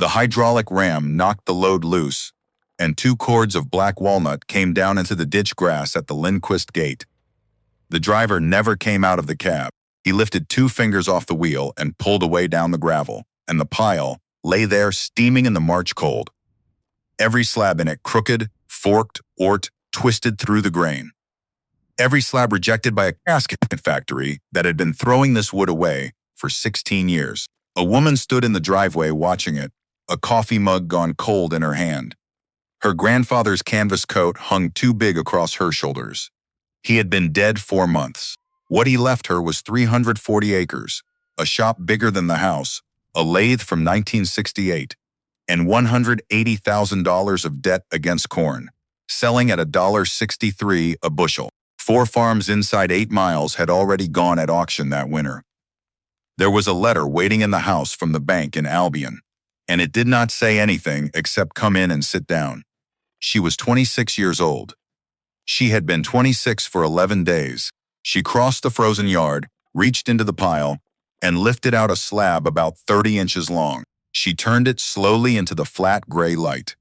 The hydraulic ram knocked the load loose, and 2 cords of black walnut came down into the ditch grass at the Lindquist gate. The driver never came out of the cab. He lifted 2 fingers off the wheel and pulled away down the gravel, and the pile lay there steaming in the March cold. Every slab in it crooked, forked, or twisted through the grain. Every slab rejected by a casket factory that had been throwing this wood away for 16 years. A woman stood in the driveway watching it, a coffee mug gone cold in her hand. Her grandfather's canvas coat hung too big across her shoulders. He had been dead 4 months. What he left her was 340 acres, a shop bigger than the house, a lathe from 1968, and $180,000 of debt against corn, selling at $1.63 a bushel. 4 farms inside 8 miles had already gone at auction that winter. There was a letter waiting in the house from the bank in Albion, and it did not say anything except come in and sit down. She was 26 years old. She had been 26 for 11 days. She crossed the frozen yard, reached into the pile, and lifted out a slab about 30 inches long. She turned it slowly into the flat gray light.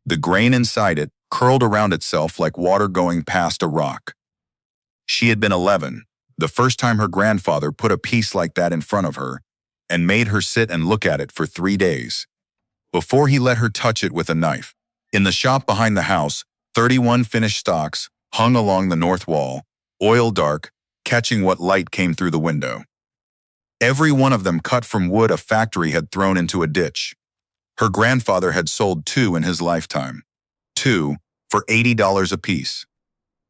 The grain inside it curled around itself like water going past a rock. She had been 11, the first time her grandfather put a piece like that in front of her, and made her sit and look at it for 3 days, before he let her touch it with a knife. In the shop behind the house, 31 finished stocks hung along the north wall, oil dark, catching what light came through the window. Every one of them cut from wood a factory had thrown into a ditch. Her grandfather had sold 2 in his lifetime. 2 for $80 apiece.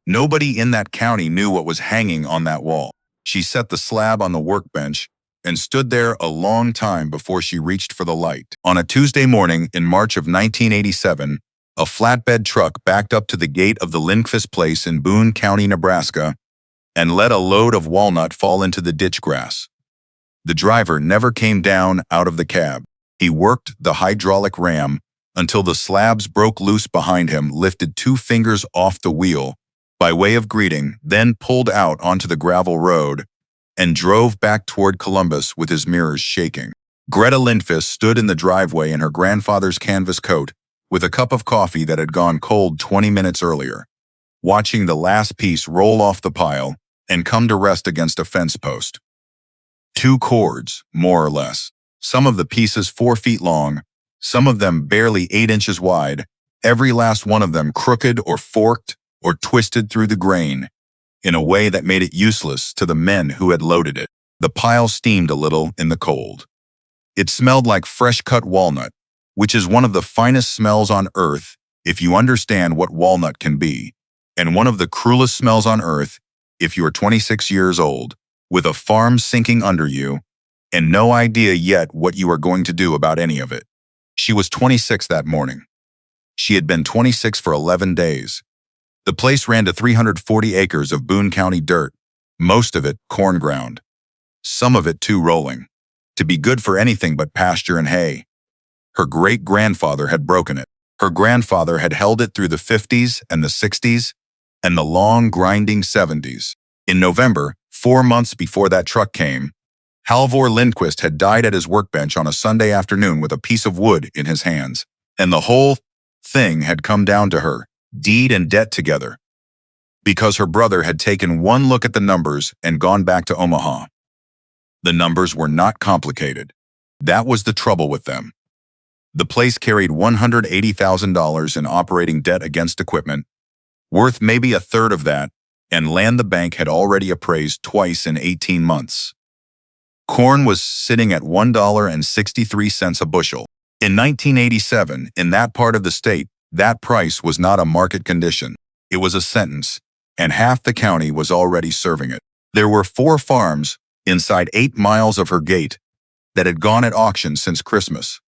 Nobody in that county knew what was hanging on that wall. She set the slab on the workbench and stood there a long time before she reached for the light. On a Tuesday morning in March of 1987, a flatbed truck backed up to the gate of the Lindquist place in Boone County, Nebraska, and let a load of walnut fall into the ditch grass. The driver never came down out of the cab. He worked the hydraulic ram until the slabs broke loose behind him, lifted 2 fingers off the wheel by way of greeting, then pulled out onto the gravel road and drove back toward Columbus with his mirrors shaking. Greta Lindquist stood in the driveway in her grandfather's canvas coat with a cup of coffee that had gone cold 20 minutes earlier, watching the last piece roll off the pile and come to rest against a fence post. 2 cords, more or less. Some of the pieces 4 feet long, some of them barely 8 inches wide, every last one of them crooked or forked or twisted through the grain in a way that made it useless to the men who had loaded it. The pile steamed a little in the cold. It smelled like fresh-cut walnut, which is one of the finest smells on earth if you understand what walnut can be, and one of the cruelest smells on earth if you are 26 years old, with a farm sinking under you, and no idea yet what you are going to do about any of it. She was 26 that morning. She had been 26 for 11 days. The place ran to 340 acres of Boone County dirt, most of it corn ground, some of it too rolling, to be good for anything but pasture and hay. Her great-grandfather had broken it. Her grandfather had held it through the 50s and the 60s and the long, grinding 70s. In November, 4 months before that truck came, Halvor Lindquist had died at his workbench on a Sunday afternoon with a piece of wood in his hands, and the whole thing had come down to her, deed and debt together, because her brother had taken one look at the numbers and gone back to Omaha. The numbers were not complicated. That was the trouble with them. The place carried $180,000 in operating debt against equipment, worth maybe a third of that, and land the bank had already appraised twice in 18 months. Corn was sitting at $1.63 a bushel. In 1987, in that part of the state, that price was not a market condition. It was a sentence, and half the county was already serving it. There were 4 farms inside 8 miles of her gate that had gone at auction since Christmas,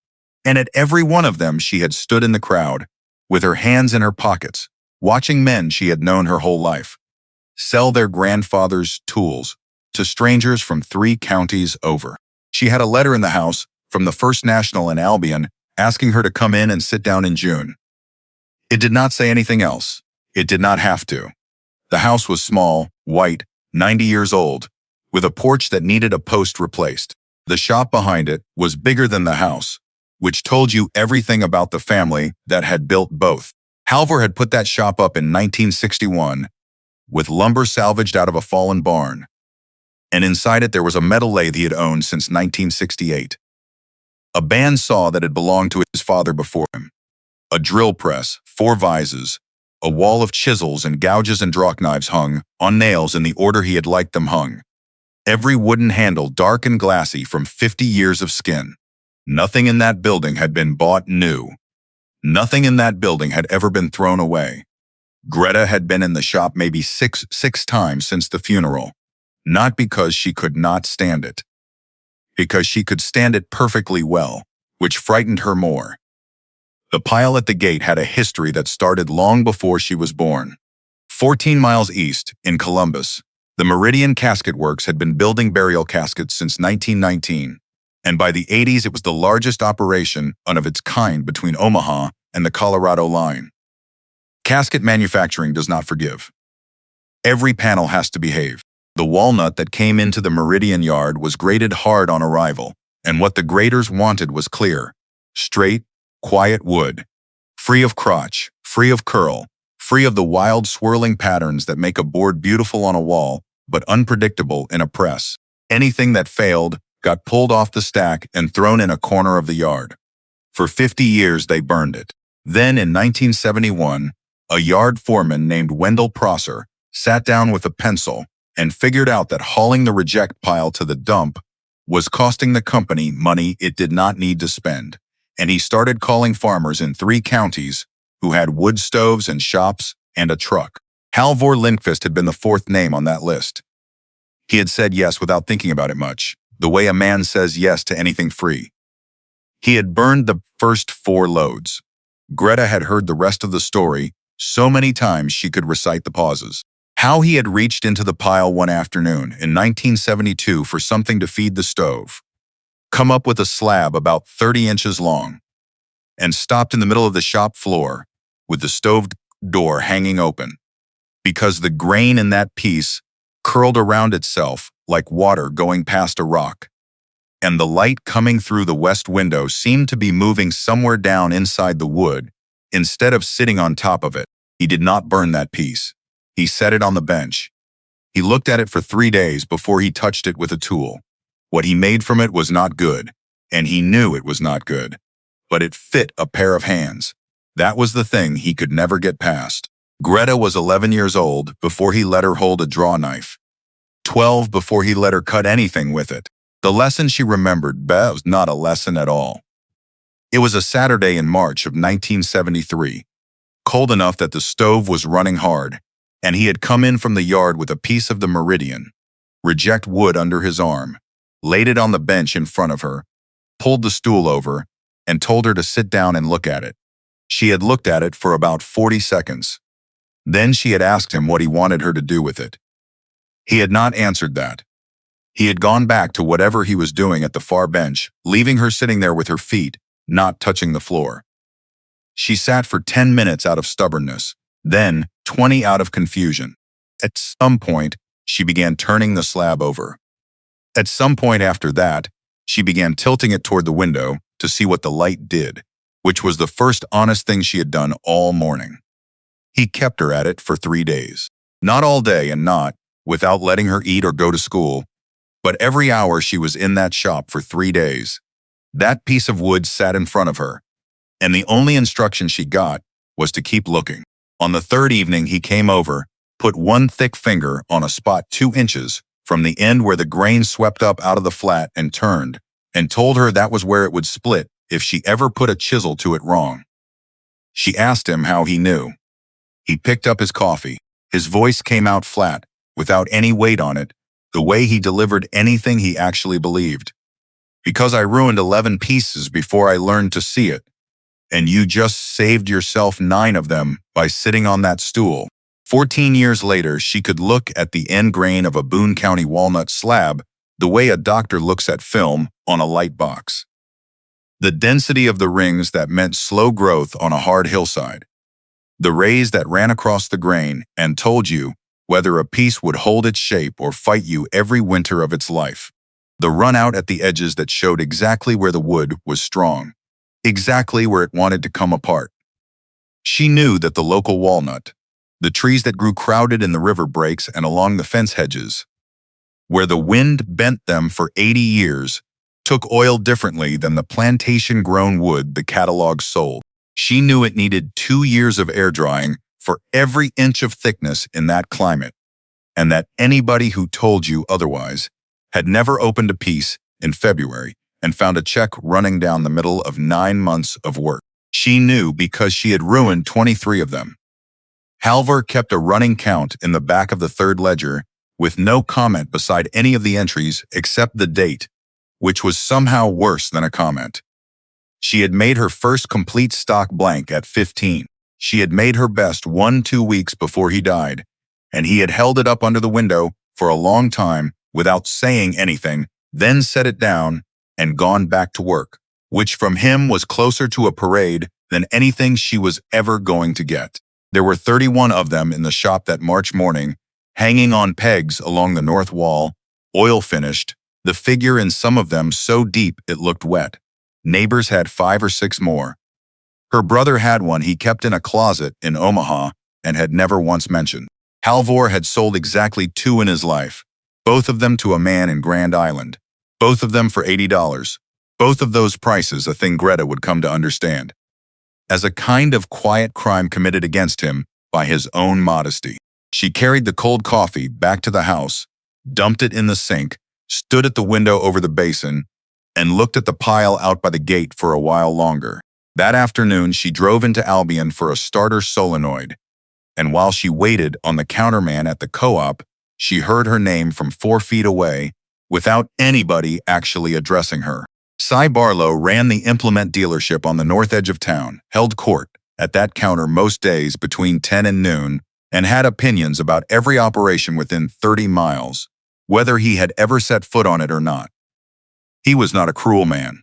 and at every one of them she had stood in the crowd, with her hands in her pockets, watching men she had known her whole life sell their grandfather's tools to strangers from 3 counties over. She had a letter in the house from the First National in Albion asking her to come in and sit down in June. It did not say anything else. It did not have to. The house was small, white, 90 years old, with a porch that needed a post replaced. The shop behind it was bigger than the house, which told you everything about the family that had built both. Halvor had put that shop up in 1961 with lumber salvaged out of a fallen barn, and inside it there was a metal lathe he had owned since 1968. A bandsaw that had belonged to his father before him, a drill press, 4 vises, a wall of chisels and gouges and draw knives hung on nails in the order he had liked them hung. Every wooden handle dark and glassy from 50 years of skin. Nothing in that building had been bought new. Nothing in that building had ever been thrown away. Greta had been in the shop maybe six times since the funeral, not because she could not stand it, because she could stand it perfectly well, which frightened her more. The pile at the gate had a history that started long before she was born. 14 miles east, in Columbus, the Meridian Casket Works had been building burial caskets since 1919, and by the 80s it was the largest operation of its kind between Omaha and the Colorado line. Casket manufacturing does not forgive. Every panel has to behave. The walnut that came into the Meridian yard was grated hard on arrival, and what the graders wanted was clear, straight, quiet wood, free of crotch, free of curl, free of the wild swirling patterns that make a board beautiful on a wall, but unpredictable in a press. Anything that failed got pulled off the stack and thrown in a corner of the yard. For 50 years they burned it. Then in 1971, a yard foreman named Wendell Prosser sat down with a pencil and figured out that hauling the reject pile to the dump was costing the company money it did not need to spend, and he started calling farmers in 3 counties who had wood stoves and shops and a truck. Halvor Lindqvist had been the 4th name on that list. He had said yes without thinking about it much, the way a man says yes to anything free. He had burned the first 4 loads. Greta had heard the rest of the story so many times she could recite the pauses. How he had reached into the pile one afternoon in 1972 for something to feed the stove, come up with a slab about 30 inches long, and stopped in the middle of the shop floor with the stove door hanging open, because the grain in that piece curled around itself like water going past a rock, and the light coming through the west window seemed to be moving somewhere down inside the wood instead of sitting on top of it. He did not burn that piece. He set it on the bench. He looked at it for 3 days before he touched it with a tool. What he made from it was not good, and he knew it was not good, but it fit a pair of hands. That was the thing he could never get past. Greta was 11 years old before he let her hold a draw knife. 12 before he let her cut anything with it. The lesson she remembered was not a lesson at all. It was a Saturday in March of 1973, cold enough that the stove was running hard, and he had come in from the yard with a piece of the Meridian, reject wood under his arm, laid it on the bench in front of her, pulled the stool over, and told her to sit down and look at it. She had looked at it for about 40 seconds. Then she had asked him what he wanted her to do with it. He had not answered that. He had gone back to whatever he was doing at the far bench, leaving her sitting there with her feet not touching the floor. She sat for 10 minutes out of stubbornness, then 20 out of confusion. At some point, she began turning the slab over. At some point after that, she began tilting it toward the window to see what the light did, which was the first honest thing she had done all morning. He kept her at it for 3 days. Not all day and not without letting her eat or go to school, but every hour she was in that shop for 3 days. That piece of wood sat in front of her, and the only instruction she got was to keep looking. On the 3rd evening, he came over, put one thick finger on a spot 2 inches from the end where the grain swept up out of the flat and turned, and told her that was where it would split if she ever put a chisel to it wrong. She asked him how he knew. He picked up his coffee. His voice came out flat, without any weight on it, the way he delivered anything he actually believed. Because I ruined 11 pieces before I learned to see it, and you just saved yourself 9 of them by sitting on that stool. 14 years later, she could look at the end grain of a Boone County walnut slab the way a doctor looks at film on a light box. The density of the rings that meant slow growth on a hard hillside. The rays that ran across the grain and told you whether a piece would hold its shape or fight you every winter of its life. The run out at the edges that showed exactly where the wood was strong. exactly where it wanted to come apart. She knew that the local walnut, the trees that grew crowded in the river breaks and along the fence hedges, where the wind bent them for 80 years, took oil differently than the plantation-grown wood the catalogs sold. She knew it needed 2 years of air drying for every inch of thickness in that climate, and that anybody who told you otherwise had never opened a piece in February and found a check running down the middle of 9 months of work. She knew because she had ruined 23 of them. Halvor kept a running count in the back of the third ledger with no comment beside any of the entries except the date, which was somehow worse than a comment. She had made her first complete stock blank at 15. She had made her best 2 weeks before he died, and he had held it up under the window for a long time without saying anything, then set it down and gone back to work, which from him was closer to a parade than anything she was ever going to get. There were 31 of them in the shop that March morning, hanging on pegs along the north wall, oil-finished, the figure in some of them so deep it looked wet. Neighbors had 5 or 6 more. Her brother had one he kept in a closet in Omaha and had never once mentioned. Halvor had sold exactly 2 in his life, both of them to a man in Grand Island, both of them for $80. Both of those prices a thing Greta would come to understand, as a kind of quiet crime committed against him by his own modesty. She carried the cold coffee back to the house, dumped it in the sink, stood at the window over the basin, and looked at the pile out by the gate for a while longer. That afternoon, she drove into Albion for a starter solenoid, and while she waited on the counterman at the co-op, she heard her name from 4 feet away without anybody actually addressing her. Cy Barlow ran the implement dealership on the north edge of town, held court at that counter most days between 10 and noon, and had opinions about every operation within 30 miles, whether he had ever set foot on it or not. He was not a cruel man.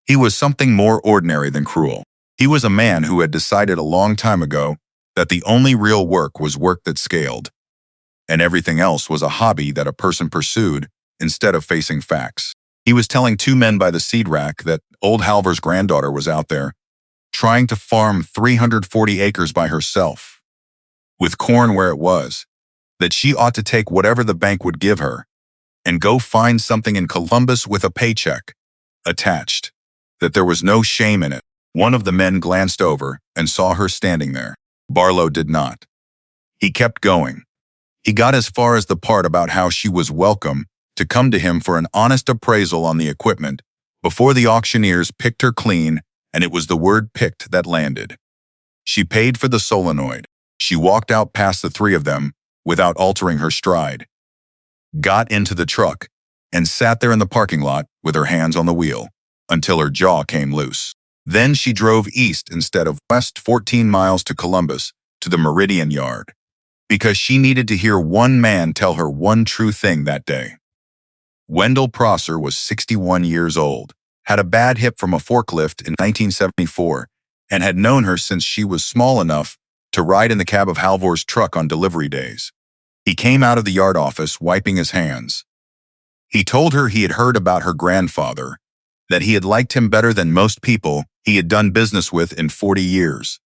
He was something more ordinary than cruel. He was a man who had decided a long time ago that the only real work was work that scaled, and everything else was a hobby that a person pursued instead of facing facts. He was telling 2 men by the seed rack that old Halvor's granddaughter was out there, trying to farm 340 acres by herself, with corn where it was, that she ought to take whatever the bank would give her and go find something in Columbus with a paycheck attached, that there was no shame in it. One of the men glanced over and saw her standing there. Barlow did not. He kept going. He got as far as the part about how she was welcome to come to him for an honest appraisal on the equipment before the auctioneers picked her clean, and it was the word picked that landed. She paid for the solenoid. She walked out past the 3 of them without altering her stride, got into the truck, and sat there in the parking lot with her hands on the wheel until her jaw came loose. Then she drove east instead of west 14 miles to Columbus to the Meridian Yard, because she needed to hear one man tell her one true thing that day. Wendell Prosser was 61 years old, had a bad hip from a forklift in 1974, and had known her since she was small enough to ride in the cab of Halvor's truck on delivery days. He came out of the yard office wiping his hands. He told her he had heard about her grandfather, that he had liked him better than most people he had done business with in 40 years,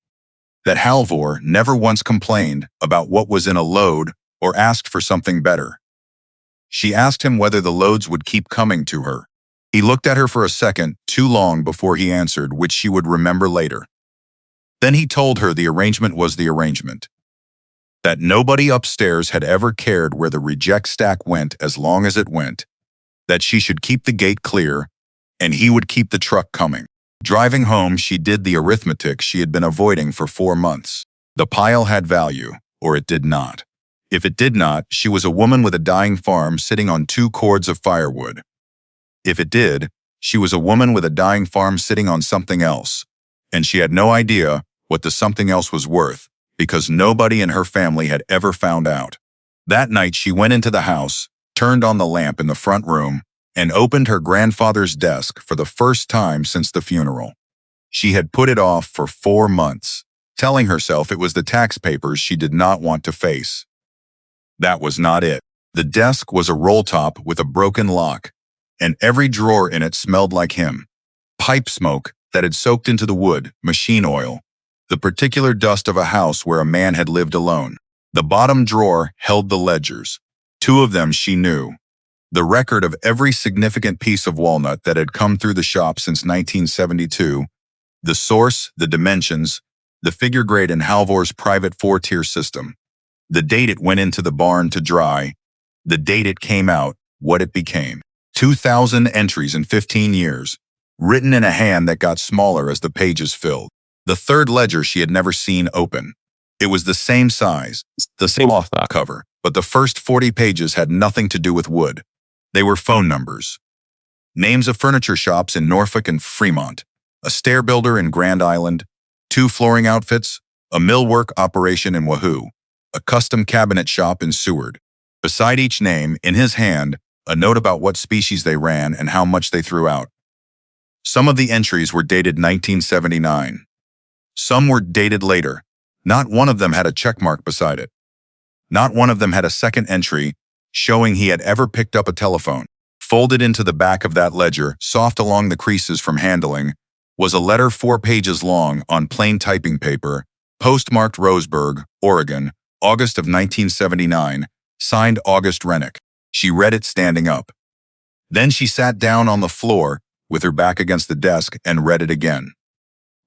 that Halvor never once complained about what was in a load or asked for something better. She asked him whether the loads would keep coming to her. He looked at her for a second, too long before he answered, which she would remember later. Then he told her the arrangement was the arrangement, that nobody upstairs had ever cared where the reject stack went as long as it went, that she should keep the gate clear, and he would keep the truck coming. Driving home, she did the arithmetic she had been avoiding for 4 months. The pile had value, or it did not. If it did not, she was a woman with a dying farm sitting on 2 cords of firewood. If it did, she was a woman with a dying farm sitting on something else, and she had no idea what the something else was worth, because nobody in her family had ever found out. That night she went into the house, turned on the lamp in the front room, and opened her grandfather's desk for the first time since the funeral. She had put it off for 4 months, telling herself it was the tax papers she did not want to face. That was not it. The desk was a roll top with a broken lock, and every drawer in it smelled like him. Pipe smoke that had soaked into the wood, machine oil, the particular dust of a house where a man had lived alone. The bottom drawer held the ledgers. Two of them she knew. The record of every significant piece of walnut that had come through the shop since 1972, the source, the dimensions, the figure grade in Halvor's private four-tier system, the date it went into the barn to dry, the date it came out, what it became. 2,000 entries in 15 years, written in a hand that got smaller as the pages filled. The third ledger she had never seen open. It was the same size, the same cloth cover, but the first 40 pages had nothing to do with wood. They were phone numbers. Names of furniture shops in Norfolk and Fremont, a stair builder in Grand Island, 2 flooring outfits, a millwork operation in Wahoo, a custom cabinet shop in Seward. Beside each name, in his hand, a note about what species they ran and how much they threw out. Some of the entries were dated 1979. Some were dated later. Not one of them had a checkmark beside it. Not one of them had a second entry showing he had ever picked up a telephone. Folded into the back of that ledger, soft along the creases from handling, was a letter 4 pages long on plain typing paper, postmarked Roseburg, Oregon, August of 1979, signed August Rennick. She read it standing up. Then she sat down on the floor with her back against the desk and read it again.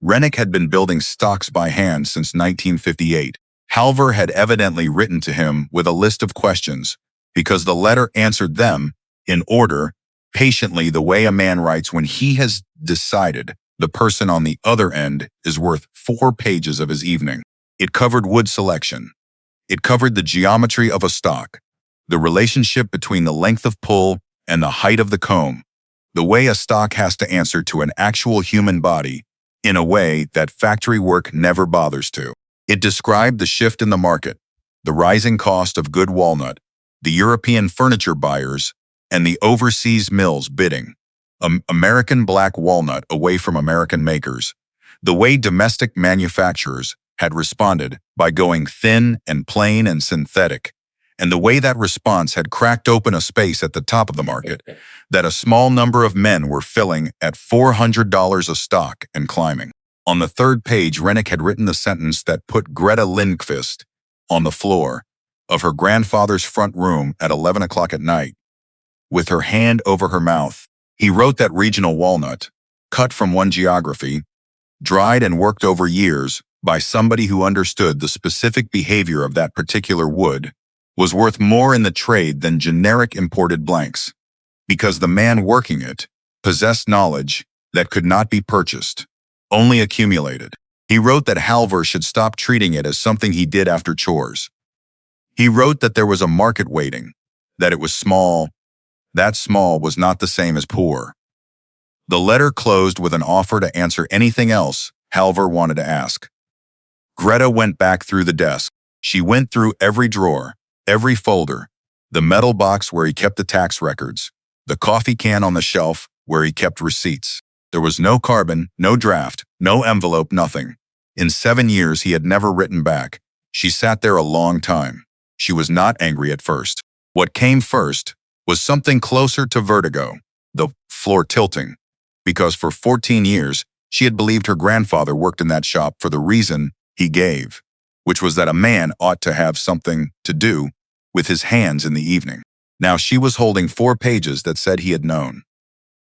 Rennick had been building stocks by hand since 1958. Halvor had evidently written to him with a list of questions, because the letter answered them, in order, patiently the way a man writes when he has decided the person on the other end is worth 4 pages of his evening. It covered wood selection. It covered the geometry of a stock, the relationship between the length of pull and the height of the comb, the way a stock has to answer to an actual human body in a way that factory work never bothers to. It described the shift in the market, the rising cost of good walnut, the European furniture buyers, and the overseas mills bidding American black walnut away from American makers, the way domestic manufacturers had responded by going thin and plain and synthetic, and the way that response had cracked open a space at the top of the market that a small number of men were filling at $400 a stock and climbing. On the third page, Rennick had written the sentence that put Greta Lindqvist on the floor of her grandfather's front room at 11 o'clock at night, with her hand over her mouth. He wrote that regional walnut, cut from one geography, dried and worked over years by somebody who understood the specific behavior of that particular wood, was worth more in the trade than generic imported blanks, because the man working it possessed knowledge that could not be purchased, only accumulated. He wrote that Halvor should stop treating it as something he did after chores. He wrote that there was a market waiting, that it was small. That small was not the same as poor. The letter closed with an offer to answer anything else Halvor wanted to ask. Greta went back through the desk. She went through every drawer, every folder, the metal box where he kept the tax records, the coffee can on the shelf where he kept receipts. There was no carbon, no draft, no envelope, nothing. In 7 years, he had never written back. She sat there a long time. She was not angry at first. What came first was something closer to vertigo, the floor tilting, because for 14 years, she had believed her grandfather worked in that shop for the reason he gave, which was that a man ought to have something to do with his hands in the evening. Now she was holding 4 pages that said he had known.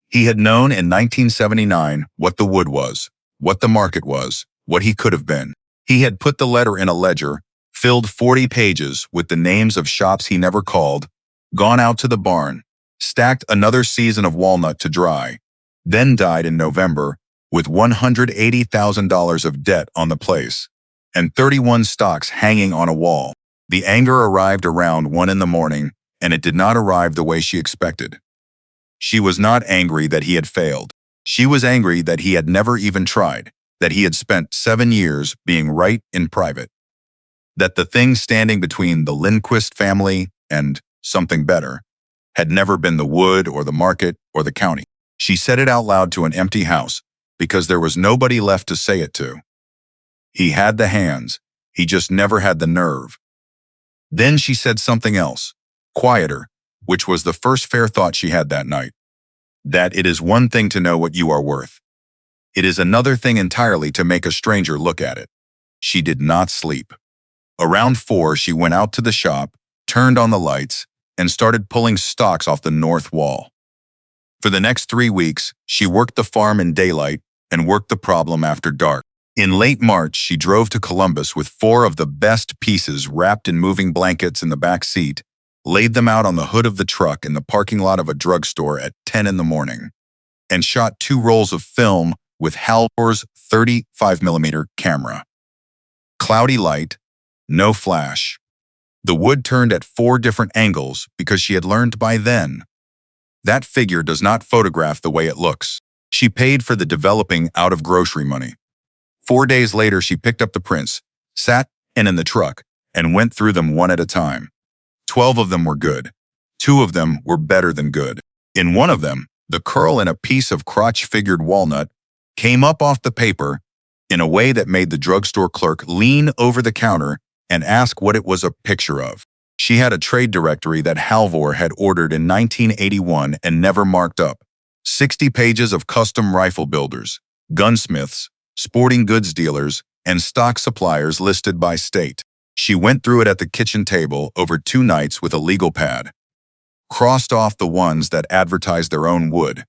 He had known in 1979 what the wood was, what the market was, what he could have been. He had put the letter in a ledger, filled 40 pages with the names of shops he never called, gone out to the barn, stacked another season of walnut to dry, then died in November with $180,000 of debt on the place and 31 stocks hanging on a wall. The anger arrived around 1 in the morning, and it did not arrive the way she expected. She was not angry that he had failed. She was angry that he had never even tried, that he had spent 7 years being right in private, that the thing standing between the Lindqvist family and something better had never been the wood or the market or the county. She said it out loud to an empty house because there was nobody left to say it to. He had the hands, he just never had the nerve. Then she said something else, quieter, which was the first fair thought she had that night, that it is one thing to know what you are worth. It is another thing entirely to make a stranger look at it. She did not sleep. Around 4, she went out to the shop, turned on the lights, and started pulling stalks off the north wall. For the next 3 weeks, she worked the farm in daylight and worked the problem after dark. In late March, she drove to Columbus with 4 of the best pieces wrapped in moving blankets in the back seat, laid them out on the hood of the truck in the parking lot of a drugstore at 10 in the morning, and shot 2 rolls of film with Halvor's 35mm camera. Cloudy light, no flash. The wood turned at 4 different angles because she had learned by then. That figure does not photograph the way it looks. She paid for the developing out of grocery money. 4 days later, she picked up the prints, sat in the truck, and went through them one at a time. 12 of them were good. 2 of them were better than good. In one of them, the curl in a piece of crotch-figured walnut came up off the paper in a way that made the drugstore clerk lean over the counter and ask what it was a picture of. She had a trade directory that Halvor had ordered in 1981 and never marked up. 60 pages of custom rifle builders, gunsmiths, sporting goods dealers, and stock suppliers listed by state. She went through it at the kitchen table over 2 nights with a legal pad. Crossed off the ones that advertised their own wood.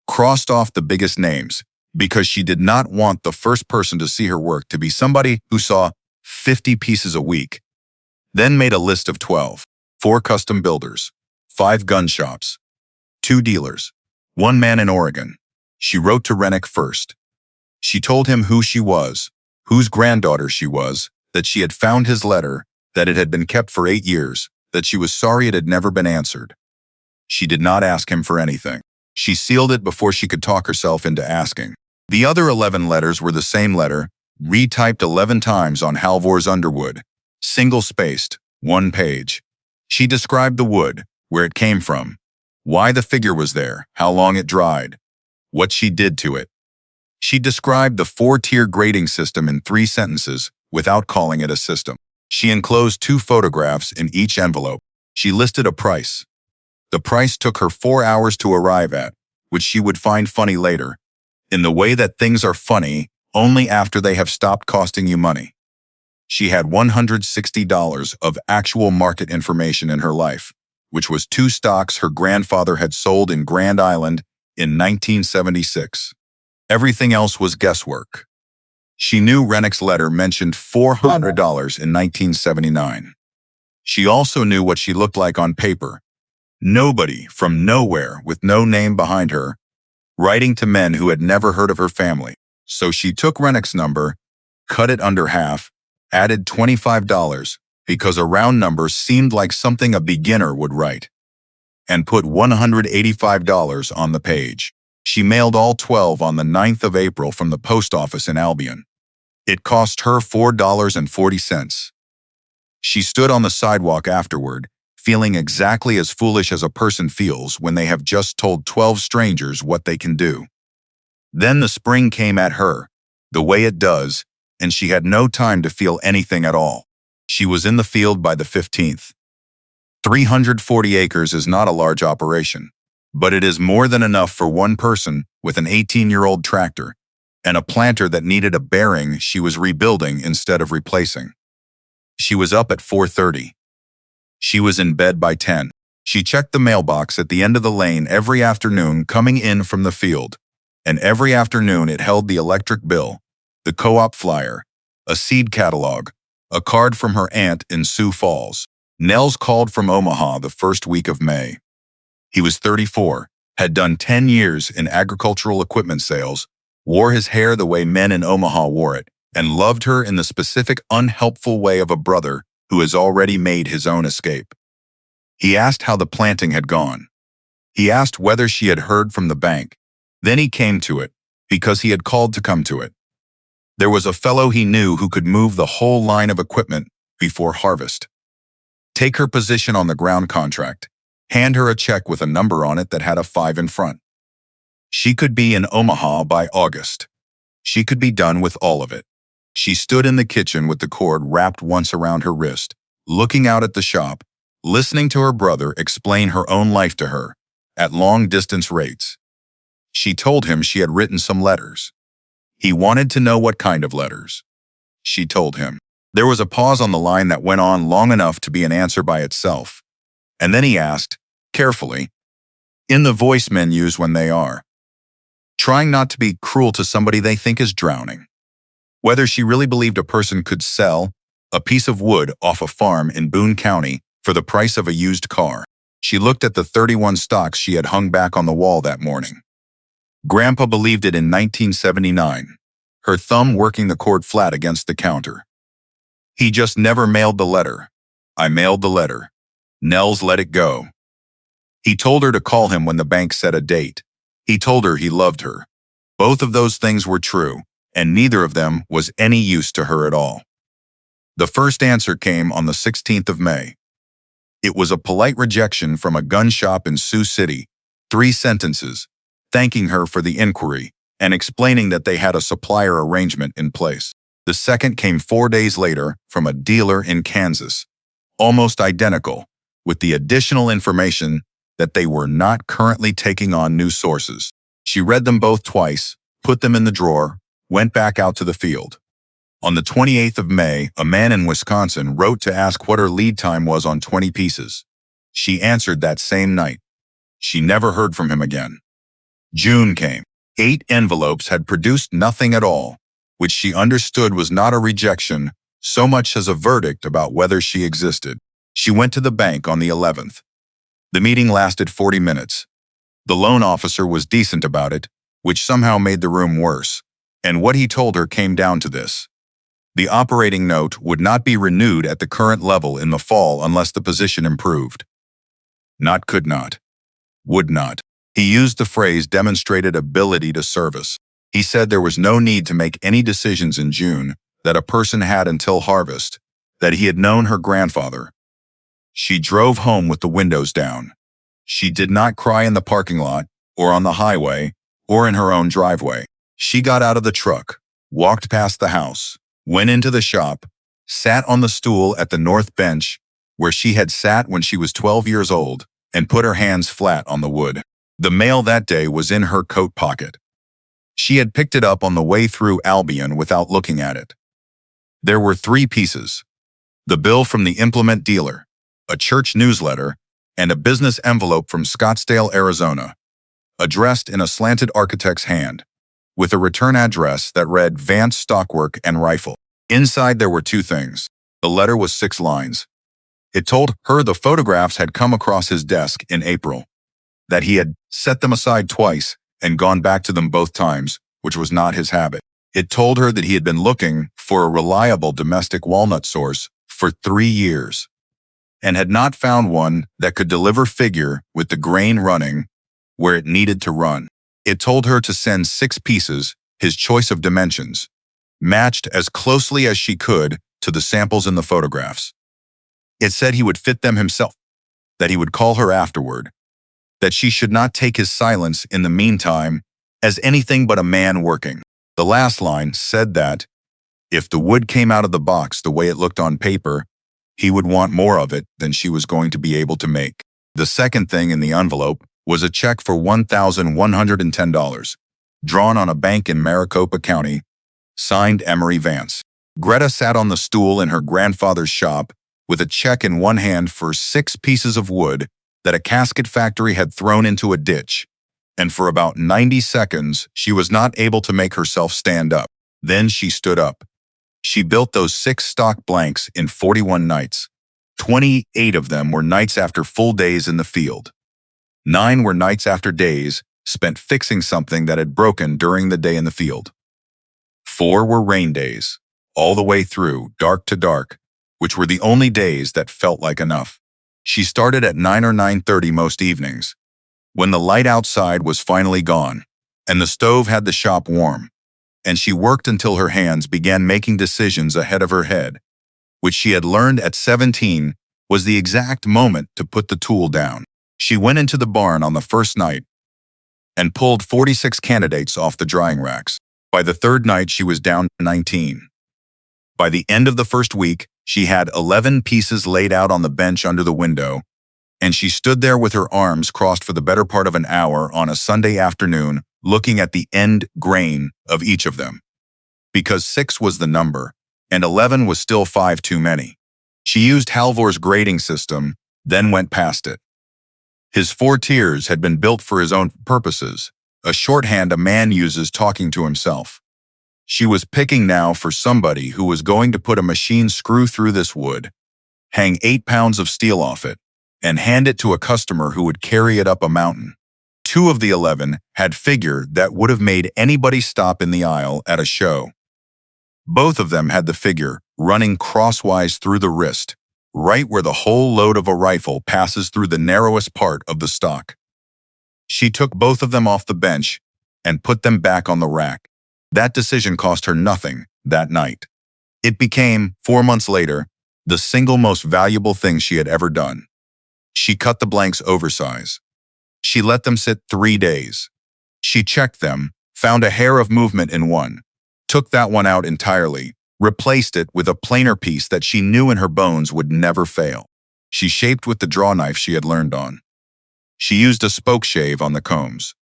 Crossed off the biggest names, because she did not want the first person to see her work to be somebody who saw 50 pieces a week. Then made a list of 12, 4 custom builders, 5 gun shops, 2 dealers, 1 man in Oregon. She wrote to Rennick first. She told him who she was, whose granddaughter she was, that she had found his letter, that it had been kept for 8 years, that she was sorry it had never been answered. She did not ask him for anything. She sealed it before she could talk herself into asking. The other 11 letters were the same letter, retyped 11 times on Halvor's underwood, single-spaced, 1 page. She described the wood, where it came from, why the figure was there, how long it dried, what she did to it. She described the 4-tier grading system in 3 sentences without calling it a system. She enclosed 2 photographs in each envelope. She listed a price. The price took her 4 hours to arrive at, which she would find funny later, in the way that things are funny only after they have stopped costing you money. She had $160 of actual market information in her life, which was 2 stocks her grandfather had sold in Grand Island in 1976. Everything else was guesswork. She knew Rennick's letter mentioned $400 in 1979. She also knew what she looked like on paper. Nobody from nowhere with no name behind her, writing to men who had never heard of her family. So she took Rennick's number, cut it under half, added $25, because a round number seemed like something a beginner would write, and put $185 on the page. She mailed all 12 on the 9th of April from the post office in Albion. It cost her $4.40. She stood on the sidewalk afterward, feeling exactly as foolish as a person feels when they have just told 12 strangers what they can do. Then the spring came at her, the way it does, and she had no time to feel anything at all. She was in the field by the 15th. 340 acres is not a large operation, but it is more than enough for one person with an 18-year-old tractor and a planter that needed a bearing she was rebuilding instead of replacing. She was up at 4:30. She was in bed by 10. She checked the mailbox at the end of the lane every afternoon coming in from the field, and every afternoon it held the electric bill, the co-op flyer, a seed catalog, a card from her aunt in Sioux Falls. Nels called from Omaha the first week of May. He was 34, had done 10 years in agricultural equipment sales, wore his hair the way men in Omaha wore it, and loved her in the specific unhelpful way of a brother who has already made his own escape. He asked how the planting had gone. He asked whether she had heard from the bank. Then he came to it, because he had called to come to it. There was a fellow he knew who could move the whole line of equipment before harvest. Take her position on the ground contract. Hand her a check with a number on it that had a 5 in front. She could be in Omaha by August. She could be done with all of it. She stood in the kitchen with the cord wrapped once around her wrist, looking out at the shop, listening to her brother explain her own life to her, at long-distance rates. She told him she had written some letters. He wanted to know what kind of letters. She told him. There was a pause on the line that went on long enough to be an answer by itself. And then he asked, carefully, in the voice menus when they are, trying not to be cruel to somebody they think is drowning. Whether she really believed a person could sell a piece of wood off a farm in Boone County for the price of a used car. She looked at the 31 stocks she had hung back on the wall that morning. Grandpa believed it in 1979, her thumb working the cord flat against the counter. He just never mailed the letter. I mailed the letter. Nels let it go. He told her to call him when the bank set a date. He told her he loved her. Both of those things were true, and neither of them was any use to her at all. The first answer came on the 16th of May. It was a polite rejection from a gun shop in Sioux City, 3 sentences, thanking her for the inquiry and explaining that they had a supplier arrangement in place. The second came 4 days later from a dealer in Kansas, almost identical, with the additional information that they were not currently taking on new sources. She read them both twice, put them in the drawer, went back out to the field. On the 28th of May, a man in Wisconsin wrote to ask what her lead time was on 20 pieces. She answered that same night. She never heard from him again. June came. 8 envelopes had produced nothing at all, which she understood was not a rejection so much as a verdict about whether she existed. She went to the bank on the 11th. The meeting lasted 40 minutes. The loan officer was decent about it, which somehow made the room worse, and what he told her came down to this. The operating note would not be renewed at the current level in the fall unless the position improved. Not could not. Would not. He used the phrase demonstrated ability to service. He said there was no need to make any decisions in June, that a person had until harvest, that he had known her grandfather. She drove home with the windows down. She did not cry in the parking lot, or on the highway, or in her own driveway. She got out of the truck, walked past the house, went into the shop, sat on the stool at the north bench, where she had sat when she was 12 years old, and put her hands flat on the wood. The mail that day was in her coat pocket. She had picked it up on the way through Albion without looking at it. There were 3 pieces: the bill from the implement dealer, a church newsletter, and a business envelope from Scottsdale, Arizona, addressed in a slanted architect's hand, with a return address that read Vance Stockwork and Rifle. Inside there were 2 things. The letter was 6 lines. It told her the photographs had come across his desk in April, that he had set them aside twice and gone back to them both times, which was not his habit. It told her that he had been looking for a reliable domestic walnut source for 3 years, and had not found one that could deliver figure with the grain running where it needed to run. It told her to send 6 pieces, his choice of dimensions, matched as closely as she could to the samples in the photographs. It said he would fit them himself, that he would call her afterward, that she should not take his silence in the meantime as anything but a man working. The last line said that, if the wood came out of the box the way it looked on paper, he would want more of it than she was going to be able to make. The second thing in the envelope was a check for $1,110, drawn on a bank in Maricopa County, signed Emery Vance. Greta sat on the stool in her grandfather's shop with a check in one hand for 6 pieces of wood that a casket factory had thrown into a ditch, and for about 90 seconds she was not able to make herself stand up. Then she stood up. She built those 6 stock blanks in 41 nights. 28 of them were nights after full days in the field. 9 were nights after days spent fixing something that had broken during the day in the field. 4 were rain days, all the way through, dark to dark, which were the only days that felt like enough. She started at 9 or 9:30 most evenings, when the light outside was finally gone, and the stove had the shop warm, and she worked until her hands began making decisions ahead of her head, which she had learned at 17 was the exact moment to put the tool down. She went into the barn on the first night and pulled 46 candidates off the drying racks. By the 3rd night, she was down to 19. By the end of the first week, she had 11 pieces laid out on the bench under the window, and she stood there with her arms crossed for the better part of an hour on a Sunday afternoon, looking at the end grain of each of them. because 6 was the number, and 11 was still 5 too many. She used Halvor's grading system, then went past it. His 4 tiers had been built for his own purposes, a shorthand a man uses talking to himself. She was picking now for somebody who was going to put a machine screw through this wood, hang 8 pounds of steel off it, and hand it to a customer who would carry it up a mountain. 2 of the 11 had figure that would have made anybody stop in the aisle at a show. Both of them had the figure running crosswise through the wrist, right where the whole load of a rifle passes through the narrowest part of the stock. She took both of them off the bench and put them back on the rack. That decision cost her nothing that night. It became, 4 months later, the single most valuable thing she had ever done. She cut the blanks oversize. She let them sit 3 days. She checked them, found a hair of movement in one, took that one out entirely, replaced it with a plainer piece that she knew in her bones would never fail. She shaped with the draw knife she had learned on. She used a spoke shave on the combs.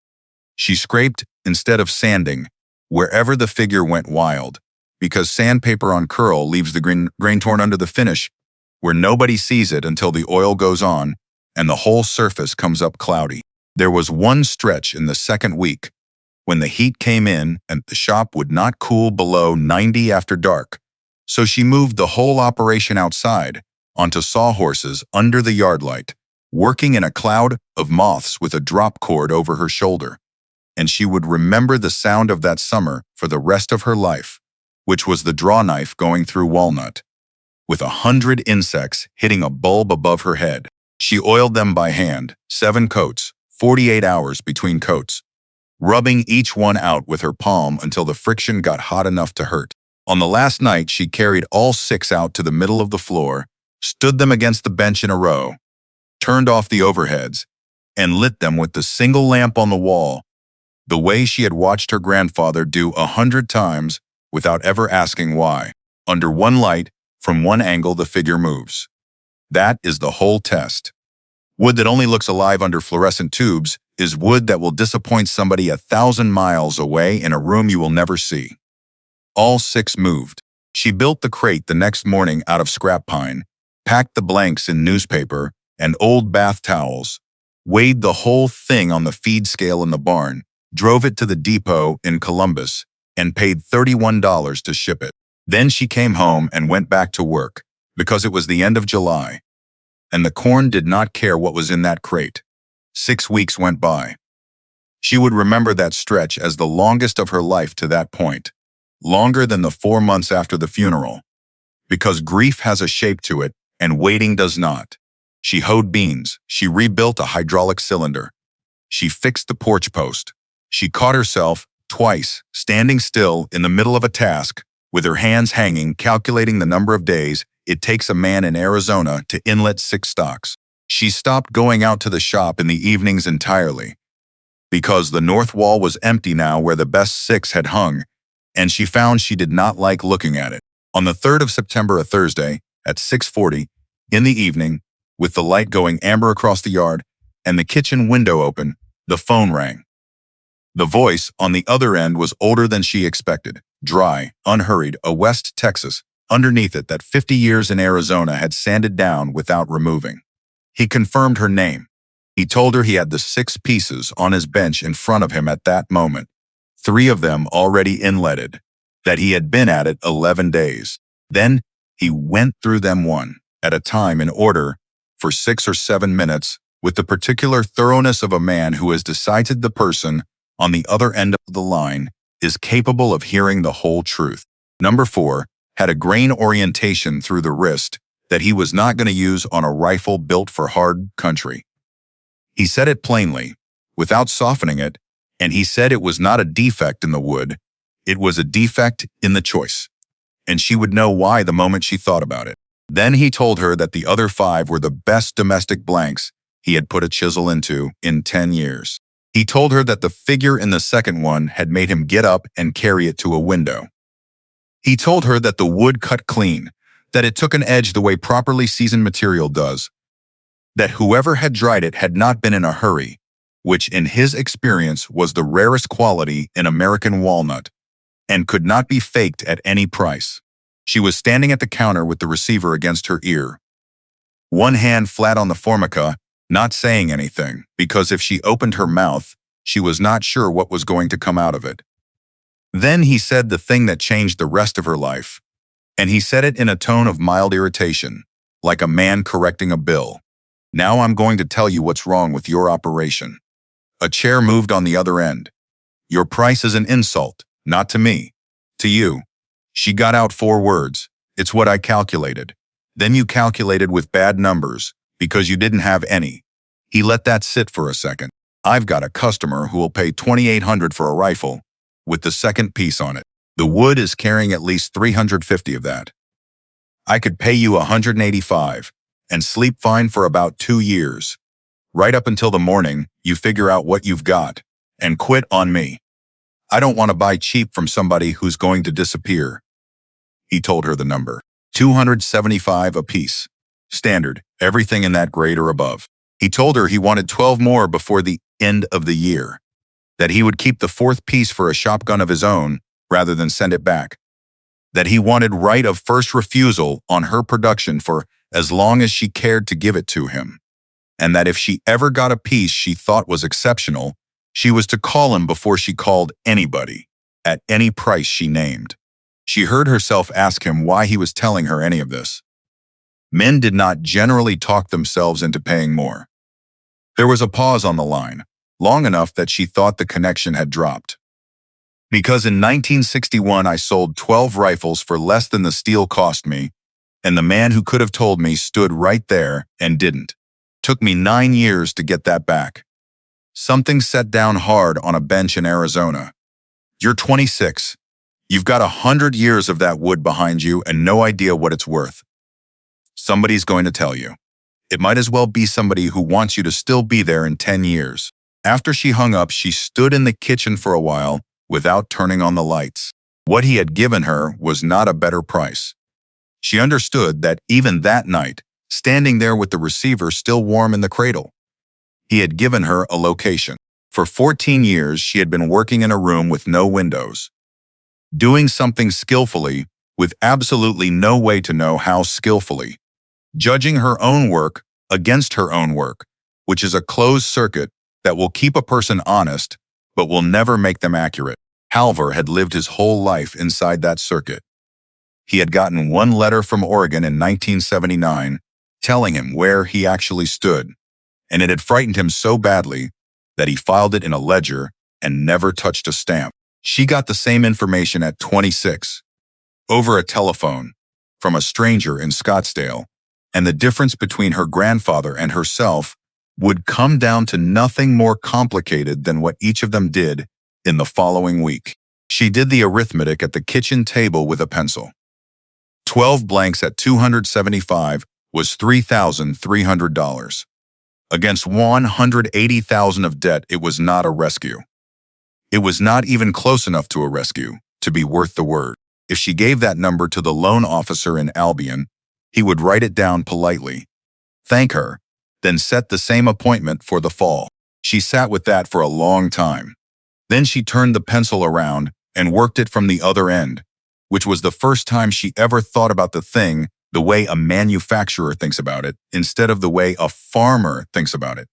She scraped instead of sanding wherever the figure went wild, because sandpaper on curl leaves the grain torn under the finish, where nobody sees it until the oil goes on and the whole surface comes up cloudy. There was one stretch in the second week when the heat came in and the shop would not cool below 90 after dark, so she moved the whole operation outside onto sawhorses under the yard light, working in a cloud of moths with a drop cord over her shoulder. And she would remember the sound of that summer for the rest of her life, which was the draw knife going through walnut, with 100 insects hitting a bulb above her head. She oiled them by hand, 7 coats, 48 hours between coats, rubbing each one out with her palm until the friction got hot enough to hurt. On the last night, she carried all 6 out to the middle of the floor, stood them against the bench in a row, turned off the overheads, and lit them with the single lamp on the wall, the way she had watched her grandfather do 100 times without ever asking why. Under one light, from one angle, the figure moves. That is the whole test. Wood that only looks alive under fluorescent tubes is wood that will disappoint somebody 1,000 miles away in a room you will never see. All 6 moved. She built the crate the next morning out of scrap pine, packed the blanks in newspaper and old bath towels, weighed the whole thing on the feed scale in the barn, drove it to the depot in Columbus, and paid $31 to ship it. Then she came home and went back to work, because it was the end of July, and the corn did not care what was in that crate. 6 weeks went by. She would remember that stretch as the longest of her life to that point, longer than the 4 months after the funeral, because grief has a shape to it and waiting does not. She hoed beans. She rebuilt a hydraulic cylinder. She fixed the porch post. She caught herself, twice, standing still in the middle of a task, with her hands hanging, calculating the number of days it takes a man in Arizona to inlet 6 stocks. She stopped going out to the shop in the evenings entirely, because the north wall was empty now where the best 6 had hung, and she found she did not like looking at it. On the 3rd of September, a Thursday, at 6:40, in the evening, with the light going amber across the yard and the kitchen window open, the phone rang. The voice on the other end was older than she expected, dry, unhurried, a West Texas, underneath it that 50 years in Arizona had sanded down without removing. He confirmed her name. He told her he had the 6 pieces on his bench in front of him at that moment, 3 of them already inletted, that he had been at it 11 days. Then he went through them one at a time in order for 6 or 7 minutes with the particular thoroughness of a man who has decided the person on the other end of the line is capable of hearing the whole truth. Number 4 had a grain orientation through the wrist that he was not going to use on a rifle built for hard country. He said it plainly, without softening it, and he said it was not a defect in the wood, it was a defect in the choice. And she would know why the moment she thought about it. Then he told her that the other 5 were the best domestic blanks he had put a chisel into in 10 years. He told her that the figure in the second one had made him get up and carry it to a window. He told her that the wood cut clean, that it took an edge the way properly seasoned material does, that whoever had dried it had not been in a hurry, which in his experience was the rarest quality in American walnut, and could not be faked at any price. She was standing at the counter with the receiver against her ear, one hand flat on the formica, not saying anything, because if she opened her mouth, she was not sure what was going to come out of it. Then he said the thing that changed the rest of her life, and he said it in a tone of mild irritation, like a man correcting a bill. Now I'm going to tell you what's wrong with your operation. A chair moved on the other end. Your price is an insult, not to me, to you. She got out 4 words. It's what I calculated. Then you calculated with bad numbers, because you didn't have any. He let that sit for a second. I've got a customer who will pay $2,800 for a rifle, with the second piece on it. The wood is carrying at least 350 of that. I could pay you $185 and sleep fine for about 2 years. Right up until the morning, you figure out what you've got and quit on me. I don't want to buy cheap from somebody who's going to disappear. He told her the number. $275 apiece. Standard, everything in that grade or above. He told her he wanted 12 more before the end of the year, that he would keep the 4th piece for a shotgun of his own rather than send it back, that he wanted right of first refusal on her production for as long as she cared to give it to him, and that if she ever got a piece she thought was exceptional, she was to call him before she called anybody, at any price she named. She heard herself ask him why he was telling her any of this. Men did not generally talk themselves into paying more. There was a pause on the line, long enough that she thought the connection had dropped. Because in 1961 I sold 12 rifles for less than the steel cost me, and the man who could have told me stood right there and didn't. Took me 9 years to get that back. Something set down hard on a bench in Arizona. You're 26. You've got 100 years of that wood behind you and no idea what it's worth. Somebody's going to tell you. It might as well be somebody who wants you to still be there in 10 years. After she hung up, she stood in the kitchen for a while without turning on the lights. What he had given her was not a better price. She understood that even that night, standing there with the receiver still warm in the cradle, he had given her a location. For 14 years, she had been working in a room with no windows, doing something skillfully with absolutely no way to know how skillfully, judging her own work against her own work, which is a closed circuit that will keep a person honest but will never make them accurate. Halvor had lived his whole life inside that circuit. He had gotten 1 letter from Oregon in 1979 telling him where he actually stood, and it had frightened him so badly that he filed it in a ledger and never touched a stamp. She got the same information at 26, over a telephone, from a stranger in Scottsdale, and the difference between her grandfather and herself would come down to nothing more complicated than what each of them did in the following week. She did the arithmetic at the kitchen table with a pencil. 12 blanks at $275 was $3,300. Against $180,000 of debt, it was not a rescue. It was not even close enough to a rescue to be worth the word. If she gave that number to the loan officer in Albion, he would write it down politely, thank her, then set the same appointment for the fall. She sat with that for a long time. Then she turned the pencil around and worked it from the other end, which was the first time she ever thought about the thing the way a manufacturer thinks about it, instead of the way a farmer thinks about it.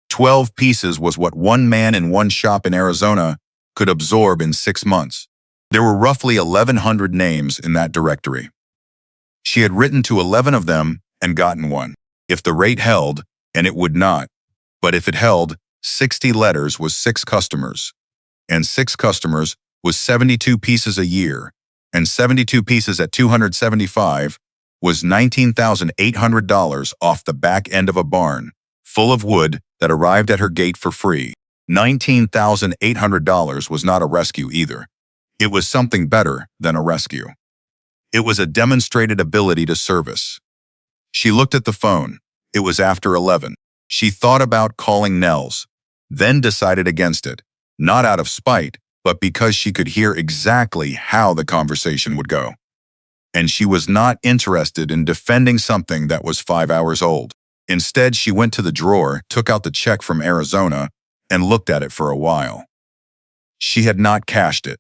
12 pieces was what one man in one shop in Arizona could absorb in 6 months. There were roughly 1,100 names in that directory. She had written to 11 of them and gotten one. If the rate held, and it would not, but if it held, 60 letters was 6 customers, and 6 customers was 72 pieces a year, and 72 pieces at $275 was $19,800 off the back end of a barn, full of wood that arrived at her gate for free. $19,800 was not a rescue either. It was something better than a rescue. It was a demonstrated ability to service. She looked at the phone. It was after 11. She thought about calling Nels, then decided against it, not out of spite, but because she could hear exactly how the conversation would go. And she was not interested in defending something that was 5 hours old. Instead, she went to the drawer, took out the check from Arizona, and looked at it for a while. She had not cashed it.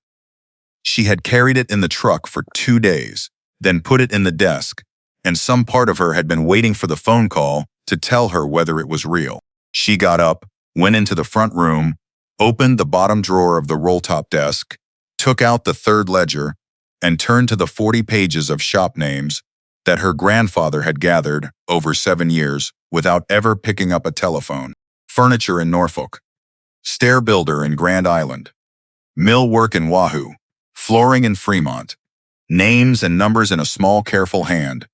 She had carried it in the truck for 2 days, then put it in the desk, and some part of her had been waiting for the phone call to tell her whether it was real. She got up, went into the front room, opened the bottom drawer of the roll-top desk, took out the third ledger, and turned to the 40 pages of shop names that her grandfather had gathered over 7 years without ever picking up a telephone. Furniture in Norfolk, stair builder in Grand Island, mill work in Wahoo, flooring in Fremont, names and numbers in a small, careful hand.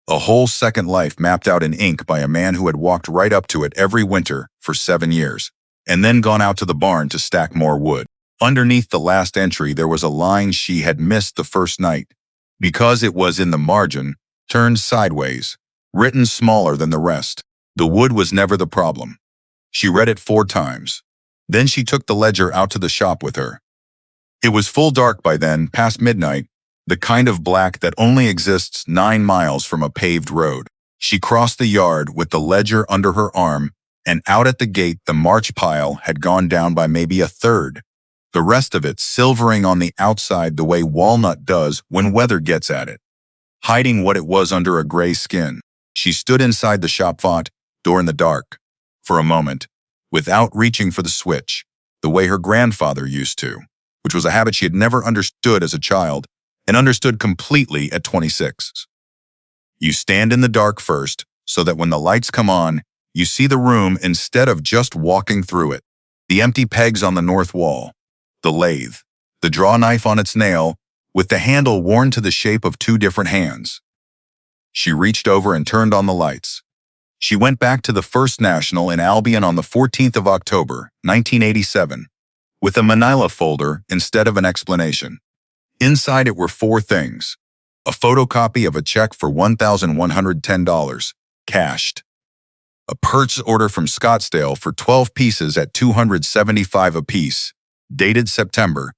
A whole second life mapped out in ink by a man who had walked right up to it every winter for 7 years, and then gone out to the barn to stack more wood. Underneath the last entry there was a line she had missed the first night, because it was in the margin, turned sideways, written smaller than the rest. The wood was never the problem. She read it 4 times. Then she took the ledger out to the shop with her. It was full dark by then, past midnight, the kind of black that only exists 9 miles from a paved road. She crossed the yard with the ledger under her arm, and out at the gate the March pile had gone down by maybe a third, the rest of it silvering on the outside the way walnut does when weather gets at it, hiding what it was under a gray skin. She stood inside the shop front door in the dark, for a moment, without reaching for the switch, the way her grandfather used to, which was a habit she had never understood as a child and understood completely at 26. You stand in the dark first, so that when the lights come on, you see the room instead of just walking through it. The empty pegs on the north wall, the lathe, the draw knife on its nail, with the handle worn to the shape of 2 different hands. She reached over and turned on the lights. She went back to the First National in Albion on the 14th of October, 1987, with a manila folder instead of an explanation. Inside it were 4 things: a photocopy of a check for $1,110, cashed, a purchase order from Scottsdale for 12 pieces at $275 apiece, dated September,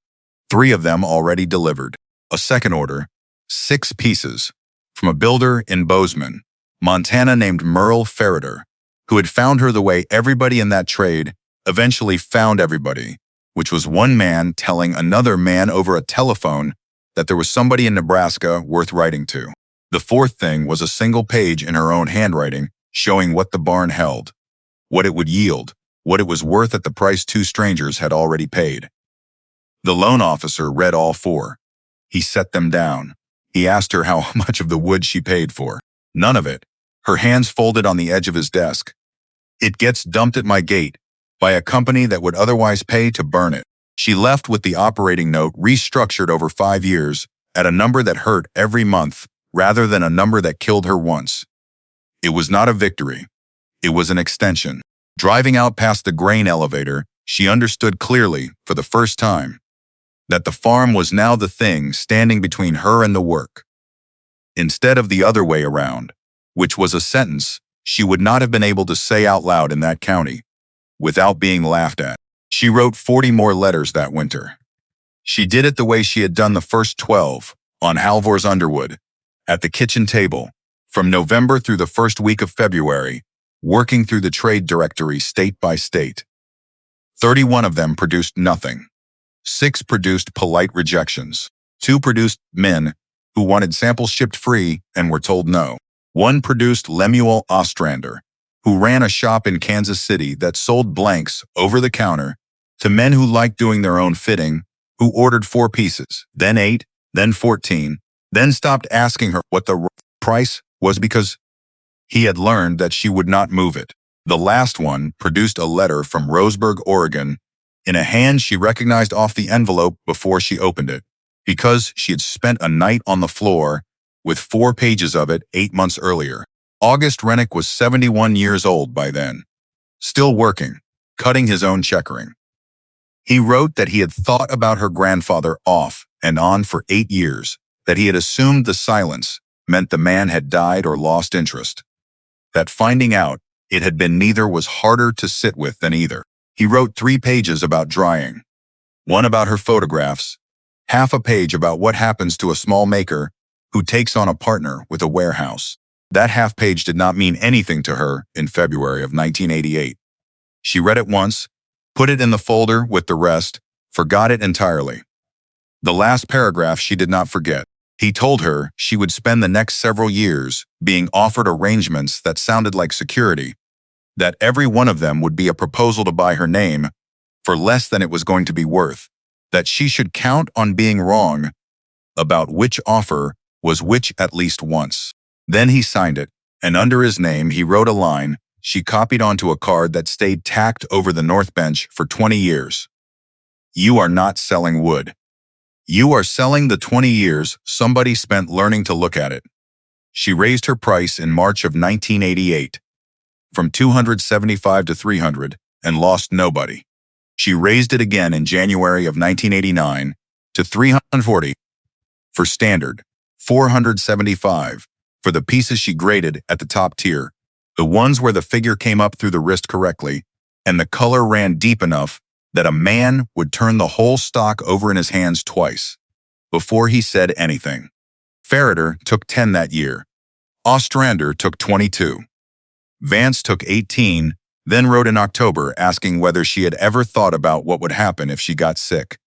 3 of them already delivered, a second order, 6 pieces, from a builder in Bozeman, Montana named Merle Ferreter, who had found her the way everybody in that trade eventually found everybody, which was one man telling another man over a telephone that there was somebody in Nebraska worth writing to. The 4th thing was a single page in her own handwriting showing what the barn held, what it would yield, what it was worth at the price 2 strangers had already paid. The loan officer read all 4. He set them down. He asked her how much of the wood she paid for. None of it. Her hands folded on the edge of his desk. It gets dumped at my gate by a company that would otherwise pay to burn it. She left with the operating note restructured over 5 years at a number that hurt every month rather than a number that killed her once. It was not a victory. It was an extension. Driving out past the grain elevator, she understood clearly, for the first time, that the farm was now the thing standing between her and the work, instead of the other way around, which was a sentence she would not have been able to say out loud in that county without being laughed at. She wrote 40 more letters that winter. She did it the way she had done the first 12, on Halvor's Underwood, at the kitchen table, from November through the first week of February, working through the trade directory state by state. 31 of them produced nothing. 6 produced polite rejections. 2 produced men who wanted samples shipped free and were told no. 1 produced Lemuel Ostrander, who ran a shop in Kansas City that sold blanks over the counter to men who liked doing their own fitting, who ordered 4 pieces, then 8, then 14, then stopped asking her what the price was because he had learned that she would not move it. The last one produced a letter from Roseburg, Oregon, in a hand she recognized off the envelope before she opened it, because she had spent a night on the floor with 4 pages of it 8 months earlier. August Rennick was 71 years old by then, still working, cutting his own checkering. He wrote that he had thought about her grandfather off and on for 8 years, that he had assumed the silence meant the man had died or lost interest, that finding out it had been neither was harder to sit with than either. He wrote 3 pages about drying, 1 about her photographs, half a page about what happens to a small maker who takes on a partner with a warehouse. That half page did not mean anything to her in February of 1988. She read it once, put it in the folder with the rest, forgot it entirely. The last paragraph she did not forget. He told her she would spend the next several years being offered arrangements that sounded like security, that every one of them would be a proposal to buy her name for less than it was going to be worth, that she should count on being wrong about which offer was which at least once. Then he signed it, and under his name he wrote a line she copied onto a card that stayed tacked over the north bench for 20 years. You are not selling wood. You are selling the 20 years somebody spent learning to look at it. She raised her price in March of 1988, from 275 to 300, and lost nobody. She raised it again in January of 1989 to 340 for standard, 475 for the pieces she graded at the top tier, the ones where the figure came up through the wrist correctly, and the color ran deep enough that a man would turn the whole stock over in his hands twice before he said anything. Farrader took 10 that year. Ostrander took 22. Vance took 18, then wrote in October asking whether she had ever thought about what would happen if she got sick.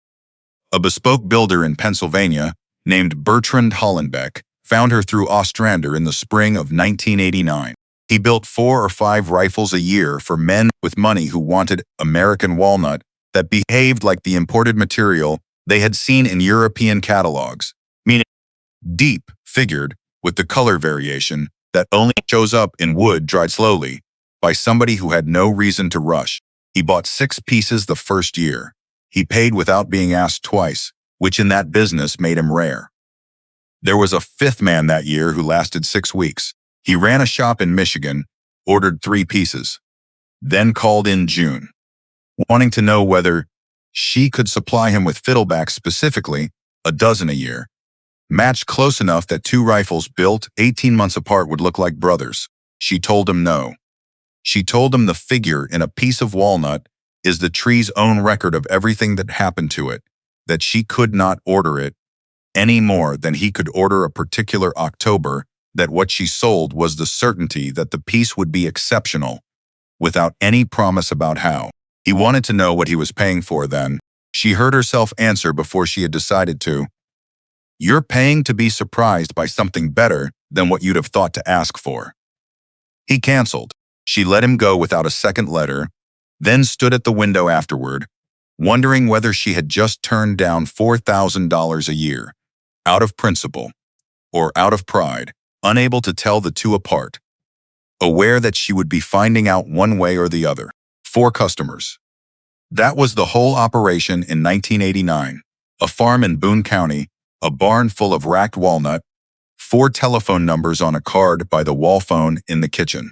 A bespoke builder in Pennsylvania, named Bertrand Hollenbeck, found her through Ostrander in the spring of 1989. He built 4 or 5 rifles a year for men with money who wanted American walnut that behaved like the imported material they had seen in European catalogs, meaning deep, figured, with the color variation that only shows up in wood dried slowly by somebody who had no reason to rush. He bought 6 pieces the first year. He paid without being asked twice, which in that business made him rare. There was a 5th man that year who lasted 6 weeks. He ran a shop in Michigan, ordered 3 pieces, then called in June, wanting to know whether she could supply him with fiddlebacks, specifically a dozen a year, matched close enough that 2 rifles built 18 months apart would look like brothers. She told him no. She told him the figure in a piece of walnut is the tree's own record of everything that happened to it, that she could not order it any more than he could order a particular October, that what she sold was the certainty that the piece would be exceptional, without any promise about how. He wanted to know what he was paying for then. She heard herself answer before she had decided to. You're paying to be surprised by something better than what you'd have thought to ask for. He canceled. She let him go without a second letter, then stood at the window afterward, wondering whether she had just turned down $4,000 a year, out of principle, or out of pride, unable to tell the two apart, aware that she would be finding out one way or the other. 4 customers. That was the whole operation in 1989. A farm in Boone County, a barn full of racked walnut, 4 telephone numbers on a card by the wall phone in the kitchen.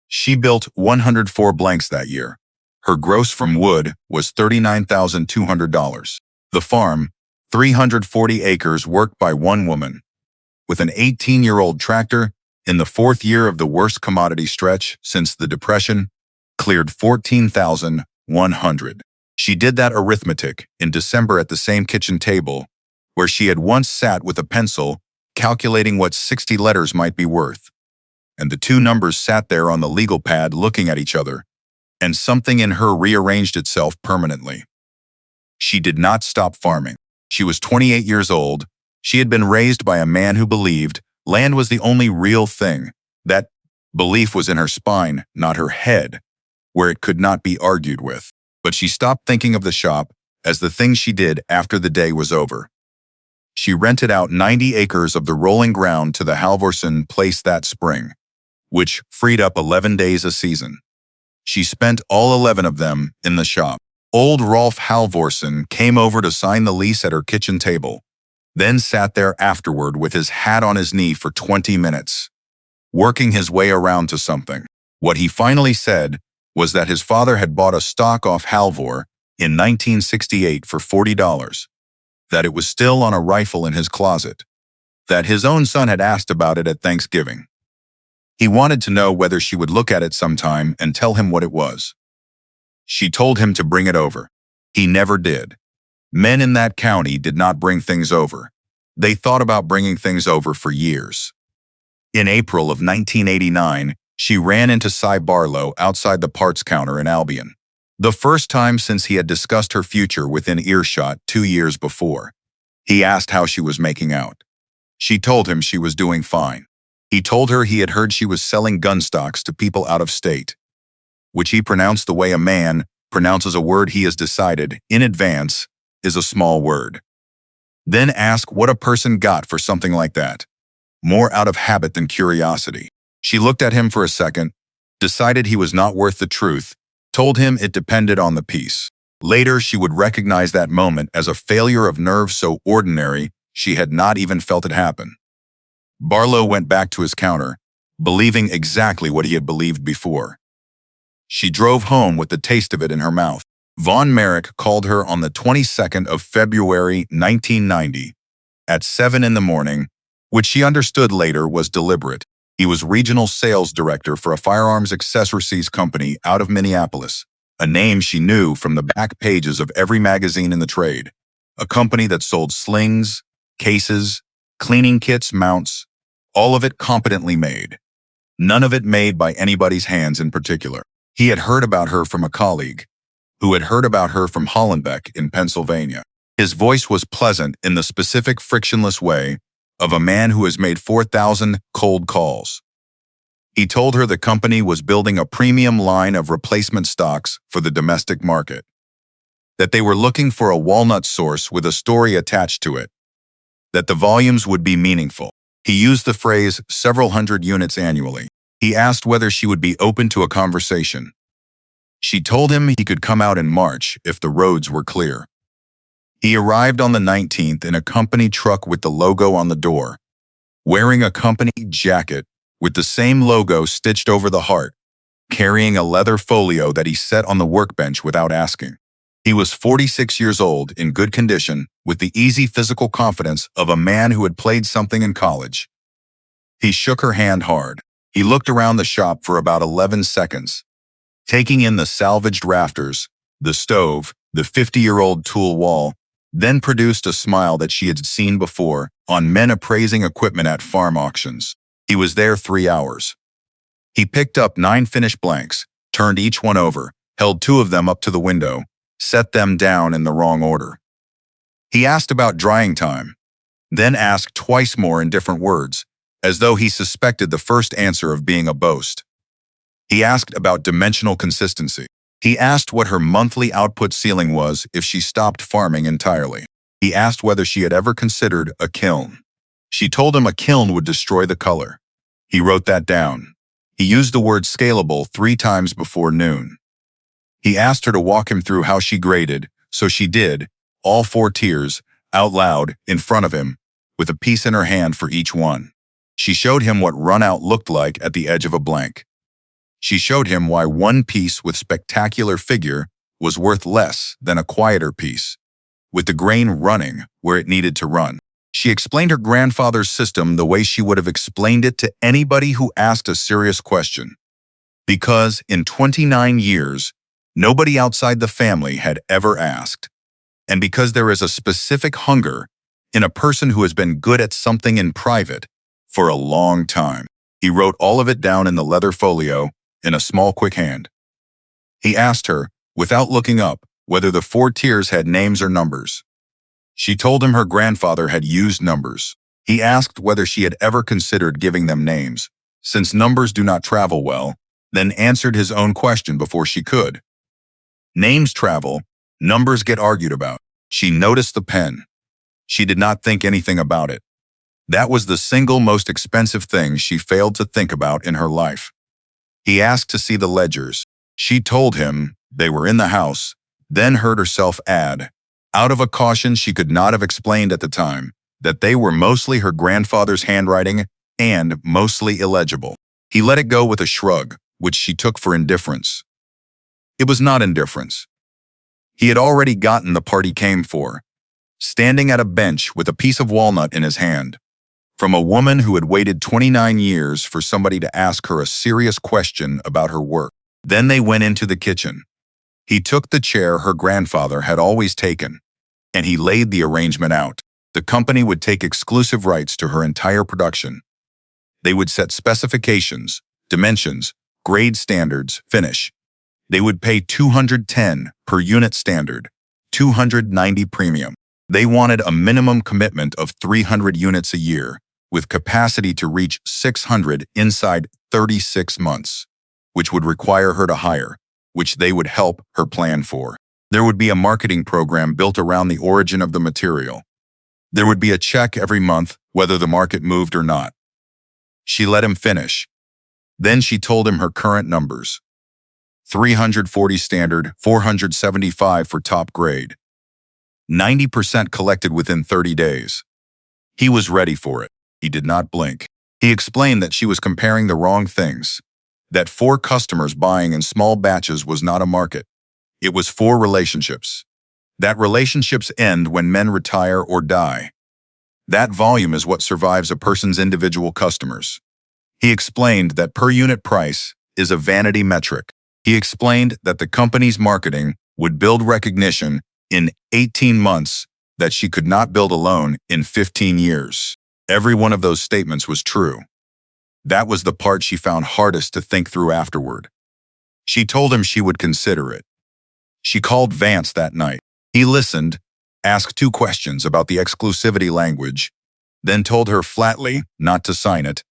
She built 104 blanks that year. Her gross from wood was $39,200. The farm, 340 acres, worked by one woman, with an 18-year-old tractor, in the 4th year of the worst commodity stretch since the Depression, cleared $14,100. She did that arithmetic in December at the same kitchen table where she had once sat with a pencil calculating what 60 letters might be worth. And the 2 numbers sat there on the legal pad looking at each other, and something in her rearranged itself permanently. She did not stop farming. She was 28 years old. She had been raised by a man who believed land was the only real thing. That belief was in her spine, not her head, where it could not be argued with. But she stopped thinking of the shop as the thing she did after the day was over. She rented out 90 acres of the rolling ground to the Halvorson place that spring, which freed up 11 days a season. She spent all 11 of them in the shop. Old Rolf Halvorson came over to sign the lease at her kitchen table, then sat there afterward with his hat on his knee for 20 minutes, working his way around to something. What he finally said was that his father had bought a stock off Halvor in 1968 for $40, that it was still on a rifle in his closet, that his own son had asked about it at Thanksgiving. He wanted to know whether she would look at it sometime and tell him what it was. She told him to bring it over. He never did. Men in that county did not bring things over. They thought about bringing things over for years. In April of 1989, she ran into Cy Barlow outside the parts counter in Albion. The first time since he had discussed her future within earshot 2 years before. He asked how she was making out. She told him she was doing fine. He told her he had heard she was selling gun stocks to people out of state, which he pronounced the way a man pronounces a word he has decided, in advance, is a small word. Then ask what a person got for something like that, more out of habit than curiosity. She looked at him for a second, decided he was not worth the truth, told him it depended on the piece. Later, she would recognize that moment as a failure of nerve so ordinary she had not even felt it happen. Barlow went back to his counter, believing exactly what he had believed before. She drove home with the taste of it in her mouth. Von Merrick called her on the 22nd of February 1990 at 7 in the morning, which she understood later was deliberate. He was regional sales director for a firearms accessories company out of Minneapolis, a name she knew from the back pages of every magazine in the trade, a company that sold slings, cases, cleaning kits, mounts, all of it competently made. None of it made by anybody's hands in particular. He had heard about her from a colleague, who had heard about her from Hollenbeck in Pennsylvania. His voice was pleasant in the specific frictionless way of a man who has made 4,000 cold calls. He told her the company was building a premium line of replacement stocks for the domestic market, that they were looking for a walnut source with a story attached to it, that the volumes would be meaningful. He used the phrase several hundred units annually. He asked whether she would be open to a conversation. She told him he could come out in March if the roads were clear. He arrived on the 19th in a company truck with the logo on the door, wearing a company jacket with the same logo stitched over the heart, carrying a leather folio that he set on the workbench without asking. He was 46 years old, in good condition, with the easy physical confidence of a man who had played something in college. He shook her hand hard. He looked around the shop for about 11 seconds, taking in the salvaged rafters, the stove, the 50-year-old tool wall, then produced a smile that she had seen before on men appraising equipment at farm auctions. He was there 3 hours. He picked up 9 finished blanks, turned each one over, held 2 of them up to the window, set them down in the wrong order. He asked about drying time, then asked twice more in different words, as though he suspected the first answer of being a boast. He asked about dimensional consistency. He asked what her monthly output ceiling was if she stopped farming entirely. He asked whether she had ever considered a kiln. She told him a kiln would destroy the color. He wrote that down. He used the word scalable 3 times before noon. He asked her to walk him through how she graded, so she did, all 4 tiers, out loud, in front of him, with a piece in her hand for each one. She showed him what run-out looked like at the edge of a blank. She showed him why one piece with spectacular figure was worth less than a quieter piece, with the grain running where it needed to run. She explained her grandfather's system the way she would have explained it to anybody who asked a serious question. Because in 29 years, nobody outside the family had ever asked. And because there is a specific hunger in a person who has been good at something in private for a long time. He wrote all of it down in the leather folio in a small, quick hand. He asked her, without looking up, whether the 4 tiers had names or numbers. She told him her grandfather had used numbers. He asked whether she had ever considered giving them names, since numbers do not travel well, then answered his own question before she could. Names travel, numbers get argued about. She noticed the pen. She did not think anything about it. That was the single most expensive thing she failed to think about in her life. He asked to see the ledgers. She told him they were in the house, then heard herself add, out of a caution she could not have explained at the time, that they were mostly her grandfather's handwriting and mostly illegible. He let it go with a shrug, which she took for indifference. It was not indifference. He had already gotten the part he came for, standing at a bench with a piece of walnut in his hand, from a woman who had waited 29 years for somebody to ask her a serious question about her work. Then they went into the kitchen. He took the chair her grandfather had always taken, and he laid the arrangement out. The company would take exclusive rights to her entire production. They would set specifications, dimensions, grade standards, finish. They would pay $210 per unit standard, $290 premium. They wanted a minimum commitment of 300 units a year, with capacity to reach 600 inside 36 months, which would require her to hire, which they would help her plan for. There would be a marketing program built around the origin of the material. There would be a check every month, whether the market moved or not. She let him finish. Then she told him her current numbers. 340 standard, 475 for top grade. 90% collected within 30 days. He was ready for it. He did not blink. He explained that she was comparing the wrong things. That for customers buying in small batches was not a market. It was for relationships. That relationships end when men retire or die. That volume is what survives a person's individual customers. He explained that per unit price is a vanity metric. He explained that the company's marketing would build recognition in 18 months that she could not build alone in 15 years. Every one of those statements was true. That was the part she found hardest to think through afterward. She told him she would consider it. She called Vance that night. He listened, asked 2 questions about the exclusivity language, then told her flatly not to sign it,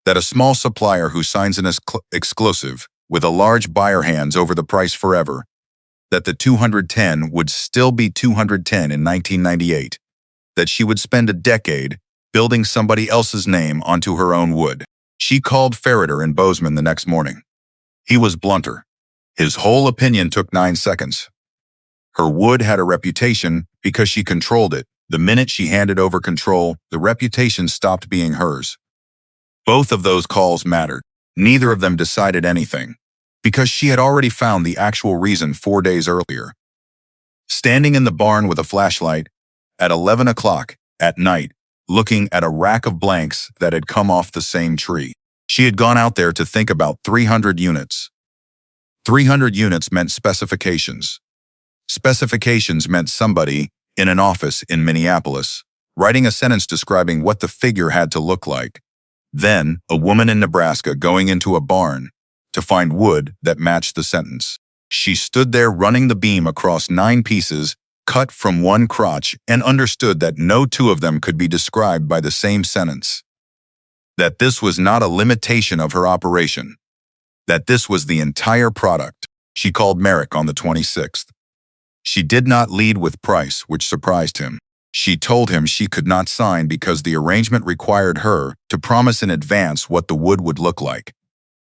that a small supplier who signs an exclusive with a large buyer hands over the price forever, that the 210 would still be 210 in 1998, that she would spend a decade building somebody else's name onto her own wood. She called Ferreter in Bozeman the next morning. He was blunter. His whole opinion took 9 seconds. Her wood had a reputation because she controlled it. The minute she handed over control, the reputation stopped being hers. Both of those calls mattered. Neither of them decided anything, because she had already found the actual reason 4 days earlier. Standing in the barn with a flashlight, at 11 o'clock at night, looking at a rack of blanks that had come off the same tree. She had gone out there to think about 300 units. 300 units meant specifications. Specifications meant somebody in an office in Minneapolis writing a sentence describing what the figure had to look like. Then, a woman in Nebraska going into a barn to find wood that matched the sentence. She stood there running the beam across 9 pieces, cut from one crotch, and understood that no 2 of them could be described by the same sentence. That this was not a limitation of her operation. That this was the entire product. She called Merrick on the 26th. She did not lead with price, which surprised him. She told him she could not sign because the arrangement required her to promise in advance what the wood would look like.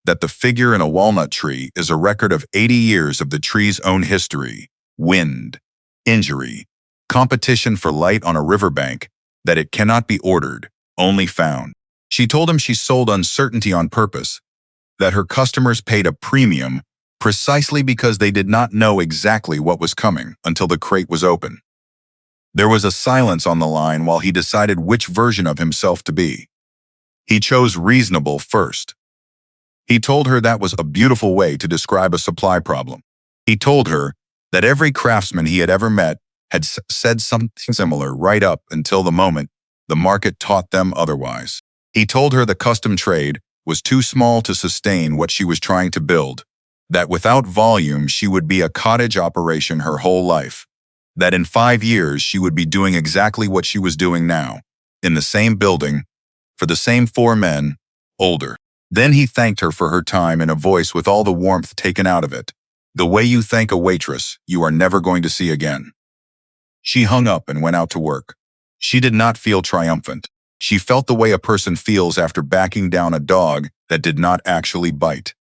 That the figure in a walnut tree is a record of 80 years of the tree's own history, wind, injury, competition for light on a riverbank, that it cannot be ordered, only found. She told him she sold uncertainty on purpose, that her customers paid a premium precisely because they did not know exactly what was coming until the crate was open. There was a silence on the line while he decided which version of himself to be. He chose reasonable first. He told her that was a beautiful way to describe a supply problem. He told her that every craftsman he had ever met had said something similar right up until the moment the market taught them otherwise. He told her the custom trade was too small to sustain what she was trying to build, that without volume she would be a cottage operation her whole life, that in 5 years she would be doing exactly what she was doing now, in the same building, for the same 4 men, older. Then he thanked her for her time in a voice with all the warmth taken out of it, the way you thank a waitress you are never going to see again. She hung up and went out to work. She did not feel triumphant. She felt the way a person feels after backing down a dog that did not actually bite.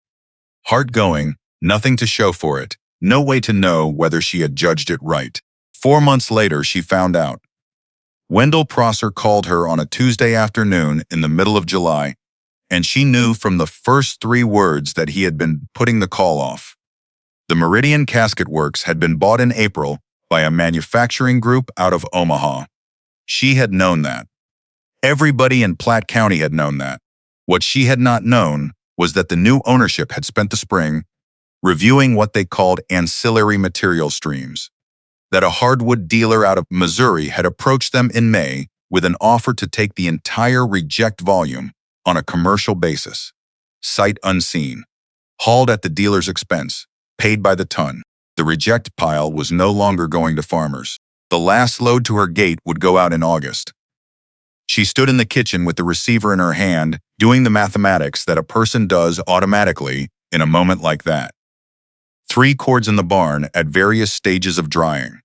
Heart going, nothing to show for it, no way to know whether she had judged it right. 4 months later, she found out. Wendell Prosser called her on a Tuesday afternoon in the middle of July, and she knew from the first 3 words that he had been putting the call off. The Meridian Casket Works had been bought in April by a manufacturing group out of Omaha. She had known that. Everybody in Platte County had known that. What she had not known was that the new ownership had spent the spring reviewing what they called ancillary material streams, that a hardwood dealer out of Missouri had approached them in May with an offer to take the entire reject volume on a commercial basis, sight unseen, hauled at the dealer's expense, paid by the ton. The reject pile was no longer going to farmers. The last load to her gate would go out in August. She stood in the kitchen with the receiver in her hand, doing the mathematics that a person does automatically in a moment like that. 3 cords in the barn at various stages of drying.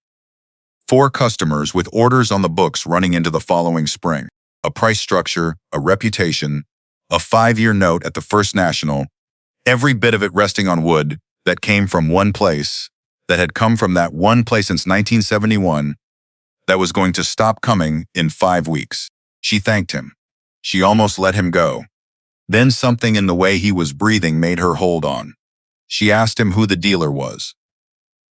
4 customers with orders on the books running into the following spring. A price structure, a reputation, a 5-year note at the First National, every bit of it resting on wood that came from one place, that had come from that one place since 1971, that was going to stop coming in 5 weeks. She thanked him. She almost let him go. Then something in the way he was breathing made her hold on. She asked him who the dealer was.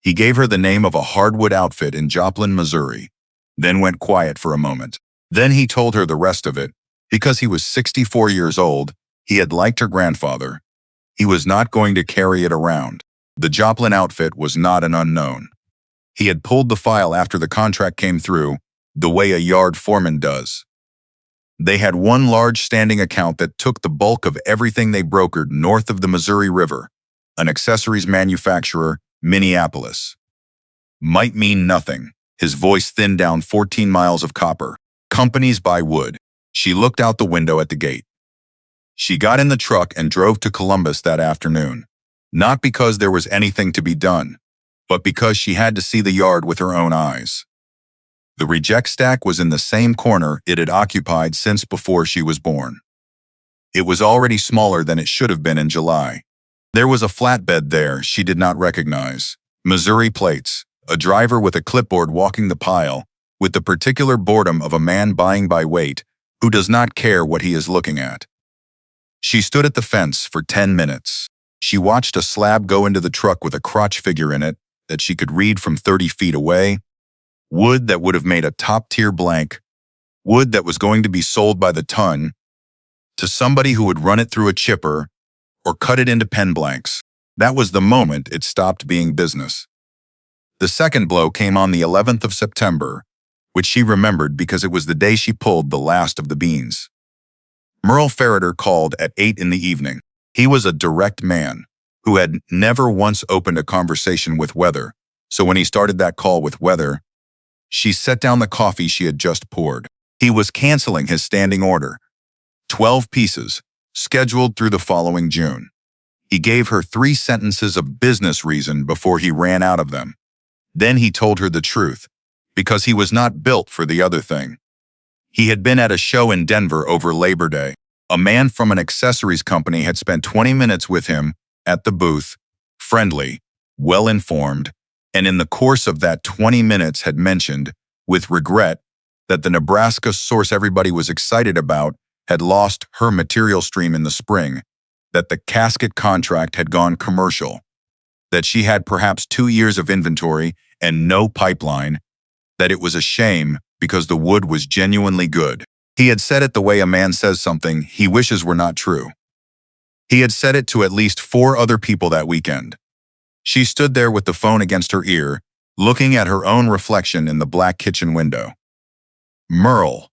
He gave her the name of a hardwood outfit in Joplin, Missouri, then went quiet for a moment. Then he told her the rest of it. Because he was 64 years old, he had liked her grandfather. He was not going to carry it around. The Joplin outfit was not an unknown. He had pulled the file after the contract came through, the way a yard foreman does. They had one large standing account that took the bulk of everything they brokered north of the Missouri River, an accessories manufacturer, Minneapolis. Might mean nothing. His voice thinned down 14 miles of copper. Companies buy wood. She looked out the window at the gate. She got in the truck and drove to Columbus that afternoon. Not because there was anything to be done, but because she had to see the yard with her own eyes. The reject stack was in the same corner it had occupied since before she was born. It was already smaller than it should have been in July. There was a flatbed there she did not recognize. Missouri plates, a driver with a clipboard walking the pile, with the particular boredom of a man buying by weight who does not care what he is looking at. She stood at the fence for 10 minutes. She watched a slab go into the truck with a crotch figure in it that she could read from 30 feet away. Wood that would have made a top-tier blank. Wood that was going to be sold by the ton to somebody who would run it through a chipper or cut it into pen blanks. That was the moment it stopped being business. The second blow came on the 11th of September, which she remembered because it was the day she pulled the last of the beans. Merle Ferreter called at 8 in the evening. He was a direct man who had never once opened a conversation with Weather, so when he started that call with Weather, she set down the coffee she had just poured. He was canceling his standing order. 12 pieces, scheduled through the following June. He gave her 3 sentences of business reason before he ran out of them. Then he told her the truth, because he was not built for the other thing. He had been at a show in Denver over Labor Day. A man from an accessories company had spent 20 minutes with him at the booth, friendly, well-informed, and in the course of that 20 minutes had mentioned, with regret, that the Nebraska source everybody was excited about had lost her material stream in the spring, that the casket contract had gone commercial, that she had perhaps 2 years of inventory and no pipeline, that it was a shame because the wood was genuinely good. He had said it the way a man says something he wishes were not true. He had said it to at least 4 other people that weekend. She stood there with the phone against her ear, looking at her own reflection in the black kitchen window. Merle.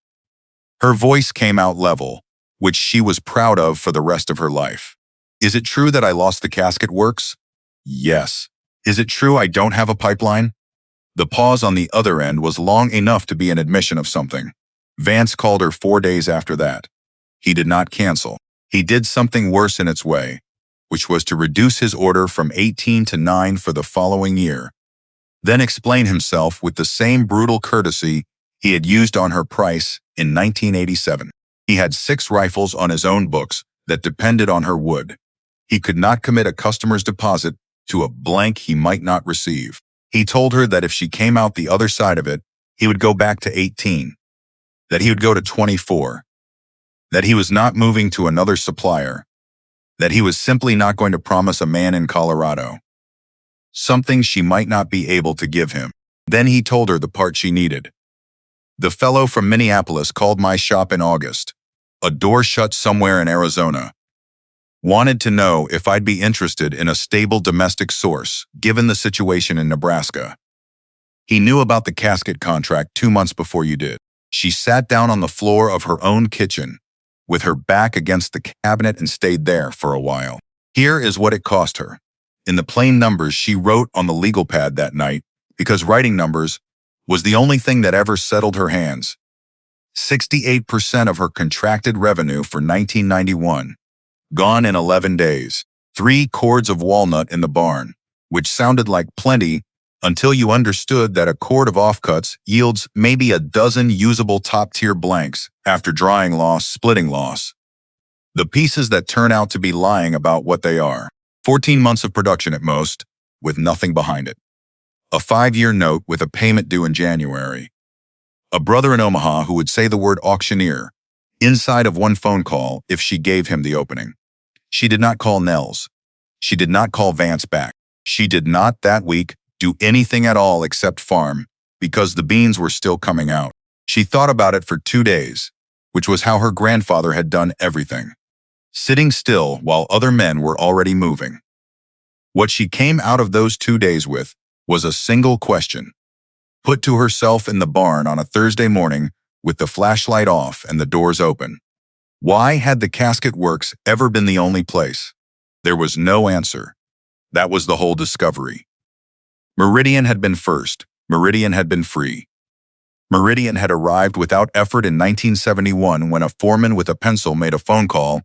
Her voice came out level, which she was proud of for the rest of her life. Is it true that I lost the casket works? Yes. Is it true I don't have a pipeline? The pause on the other end was long enough to be an admission of something. Vance called her 4 days after that. He did not cancel. He did something worse in its way, which was to reduce his order from 18 to 9 for the following year, then explain himself with the same brutal courtesy he had used on her price in 1987. He had 6 rifles on his own books that depended on her wood. He could not commit a customer's deposit to a blank he might not receive. He told her that if she came out the other side of it, he would go back to 18, that he would go to 24, that he was not moving to another supplier, that he was simply not going to promise a man in Colorado something she might not be able to give him. Then he told her the part she needed. The fellow from Minneapolis called my shop in August, a door shut somewhere in Arizona. Wanted to know if I'd be interested in a stable domestic source, given the situation in Nebraska. He knew about the casket contract 2 months before you did. She sat down on the floor of her own kitchen, with her back against the cabinet and stayed there for a while. Here is what it cost her. In the plain numbers she wrote on the legal pad that night, because writing numbers was the only thing that ever settled her hands. 68% of her contracted revenue for 1991. Gone in 11 days. 3 cords of walnut in the barn, which sounded like plenty until you understood that a cord of offcuts yields maybe a dozen usable top-tier blanks after drying loss, splitting loss. The pieces that turn out to be lying about what they are. 14 months of production at most, with nothing behind it. A 5-year note with a payment due in January. A brother in Omaha who would say the word auctioneer inside of one phone call if she gave him the opening. She did not call Nels. She did not call Vance back. She did not, that week, do anything at all except farm, because the beans were still coming out. She thought about it for 2 days, which was how her grandfather had done everything. Sitting still while other men were already moving. What she came out of those 2 days with was a single question, put to herself in the barn on a Thursday morning with the flashlight off and the doors open. Why had the casket works ever been the only place? There was no answer. That was the whole discovery. Meridian had been first. Meridian had been free. Meridian had arrived without effort in 1971 when a foreman with a pencil made a phone call,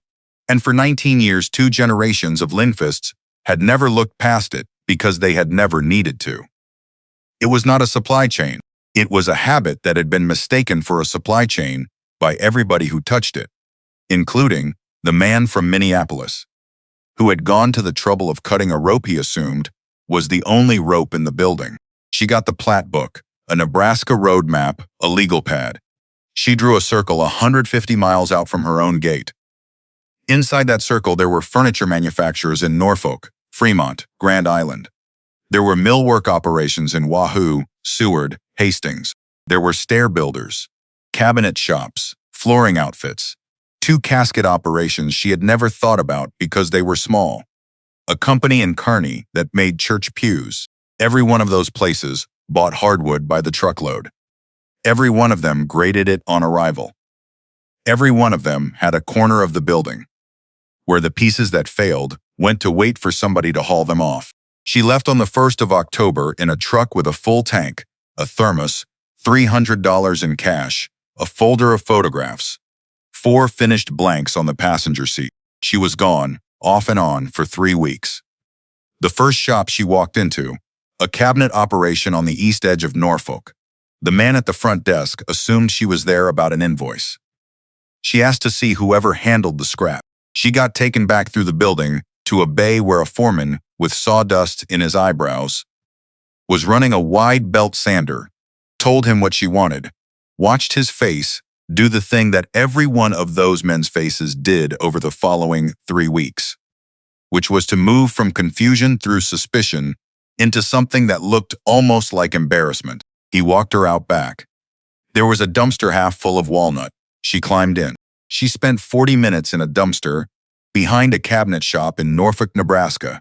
and for 19 years 2 generations of Lindqvists had never looked past it because they had never needed to. It was not a supply chain. It was a habit that had been mistaken for a supply chain by everybody who touched it, including the man from Minneapolis, who had gone to the trouble of cutting a rope he assumed was the only rope in the building. She got the plat book, a Nebraska road map, a legal pad. She drew a circle 150 miles out from her own gate. Inside that circle there were furniture manufacturers in Norfolk, Fremont, Grand Island. There were millwork operations in Wahoo, Seward, Hastings. There were stair builders, cabinet shops, flooring outfits, 2 casket operations she had never thought about because they were small. A company in Kearney that made church pews. Every one of those places bought hardwood by the truckload. Every one of them graded it on arrival. Every one of them had a corner of the building where the pieces that failed went to wait for somebody to haul them off. She left on the 1st of October in a truck with a full tank, a thermos, $300 in cash, a folder of photographs, 4 finished blanks on the passenger seat. She was gone, off and on, for 3 weeks. The first shop she walked into, a cabinet operation on the east edge of Norfolk. The man at the front desk assumed she was there about an invoice. She asked to see whoever handled the scrap. She got taken back through the building to a bay where a foreman, with sawdust in his eyebrows, was running a wide belt sander, told him what she wanted, watched his face do the thing that every one of those men's faces did over the following 3 weeks, which was to move from confusion through suspicion into something that looked almost like embarrassment. He walked her out back. There was a dumpster half full of walnut. She climbed in. She spent 40 minutes in a dumpster behind a cabinet shop in Norfolk, Nebraska.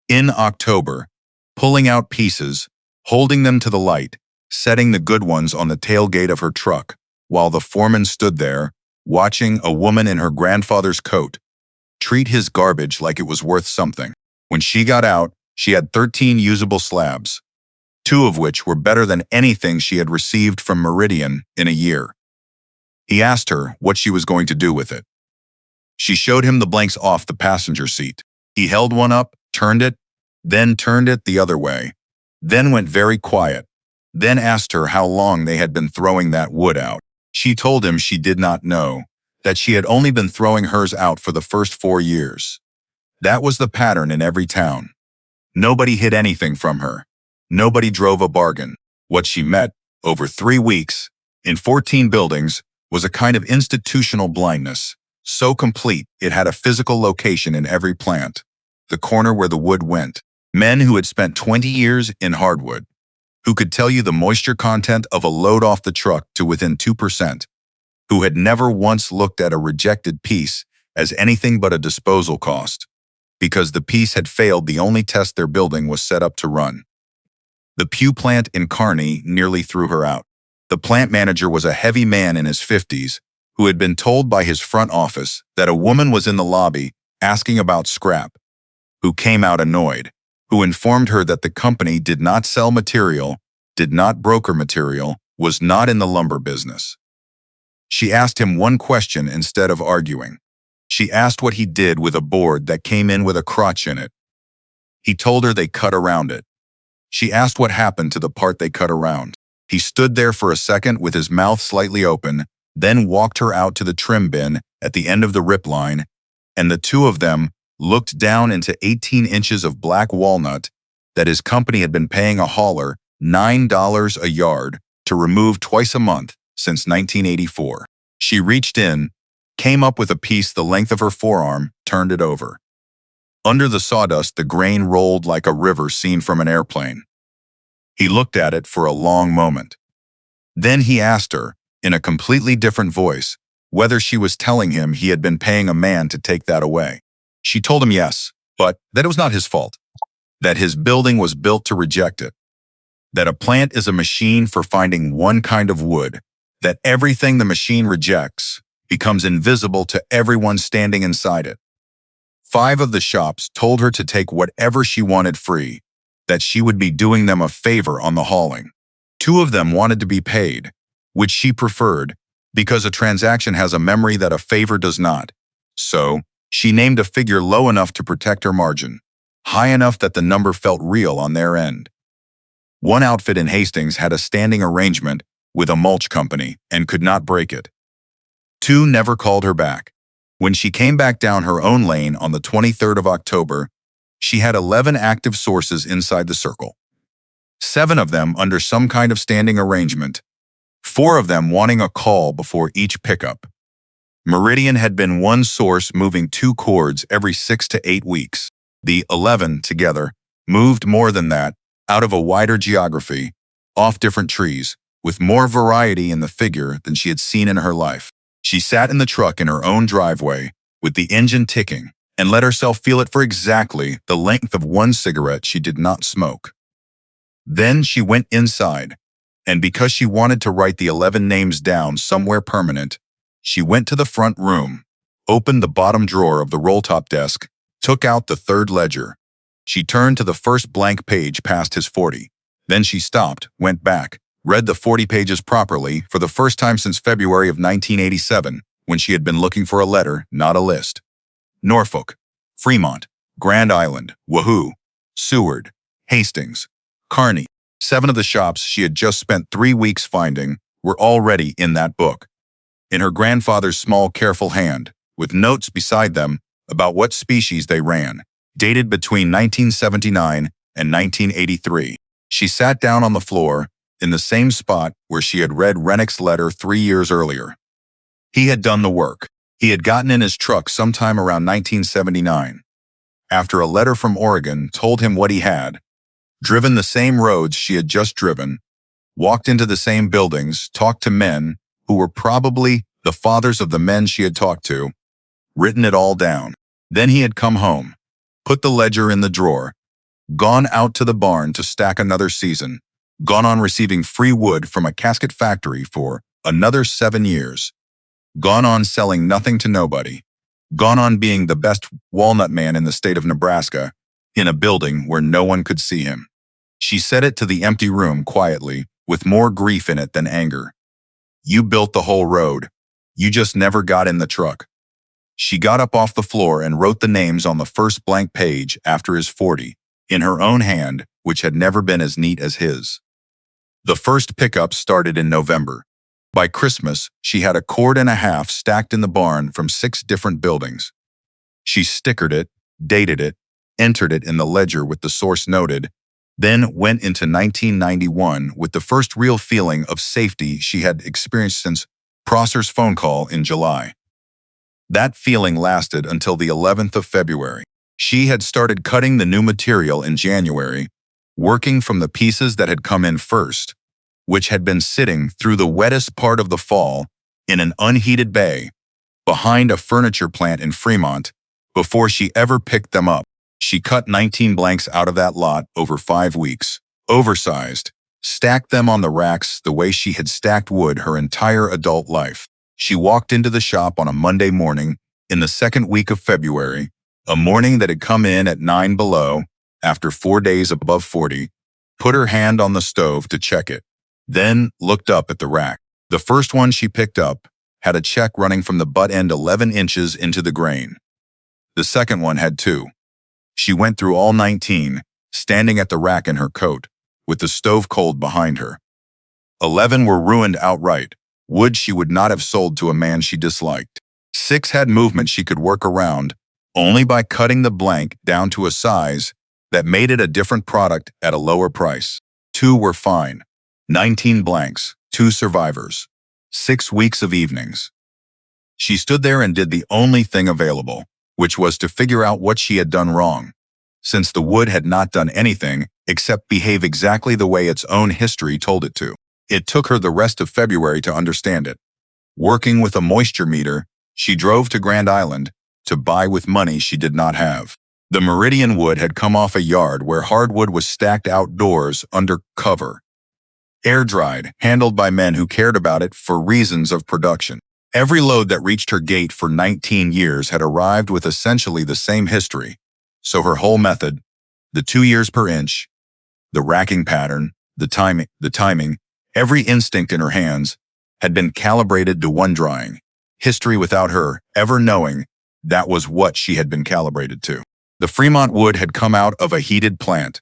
In October, pulling out pieces, holding them to the light, setting the good ones on the tailgate of her truck, while the foreman stood there, watching a woman in her grandfather's coat treat his garbage like it was worth something. When she got out, she had 13 usable slabs, 2 of which were better than anything she had received from Meridian in a year. He asked her what she was going to do with it. She showed him the blanks off the passenger seat. He held one up, turned it, then turned it the other way, then went very quiet, then asked her how long they had been throwing that wood out. She told him she did not know, that she had only been throwing hers out for the first 4 years. That was the pattern in every town. Nobody hid anything from her. Nobody drove a bargain. What she met, over 3 weeks, in 14 buildings, was a kind of institutional blindness, so complete it had a physical location in every plant, the corner where the wood went. Men who had spent 20 years in hardwood, who could tell you the moisture content of a load off the truck to within 2%, who had never once looked at a rejected piece as anything but a disposal cost, because the piece had failed the only test their building was set up to run. The pew plant in Kearney nearly threw her out. The plant manager was a heavy man in his 50s who had been told by his front office that a woman was in the lobby asking about scrap, who came out annoyed, who informed her that the company did not sell material, did not broker material, was not in the lumber business. She asked him one question instead of arguing. She asked what he did with a board that came in with a crotch in it. He told her they cut around it. She asked what happened to the part they cut around. He stood there for a second with his mouth slightly open, then walked her out to the trim bin at the end of the rip line, and the two of them looked down into 18 inches of black walnut that his company had been paying a hauler $9 a yard to remove twice a month since 1984. She reached in, came up with a piece the length of her forearm, turned it over. Under the sawdust, the grain rolled like a river seen from an airplane. He looked at it for a long moment. Then he asked her, in a completely different voice, whether she was telling him he had been paying a man to take that away. She told him yes, but that it was not his fault, that his building was built to reject it, that a plant is a machine for finding one kind of wood, that everything the machine rejects becomes invisible to everyone standing inside it. 5 of the shops told her to take whatever she wanted free, that she would be doing them a favor on the hauling. 2 of them wanted to be paid, which she preferred, because a transaction has a memory that a favor does not. So, she named a figure low enough to protect her margin, high enough that the number felt real on their end. One outfit in Hastings had a standing arrangement with a mulch company and could not break it. 2 never called her back. When she came back down her own lane on the 23rd of October, she had 11 active sources inside the circle. 7 of them under some kind of standing arrangement, 4 of them wanting a call before each pickup. Meridian had been one source moving 2 cords every 6 to 8 weeks. The 11 together moved more than that, out of a wider geography, off different trees, with more variety in the figure than she had seen in her life. She sat in the truck in her own driveway, with the engine ticking, and let herself feel it for exactly the length of one cigarette she did not smoke. Then she went inside, and because she wanted to write the 11 names down somewhere permanent, she went to the front room, opened the bottom drawer of the roll-top desk, took out the 3rd ledger. She turned to the first blank page past his 40. Then she stopped, went back, read the 40 pages properly for the first time since February of 1987, when she had been looking for a letter, not a list. Norfolk, Fremont, Grand Island, Wahoo, Seward, Hastings, Kearney. 7 of the shops she had just spent 3 weeks finding were already in that book, in her grandfather's small, careful hand, with notes beside them about what species they ran, dated between 1979 and 1983. She sat down on the floor, in the same spot where she had read Rennick's letter 3 years earlier. He had done the work. He had gotten in his truck sometime around 1979, after a letter from Oregon told him what he had, driven the same roads she had just driven, walked into the same buildings, talked to men who were probably the fathers of the men she had talked to, written it all down. Then he had come home, put the ledger in the drawer, gone out to the barn to stack another season, gone on receiving free wood from a casket factory for another 7 years, gone on selling nothing to nobody, gone on being the best walnut man in the state of Nebraska, in a building where no one could see him. She said it to the empty room quietly, with more grief in it than anger. You built the whole road. You just never got in the truck. She got up off the floor and wrote the names on the first blank page after his 40, in her own hand, which had never been as neat as his. The first pickup started in November. By Christmas, she had a cord and a half stacked in the barn from 6 different buildings. She stickered it, dated it, entered it in the ledger with the source noted, then went into 1991 with the first real feeling of safety she had experienced since Prosser's phone call in July. That feeling lasted until the 11th of February. She had started cutting the new material in January, working from the pieces that had come in first, which had been sitting through the wettest part of the fall in an unheated bay behind a furniture plant in Fremont before she ever picked them up. She cut 19 blanks out of that lot over 5 weeks, oversized, stacked them on the racks the way she had stacked wood her entire adult life. She walked into the shop on a Monday morning in the 2nd week of February, a morning that had come in at 9 below, after 4 days above 40, put her hand on the stove to check it, then looked up at the rack. The first one she picked up had a check running from the butt end 11 inches into the grain. The second one had 2. She went through all 19, standing at the rack in her coat, with the stove cold behind her. 11 were ruined outright, wood she would not have sold to a man she disliked. 6 had movement she could work around, only by cutting the blank down to a size that made it a different product at a lower price. 2 were fine. 19 blanks, 2 survivors. 6 weeks of evenings. She stood there and did the only thing available, which was to figure out what she had done wrong, since the wood had not done anything except behave exactly the way its own history told it to. It took her the rest of February to understand it. Working with a moisture meter, she drove to Grand Island to buy with money she did not have. The Meridian wood had come off a yard where hardwood was stacked outdoors under cover. Air-dried, handled by men who cared about it for reasons of production. Every load that reached her gate for 19 years had arrived with essentially the same history, so her whole method, the 2 years per inch, the racking pattern, the timing, every instinct in her hands had been calibrated to one drying. History without her ever knowing that was what she had been calibrated to. The Fremont wood had come out of a heated plant,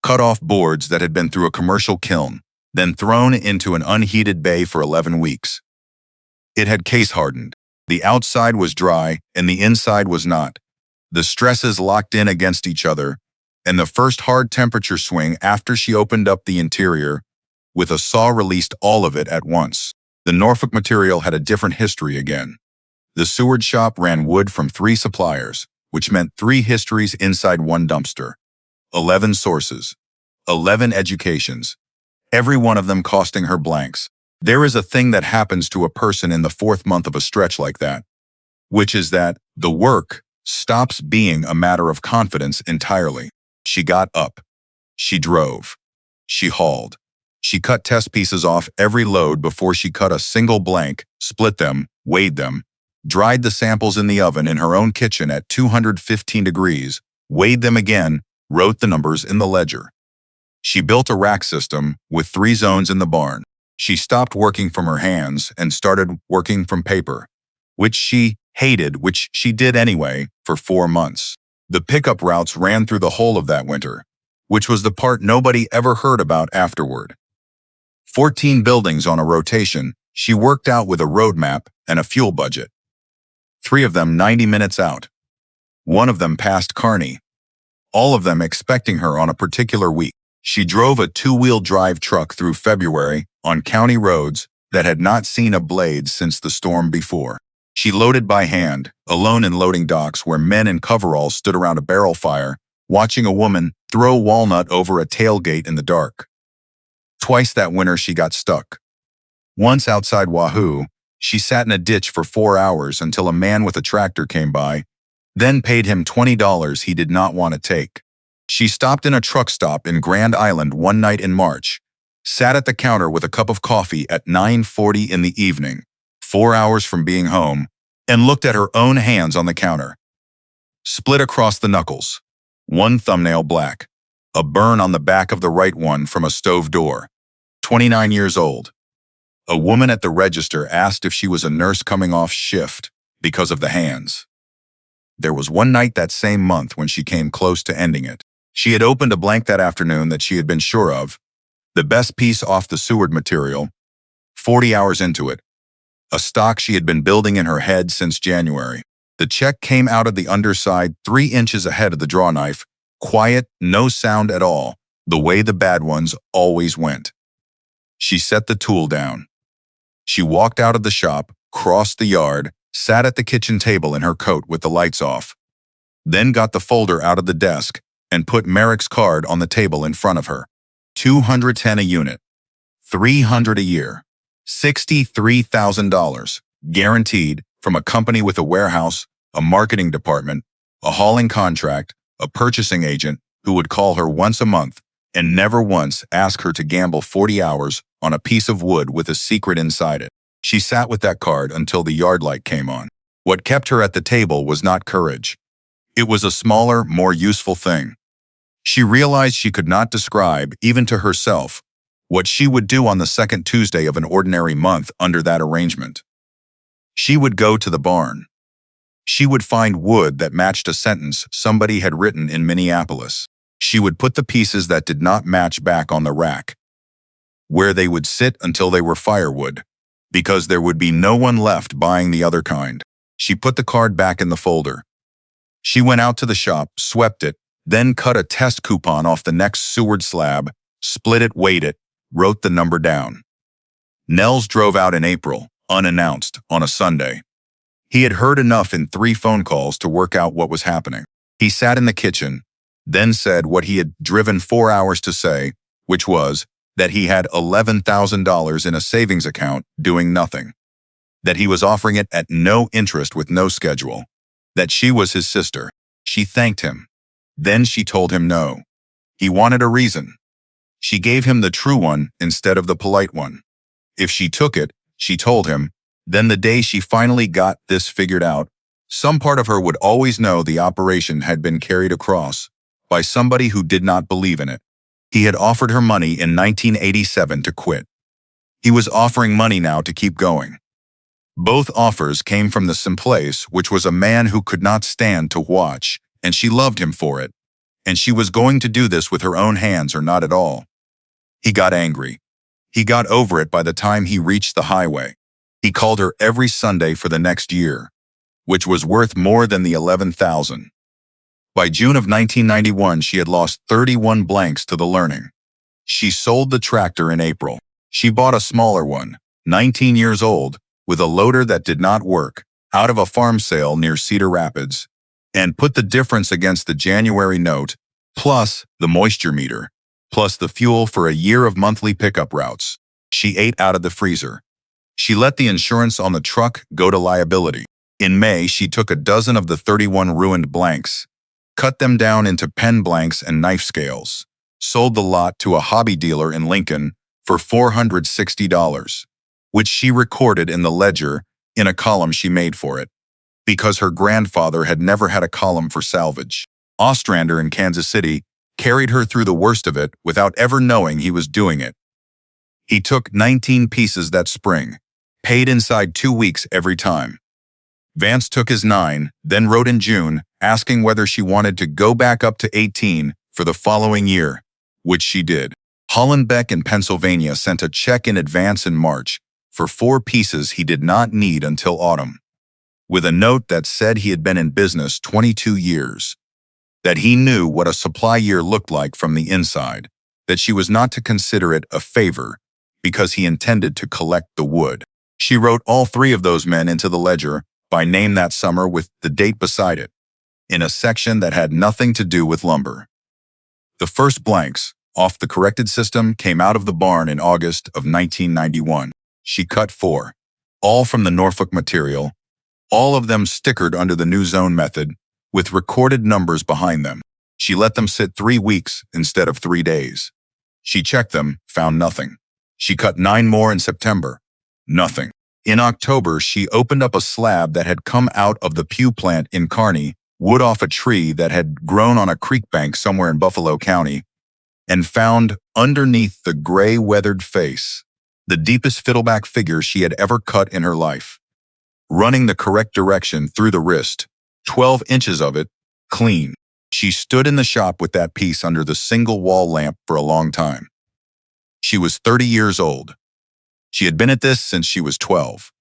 cut off boards that had been through a commercial kiln, then thrown into an unheated bay for 11 weeks. It had case-hardened. The outside was dry and the inside was not. The stresses locked in against each other, and the first hard temperature swing after she opened up the interior with a saw released all of it at once. The Norfolk material had a different history again. The Seward shop ran wood from 3 suppliers, which meant 3 histories inside one dumpster. 11 sources. 11 educations. Every one of them costing her blanks. There is a thing that happens to a person in the 4th month of a stretch like that, which is that the work stops being a matter of confidence entirely. She got up. She drove. She hauled. She cut test pieces off every load before she cut a single blank, split them, weighed them, dried the samples in the oven in her own kitchen at 215 degrees, weighed them again, wrote the numbers in the ledger. She built a rack system with 3 zones in the barn. She stopped working from her hands and started working from paper, which she hated, which she did anyway, for 4 months. The pickup routes ran through the whole of that winter, which was the part nobody ever heard about afterward. 14 buildings on a rotation, she worked out with a roadmap and a fuel budget. 3 of them 90 minutes out. 1 of them past Kearney. All of them expecting her on a particular week. She drove a 2-wheel drive truck through February on county roads that had not seen a blade since the storm before. She loaded by hand, alone in loading docks where men in coveralls stood around a barrel fire, watching a woman throw walnut over a tailgate in the dark. Twice that winter she got stuck. Once outside Wahoo, she sat in a ditch for 4 hours until a man with a tractor came by, then paid him $20 he did not want to take. She stopped in a truck stop in Grand Island one night in March, sat at the counter with a cup of coffee at 9:40 in the evening, 4 hours from being home, and looked at her own hands on the counter. Split across the knuckles, 1 thumbnail black, a burn on the back of the right one from a stove door. 29 years old. A woman at the register asked if she was a nurse coming off shift because of the hands. There was one night that same month when she came close to ending it. She had opened a blank that afternoon that she had been sure of, the best piece off the Seward material, 40 hours into it, a stock she had been building in her head since January. The check came out of the underside 3 inches ahead of the draw knife, quiet, no sound at all, the way the bad ones always went. She set the tool down. She walked out of the shop, crossed the yard, sat at the kitchen table in her coat with the lights off, then got the folder out of the desk and put Merrick's card on the table in front of her. $210 a unit, $300 a year, $63,000, guaranteed from a company with a warehouse, a marketing department, a hauling contract, a purchasing agent who would call her once a month and never once ask her to gamble 40 hours on a piece of wood with a secret inside it. She sat with that card until the yard light came on. What kept her at the table was not courage. It was a smaller, more useful thing. She realized she could not describe, even to herself, what she would do on the second Tuesday of an ordinary month under that arrangement. She would go to the barn. She would find wood that matched a sentence somebody had written in Minneapolis. She would put the pieces that did not match back on the rack, where they would sit until they were firewood, because there would be no one left buying the other kind. She put the card back in the folder. She went out to the shop, swept it, then cut a test coupon off the next Seward slab, split it, weighed it, wrote the number down. Nels drove out in April, unannounced, on a Sunday. He had heard enough in 3 phone calls to work out what was happening. He sat in the kitchen, then said what he had driven 4 hours to say, which was that he had $11,000 in a savings account doing nothing, that he was offering it at no interest with no schedule, that she was his sister. She thanked him. Then she told him no. He wanted a reason. She gave him the true one instead of the polite one. If she took it, she told him, then the day she finally got this figured out, some part of her would always know the operation had been carried across by somebody who did not believe in it. He had offered her money in 1987 to quit. He was offering money now to keep going. Both offers came from the same place, which was a man who could not stand to watch, and she loved him for it. And she was going to do this with her own hands or not at all. He got angry. He got over it by the time he reached the highway. He called her every Sunday for the next year, which was worth more than the $11,000. By June of 1991, she had lost 31 blanks to the learning. She sold the tractor in April. She bought a smaller one, 19 years old, with a loader that did not work, out of a farm sale near Cedar Rapids, and put the difference against the January note, plus the moisture meter, plus the fuel for a year of monthly pickup routes. She ate out of the freezer. She let the insurance on the truck go to liability. In May, she took a dozen of the 31 ruined blanks, cut them down into pen blanks and knife scales, sold the lot to a hobby dealer in Lincoln for $460, which she recorded in the ledger in a column she made for it, because her grandfather had never had a column for salvage. Ostrander in Kansas City carried her through the worst of it without ever knowing he was doing it. He took 19 pieces that spring, paid inside 2 weeks every time. Vance took his 9, then wrote in June, asking whether she wanted to go back up to 18 for the following year, which she did. Hollenbeck in Pennsylvania sent a check in advance in March for 4 pieces he did not need until autumn, with a note that said he had been in business 22 years, that he knew what a supply year looked like from the inside, that she was not to consider it a favor because he intended to collect the wood. She wrote all 3 of those men into the ledger by name that summer with the date beside it, in a section that had nothing to do with lumber. The first blanks, off the corrected system, came out of the barn in August of 1991. She cut 4, all from the Norfolk material, all of them stickered under the new zone method, with recorded numbers behind them. She let them sit 3 weeks instead of 3 days. She checked them, found nothing. She cut 9 more in September. Nothing. In October, she opened up a slab that had come out of the Pew plant in Kearney, wood off a tree that had grown on a creek bank somewhere in Buffalo County, and found underneath the gray, weathered face the deepest fiddleback figure she had ever cut in her life, running the correct direction through the wrist, 12 inches of it, clean. She stood in the shop with that piece under the single wall lamp for a long time. She was 30 years old. She had been at this since she was 12,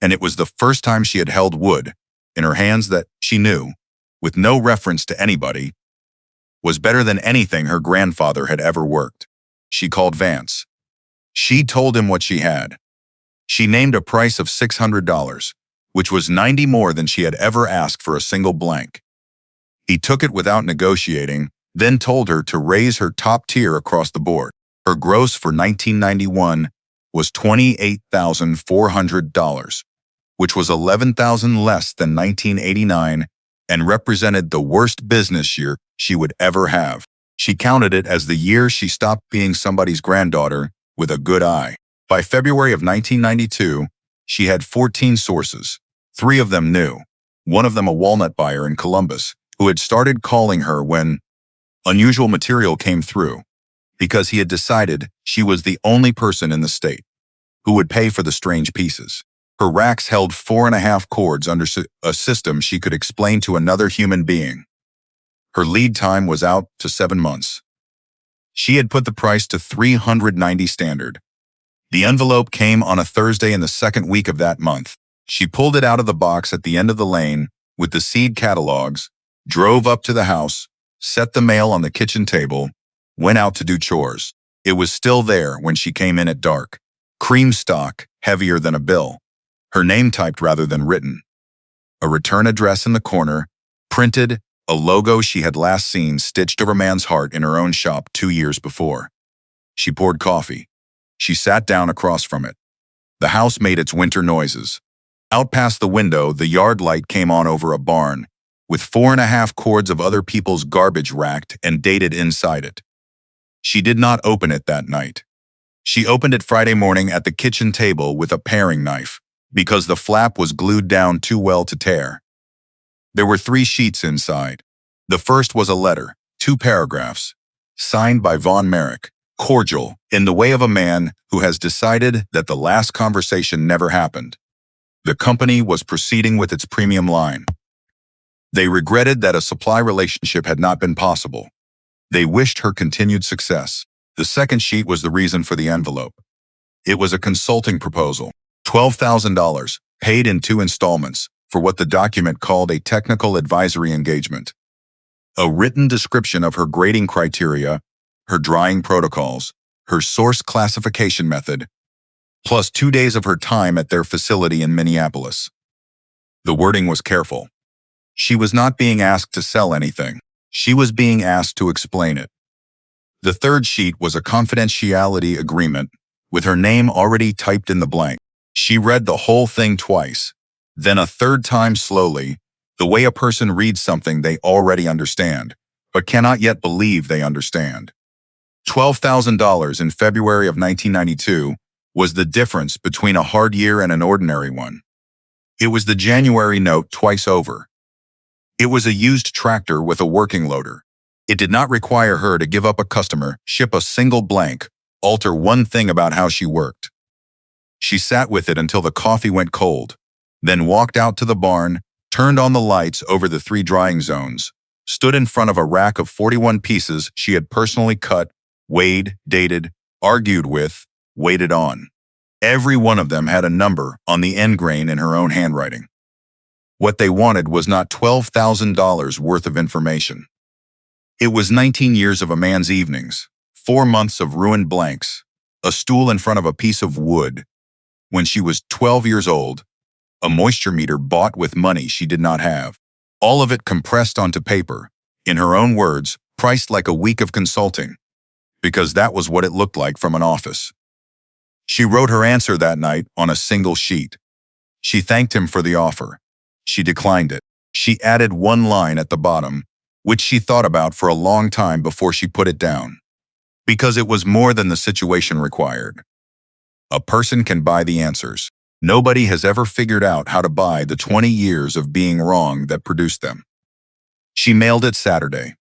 and it was the first time she had held wood in her hands that she knew, with no reference to anybody, was better than anything her grandfather had ever worked. She called Vance. She told him what she had. She named a price of $600, which was 90 more than she had ever asked for a single blank. He took it without negotiating, then told her to raise her top tier across the board. Her gross for 1991 was $28,400, which was $11,000 less than 1989 and represented the worst business year she would ever have. She counted it as the year she stopped being somebody's granddaughter with a good eye. By February of 1992, she had 14 sources, 3 of them new, one of them a walnut buyer in Columbus, who had started calling her when Unusual material came through because he had decided she was the only person in the state who would pay for the strange pieces. Her racks held 4.5 cords under a system she could explain to another human being. Her lead time was out to 7 months. She had put the price to $390 standard. The envelope came on a Thursday in the second week of that month. She pulled it out of the box at the end of the lane with the seed catalogs, drove up to the house, set the mail on the kitchen table, went out to do chores. It was still there when she came in at dark. Cream stock, heavier than a bill. Her name typed rather than written. A return address in the corner, printed, a logo she had last seen stitched over man's heart in her own shop 2 years before. She poured coffee. She sat down across from it. The house made its winter noises. Out past the window, the yard light came on over a barn, with 4.5 cords of other people's garbage racked and dated inside it. She did not open it that night. She opened it Friday morning at the kitchen table with a paring knife, because the flap was glued down too well to tear. There were 3 sheets inside. The first was a letter, 2 paragraphs, signed by Von Merrick, cordial, in the way of a man who has decided that the last conversation never happened. The company was proceeding with its premium line. They regretted that a supply relationship had not been possible. They wished her continued success. The second sheet was the reason for the envelope. It was a consulting proposal, $12,000, paid in 2 installments, for what the document called a technical advisory engagement. A written description of her grading criteria, her drying protocols, her source classification method, plus 2 days of her time at their facility in Minneapolis. The wording was careful. She was not being asked to sell anything. She was being asked to explain it. The third sheet was a confidentiality agreement, with her name already typed in the blank. She read the whole thing twice, then a third time slowly, the way a person reads something they already understand, but cannot yet believe they understand. $12,000 in February of 1992 was the difference between a hard year and an ordinary one. It was the January note twice over. It was a used tractor with a working loader. It did not require her to give up a customer, ship a single blank, alter one thing about how she worked. She sat with it until the coffee went cold, then walked out to the barn, turned on the lights over the 3 drying zones, stood in front of a rack of 41 pieces she had personally cut, weighed, dated, argued with, waited on. Every one of them had a number on the end grain in her own handwriting. What they wanted was not $12,000 worth of information. It was 19 years of a man's evenings, 4 months of ruined blanks, a stool in front of a piece of wood. When she was 12 years old, a moisture meter bought with money she did not have. All of it compressed onto paper, in her own words, priced like a week of consulting, because that was what it looked like from an office. She wrote her answer that night on a single sheet. She thanked him for the offer. She declined it. She added 1 line at the bottom, which she thought about for a long time before she put it down, because it was more than the situation required. A person can buy the answers. Nobody has ever figured out how to buy the 20 years of being wrong that produced them. She mailed it Saturday.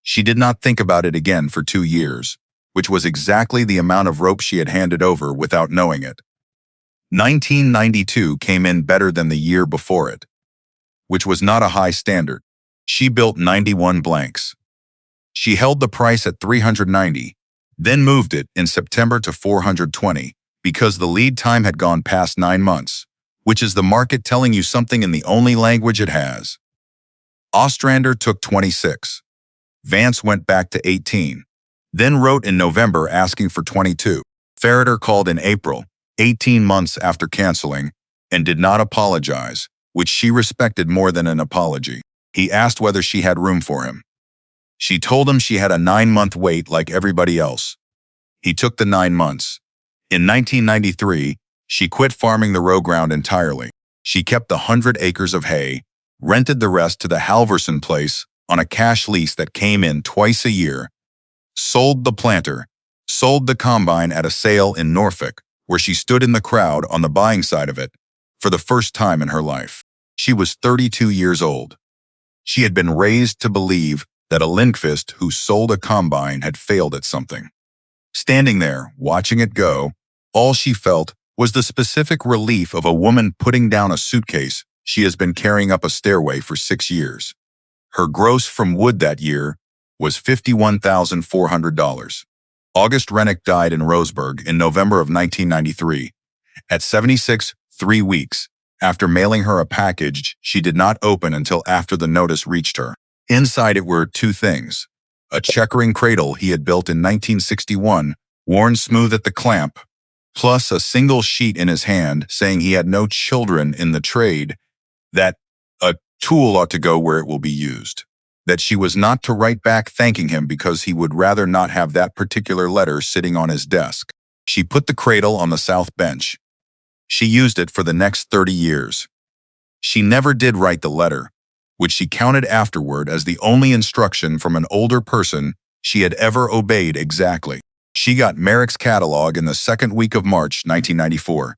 She did not think about it again for 2 years, which was exactly the amount of rope she had handed over without knowing it. 1992 came in better than the year before it, which was not a high standard. She built 91 blanks. She held the price at $390, then moved it in September to $420 because the lead time had gone past 9 months, which is the market telling you something in the only language it has. Ostrander took 26. Vance went back to 18, then wrote in November asking for 22. Ferreter called in April, 18 months after canceling, and did not apologize, which she respected more than an apology. He asked whether she had room for him. She told him she had a 9-month wait like everybody else. He took the 9 months. In 1993, she quit farming the row ground entirely. She kept the 100 acres of hay, rented the rest to the Halverson place on a cash lease that came in twice a year, sold the planter, sold the combine at a sale in Norfolk, where she stood in the crowd on the buying side of it, for the first time in her life. She was 32 years old. She had been raised to believe that a Lindqvist who sold a combine had failed at something. Standing there, watching it go, all she felt was the specific relief of a woman putting down a suitcase she has been carrying up a stairway for 6 years. Her gross from Wood that year was $51,400. August Rennick died in Roseburg in November of 1993. At 76, 3 weeks, after mailing her a package she did not open until after the notice reached her. Inside it were 2 things: a checkering cradle he had built in 1961, worn smooth at the clamp, plus a single sheet in his hand saying he had no children in the trade, that a tool ought to go where it will be used, that she was not to write back thanking him because he would rather not have that particular letter sitting on his desk. She put the cradle on the south bench. She used it for the next 30 years. She never did write the letter, which she counted afterward as the only instruction from an older person she had ever obeyed exactly. She got Merrick's catalog in the second week of March 1994,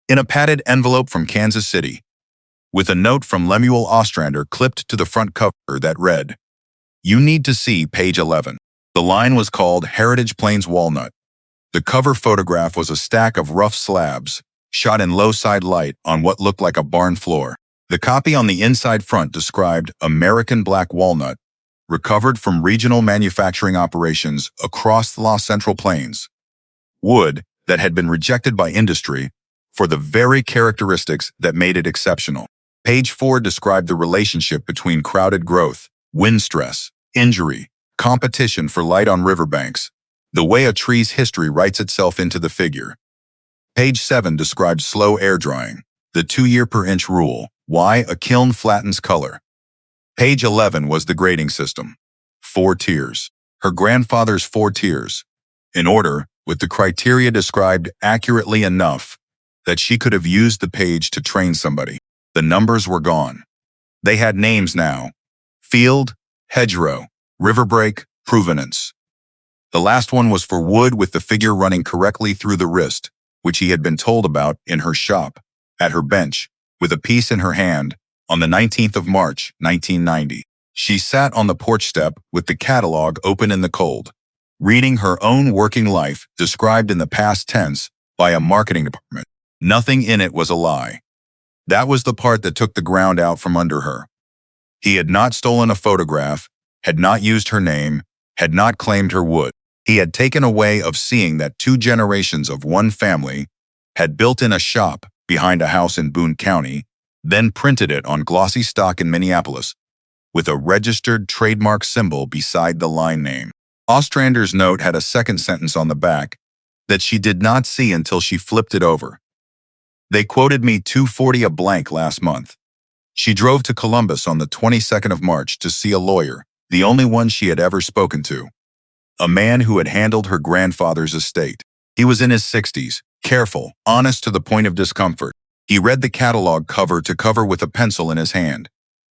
in a padded envelope from Kansas City, with a note from Lemuel Ostrander clipped to the front cover that read, "You need to see page 11. The line was called Heritage Plains Walnut. The cover photograph was a stack of rough slabs, shot in low side light on what looked like a barn floor. The copy on the inside front described American black walnut, recovered from regional manufacturing operations across the Los Central Plains. Wood that had been rejected by industry for the very characteristics that made it exceptional." Page 4 described the relationship between crowded growth, wind stress, injury, competition for light on riverbanks, the way a tree's history writes itself into the figure. Page 7 described slow air drying, the 2-year per inch rule, why a kiln flattens color. Page 11 was the grading system. 4 tiers. Her grandfather's 4 tiers, in order, with the criteria described accurately enough that she could have used the page to train somebody. The numbers were gone. They had names now: field, hedgerow, riverbreak, provenance. The last one was for wood with the figure running correctly through the wrist, which he had been told about in her shop, at her bench, with a piece in her hand, on the 19th of March, 1990. She sat on the porch step with the catalog open in the cold, reading her own working life described in the past tense by a marketing department. Nothing in it was a lie. That was the part that took the ground out from under her. He had not stolen a photograph, had not used her name, had not claimed her wood. He had taken a way of seeing that 2 generations of one family had built in a shop behind a house in Boone County, then printed it on glossy stock in Minneapolis, with a registered trademark symbol beside the line name. Ostrander's note had a second sentence on the back that she did not see until she flipped it over. "They quoted me $240 a blank last month." She drove to Columbus on the 22nd of March to see a lawyer, the only one she had ever spoken to. A man who had handled her grandfather's estate. He was in his 60s, careful, honest to the point of discomfort. He read the catalog cover to cover with a pencil in his hand.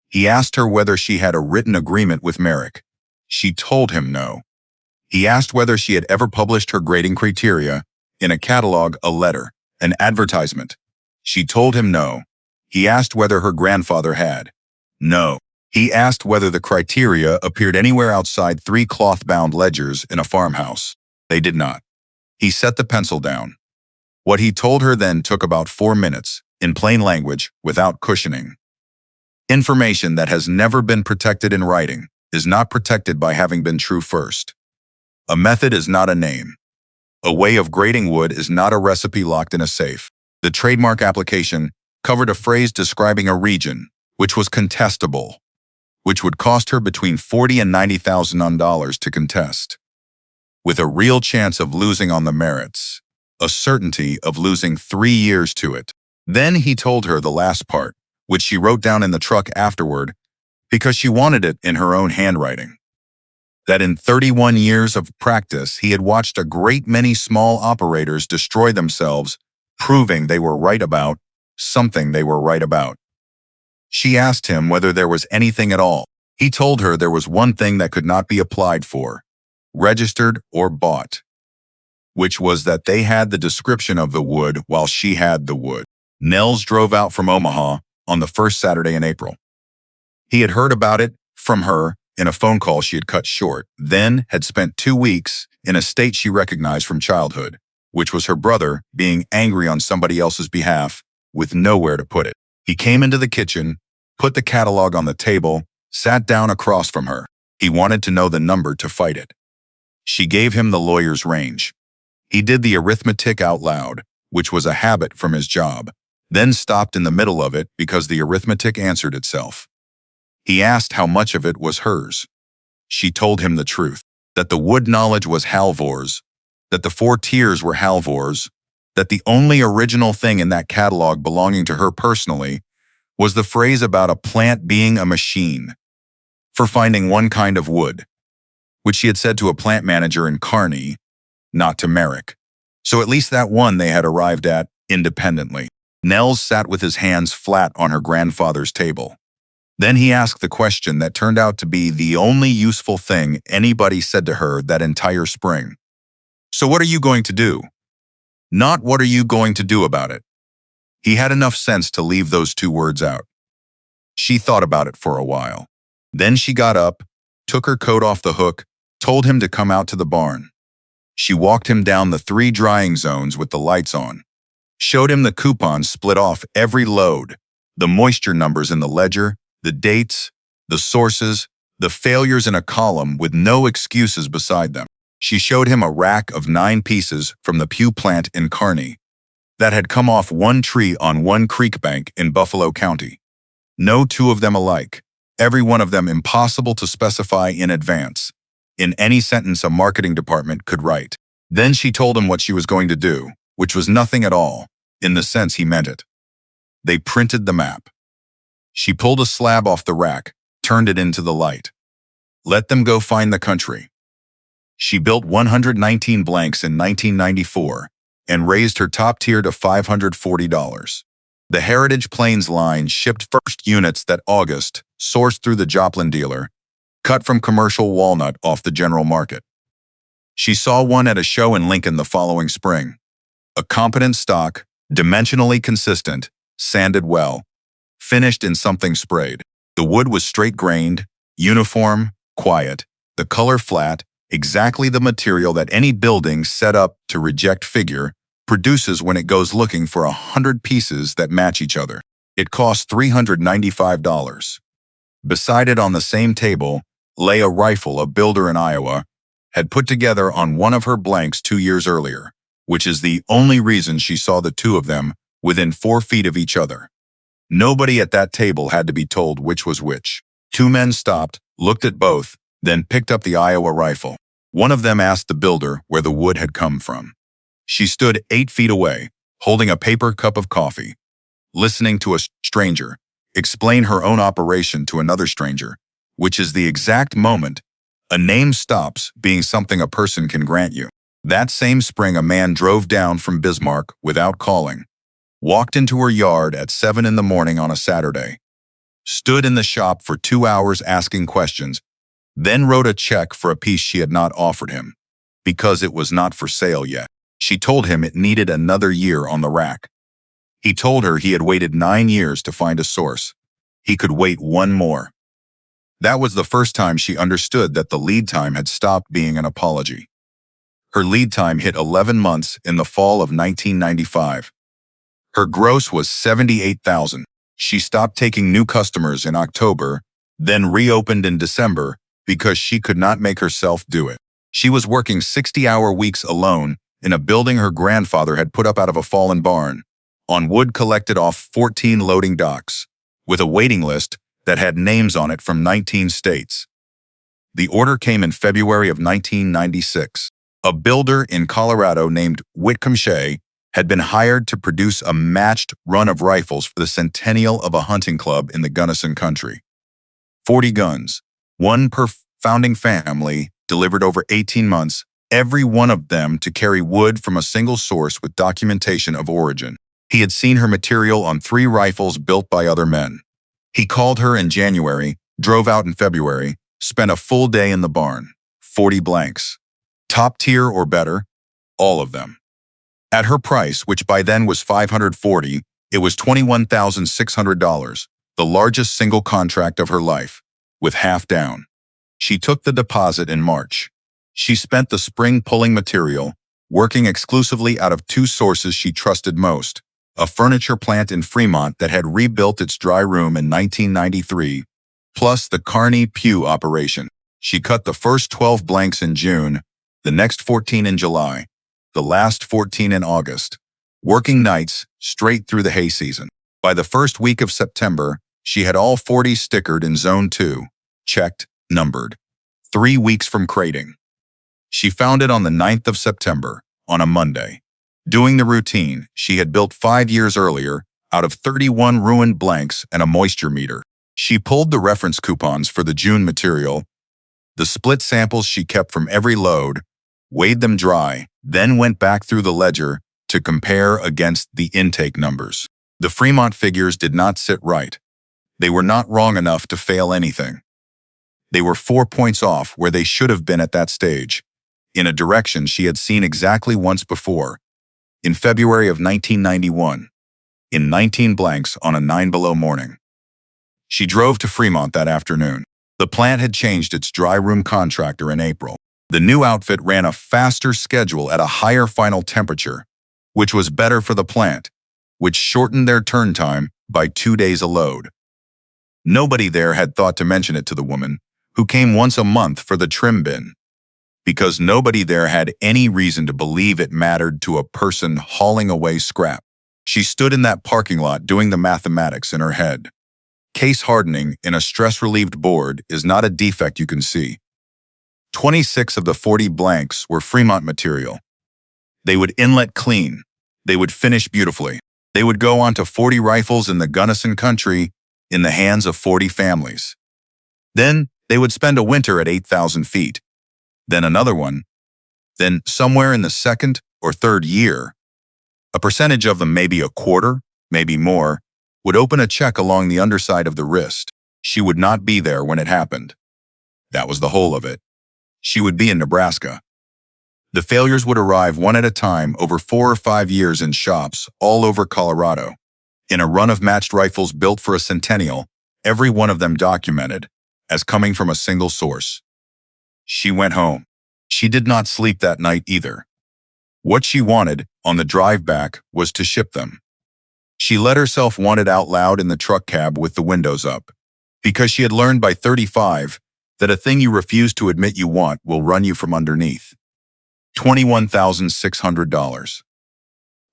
He asked her whether she had a written agreement with Merrick. She told him no. He asked whether she had ever published her grading criteria in a catalog, a letter, an advertisement. She told him no. He asked whether her grandfather had. No. He asked whether the criteria appeared anywhere outside 3 cloth-bound ledgers in a farmhouse. They did not. He set the pencil down. What he told her then took about 4 minutes, in plain language, without cushioning. Information that has never been protected in writing is not protected by having been true first. A method is not a name. A way of grading wood is not a recipe locked in a safe. The trademark application covered a phrase describing a region, which was contestable, which would cost her between $40,000 and $90,000 to contest, with a real chance of losing on the merits, a certainty of losing 3 years to it. Then he told her the last part, which she wrote down in the truck afterward because she wanted it in her own handwriting, that in 31 years of practice he had watched a great many small operators destroy themselves, proving they were right about something they were right about. She asked him whether there was anything at all. He told her there was one thing that could not be applied for, registered or bought, which was that they had the description of the wood while she had the wood. Nels drove out from Omaha on the first Saturday in April. He had heard about it from her in a phone call she had cut short, then had spent 2 weeks in a state she recognized from childhood, which was her brother being angry on somebody else's behalf with nowhere to put it. He came into the kitchen, put the catalog on the table, sat down across from her. He wanted to know the number to fight it. She gave him the lawyer's range. He did the arithmetic out loud, which was a habit from his job, then stopped in the middle of it because the arithmetic answered itself. He asked how much of it was hers. She told him the truth, that the wood knowledge was Halvor's, that the 4 tiers were Halvor's, that the only original thing in that catalog belonging to her personally was the phrase about a plant being a machine for finding one kind of wood, which she had said to a plant manager in Kearney, not to Merrick. So at least that one they had arrived at independently. Nels sat with his hands flat on her grandfather's table. Then he asked the question that turned out to be the only useful thing anybody said to her that entire spring. So what are you going to do? Not what are you going to do about it? He had enough sense to leave those 2 words out. She thought about it for a while. Then she got up, took her coat off the hook, told him to come out to the barn. She walked him down the 3 drying zones with the lights on, showed him the coupons split off every load, the moisture numbers in the ledger, the dates, the sources, the failures in a column with no excuses beside them. She showed him a rack of 9 pieces from the Pew plant in Kearney that had come off one tree on one creek bank in Buffalo County. No 2 of them alike, every one of them impossible to specify in advance, in any sentence a marketing department could write. Then she told him what she was going to do, which was nothing at all, in the sense he meant it. They printed the map. She pulled a slab off the rack, turned it into the light. Let them go find the country. She built 119 blanks in 1994 and raised her top tier to $540. The Heritage Plains line shipped first units that August, sourced through the Joplin dealer, cut from commercial walnut off the general market. She saw one at a show in Lincoln the following spring. A competent stock, dimensionally consistent, sanded well, finished in something sprayed. The wood was straight-grained, uniform, quiet, the color flat, exactly the material that any building set up to reject figure produces when it goes looking for 100 pieces that match each other. It cost $395. Beside it on the same table lay a rifle a builder in Iowa had put together on one of her blanks 2 years earlier, which is the only reason she saw the 2 of them within 4 feet of each other. Nobody at that table had to be told which was which. 2 men stopped, looked at both, then picked up the Iowa rifle. One of them asked the builder where the wood had come from. She stood 8 feet away, holding a paper cup of coffee, listening to a stranger explain her own operation to another stranger, which is the exact moment a name stops being something a person can grant you. That same spring, a man drove down from Bismarck without calling, walked into her yard at 7 in the morning on a Saturday, stood in the shop for 2 hours asking questions, then wrote a check for a piece she had not offered him, because it was not for sale yet. She told him it needed another year on the rack. He told her he had waited 9 years to find a source. He could wait 1 more. That was the first time she understood that the lead time had stopped being an apology. Her lead time hit 11 months in the fall of 1995. Her gross was $78,000. She stopped taking new customers in October, then reopened in December because she could not make herself do it. She was working 60-hour weeks alone in a building her grandfather had put up out of a fallen barn, on wood collected off 14 loading docks, with a waiting list that had names on it from 19 states. The order came in February of 1996. A builder in Colorado named Whitcomb Shea had been hired to produce a matched run of rifles for the centennial of a hunting club in the Gunnison country. 40 guns, 1 per founding family, delivered over 18 months, every one of them to carry wood from a single source with documentation of origin. He had seen her material on 3 rifles built by other men. He called her in January, drove out in February, spent a full day in the barn. 40 blanks. Top tier or better, all of them. At her price, which by then was $540, it was $21,600, the largest single contract of her life, with half down. She took the deposit in March. She spent the spring pulling material, working exclusively out of two sources she trusted most: a furniture plant in Fremont that had rebuilt its dry room in 1993, plus the Carney Pew operation. She cut the first 12 blanks in June, the next 14 in July, the last 14 in August, working nights straight through the hay season. By the first week of September, she had all 40 stickered in Zone 2, checked, numbered. 3 weeks from crating. She found it on the 9th of September, on a Monday. Doing the routine she had built 5 years earlier out of 31 ruined blanks and a moisture meter. She pulled the reference coupons for the June material, the split samples she kept from every load, weighed them dry, then went back through the ledger to compare against the intake numbers. The Fremont figures did not sit right. They were not wrong enough to fail anything. They were 4 points off where they should have been at that stage, in a direction she had seen exactly once before, in February of 1991, in 19 blanks on a 9 below morning. She drove to Fremont that afternoon. The plant had changed its dry room contractor in April. The new outfit ran a faster schedule at a higher final temperature, which was better for the plant, which shortened their turn time by 2 days a load. Nobody there had thought to mention it to the woman, who came once a month for the trim bin, because nobody there had any reason to believe it mattered to a person hauling away scrap. She stood in that parking lot doing the mathematics in her head. Case hardening in a stress-relieved board is not a defect you can see. 26 of the 40 blanks were Fremont material. They would inlet clean. They would finish beautifully. They would go on to 40 rifles in the Gunnison country in the hands of 40 families. Then they would spend a winter at 8,000 feet. Then another one. Then somewhere in the second or third year, a percentage of them, maybe a quarter, maybe more, would open a check along the underside of the wrist. She would not be there when it happened. That was the whole of it. She would be in Nebraska. The failures would arrive one at a time over 4 or 5 years in shops all over Colorado. In a run of matched rifles built for a centennial, every one of them documented as coming from a single source. She went home. She did not sleep that night either. What she wanted, on the drive back, was to ship them. She let herself want it out loud in the truck cab with the windows up, because she had learned by 35 that a thing you refuse to admit you want will run you from underneath. $21,600.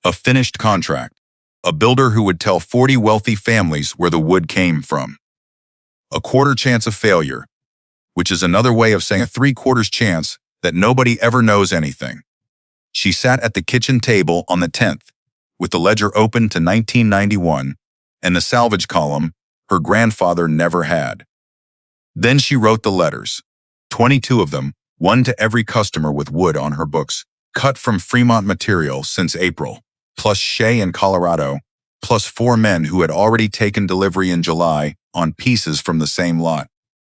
A finished contract. A builder who would tell 40 wealthy families where the wood came from. A quarter chance of failure, which is another way of saying a 3/4 chance that nobody ever knows anything. She sat at the kitchen table on the 10th, with the ledger open to 1991 and the salvage column her grandfather never had. Then she wrote the letters, 22 of them, one to every customer with wood on her books, cut from Fremont material since April, plus Shay in Colorado, plus 4 men who had already taken delivery in July on pieces from the same lot.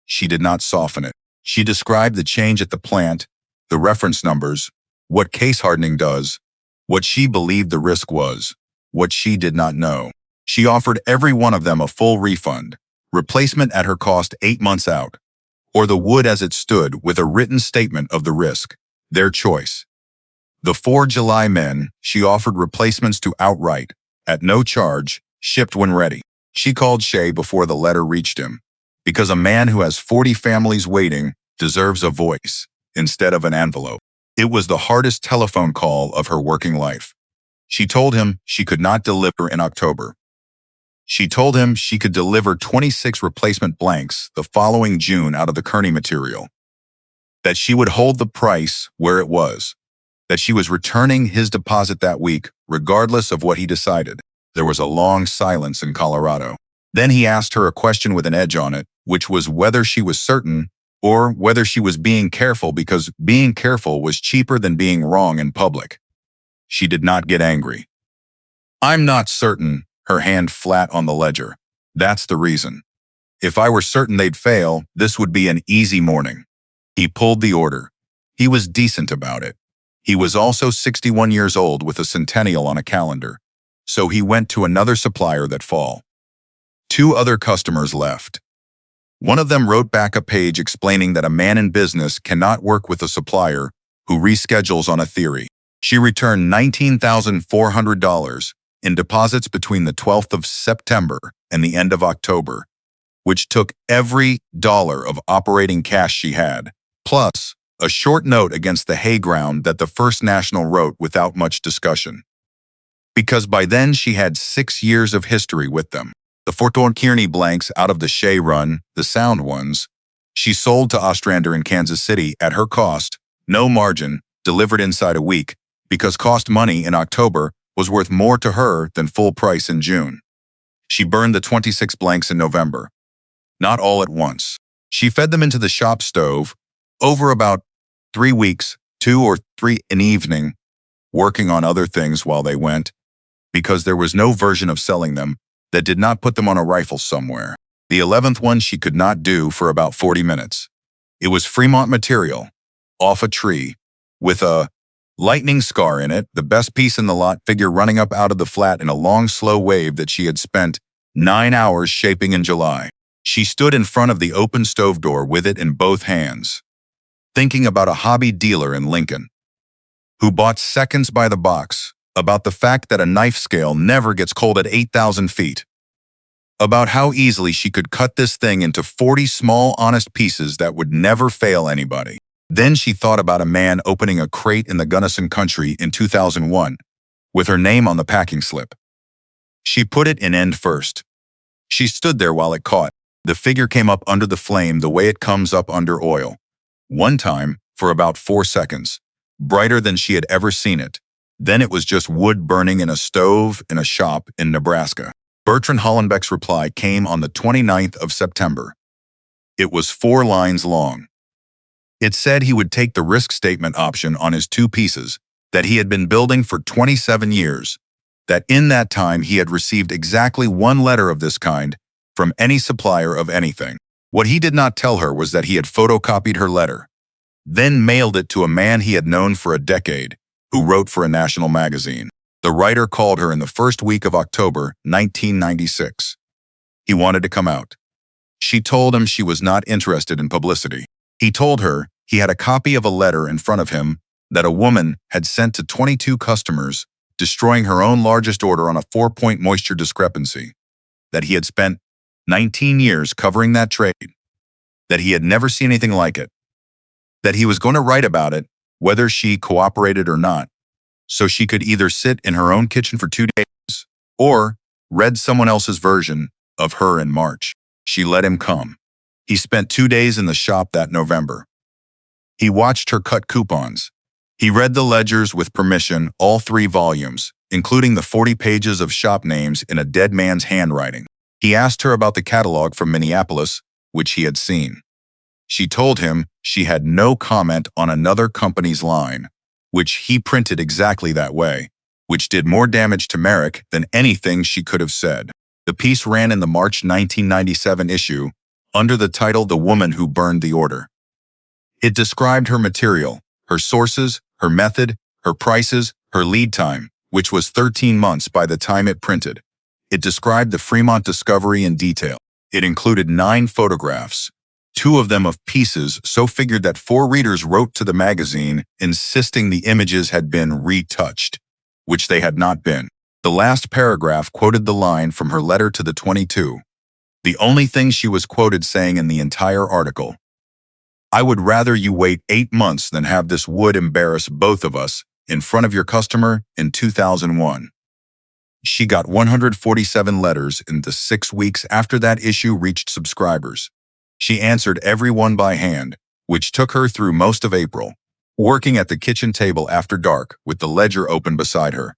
She did not soften it. She described the change at the plant, the reference numbers, what case hardening does, what she believed the risk was, what she did not know. She offered every one of them a full refund, replacement at her cost 8 months out, or the wood as it stood with a written statement of the risk, their choice. The 4 July men she offered replacements to outright, at no charge, shipped when ready. She called Shay before the letter reached him, because a man who has 40 families waiting deserves a voice instead of an envelope. It was the hardest telephone call of her working life. She told him she could not deliver in October. She told him she could deliver 26 replacement blanks the following June out of the Kearney material. That she would hold the price where it was. That she was returning his deposit that week, regardless of what he decided. There was a long silence in Colorado. Then he asked her a question with an edge on it, which was whether she was certain or whether she was being careful because being careful was cheaper than being wrong in public. She did not get angry. I'm not certain, her hand flat on the ledger. That's the reason. If I were certain they'd fail, this would be an easy morning. He pulled the order. He was decent about it. He was also 61 years old with a centennial on a calendar, so he went to another supplier that fall. 2 other customers left. One of them wrote back a page explaining that a man in business cannot work with a supplier who reschedules on a theory. She returned $19,400 in deposits between the 12th of September and the end of October, which took every dollar of operating cash she had, plus a short note against the hay ground that the First National wrote without much discussion. Because by then she had 6 years of history with them. The Forton Kearney blanks out of the Shea Run, the sound ones, she sold to Ostrander in Kansas City at her cost, no margin, delivered inside a week, because cost money in October was worth more to her than full price in June. She burned the 26 blanks in November. Not all at once. She fed them into the shop stove over about 3 weeks, 2 or 3 an evening, working on other things while they went, because there was no version of selling them that did not put them on a rifle somewhere. The 11th one she could not do for about 40 minutes. It was Fremont material, off a tree, with a lightning scar in it, the best piece in the lot, figure running up out of the flat in a long, slow wave that she had spent 9 hours shaping in July. She stood in front of the open stove door with it in both hands, thinking about a hobby dealer in Lincoln, who bought seconds by the box, about the fact that a knife scale never gets cold at 8,000 feet, about how easily she could cut this thing into 40 small, honest pieces that would never fail anybody. Then she thought about a man opening a crate in the Gunnison country in 2001, with her name on the packing slip. She put it in end first. She stood there while it caught. The figure came up under the flame the way it comes up under oil. One time, for about 4 seconds, brighter than she had ever seen it. Then it was just wood burning in a stove in a shop in Nebraska. Bertrand Hollenbeck's reply came on the 29th of September. It was 4 lines long. It said he would take the risk statement option on his 2 pieces, that he had been building for 27 years, that in that time he had received exactly 1 letter of this kind from any supplier of anything. What he did not tell her was that he had photocopied her letter, then mailed it to a man he had known for a decade, who wrote for a national magazine. The writer called her in the first week of October, 1996. He wanted to come out. She told him she was not interested in publicity. He told her he had a copy of a letter in front of him that a woman had sent to 22 customers, destroying her own largest order on a 4-point moisture discrepancy, that he had spent 19 years covering that trade, that he had never seen anything like it, that he was going to write about it, whether she cooperated or not, so she could either sit in her own kitchen for 2 days or read someone else's version of her in March. She let him come. He spent 2 days in the shop that November. He watched her cut coupons. He read the ledgers with permission, all 3 volumes, including the 40 pages of shop names in a dead man's handwriting. He asked her about the catalog from Minneapolis, which he had seen. She told him she had no comment on another company's line, which he printed exactly that way, which did more damage to Merrick than anything she could have said. The piece ran in the March 1997 issue under the title "The Woman Who Burned the Order." It described her material, her sources, her method, her prices, her lead time, which was 13 months by the time it printed. It described the Fremont discovery in detail. It included 9 photographs, 2 of them of pieces so figured that 4 readers wrote to the magazine insisting the images had been retouched, which they had not been. The last paragraph quoted the line from her letter to the 22, the only thing she was quoted saying in the entire article. "I would rather you wait 8 months than have this wood embarrass both of us in front of your customer in 2001. She got 147 letters in the 6 weeks after that issue reached subscribers. She answered every one by hand, which took her through most of April, working at the kitchen table after dark with the ledger open beside her.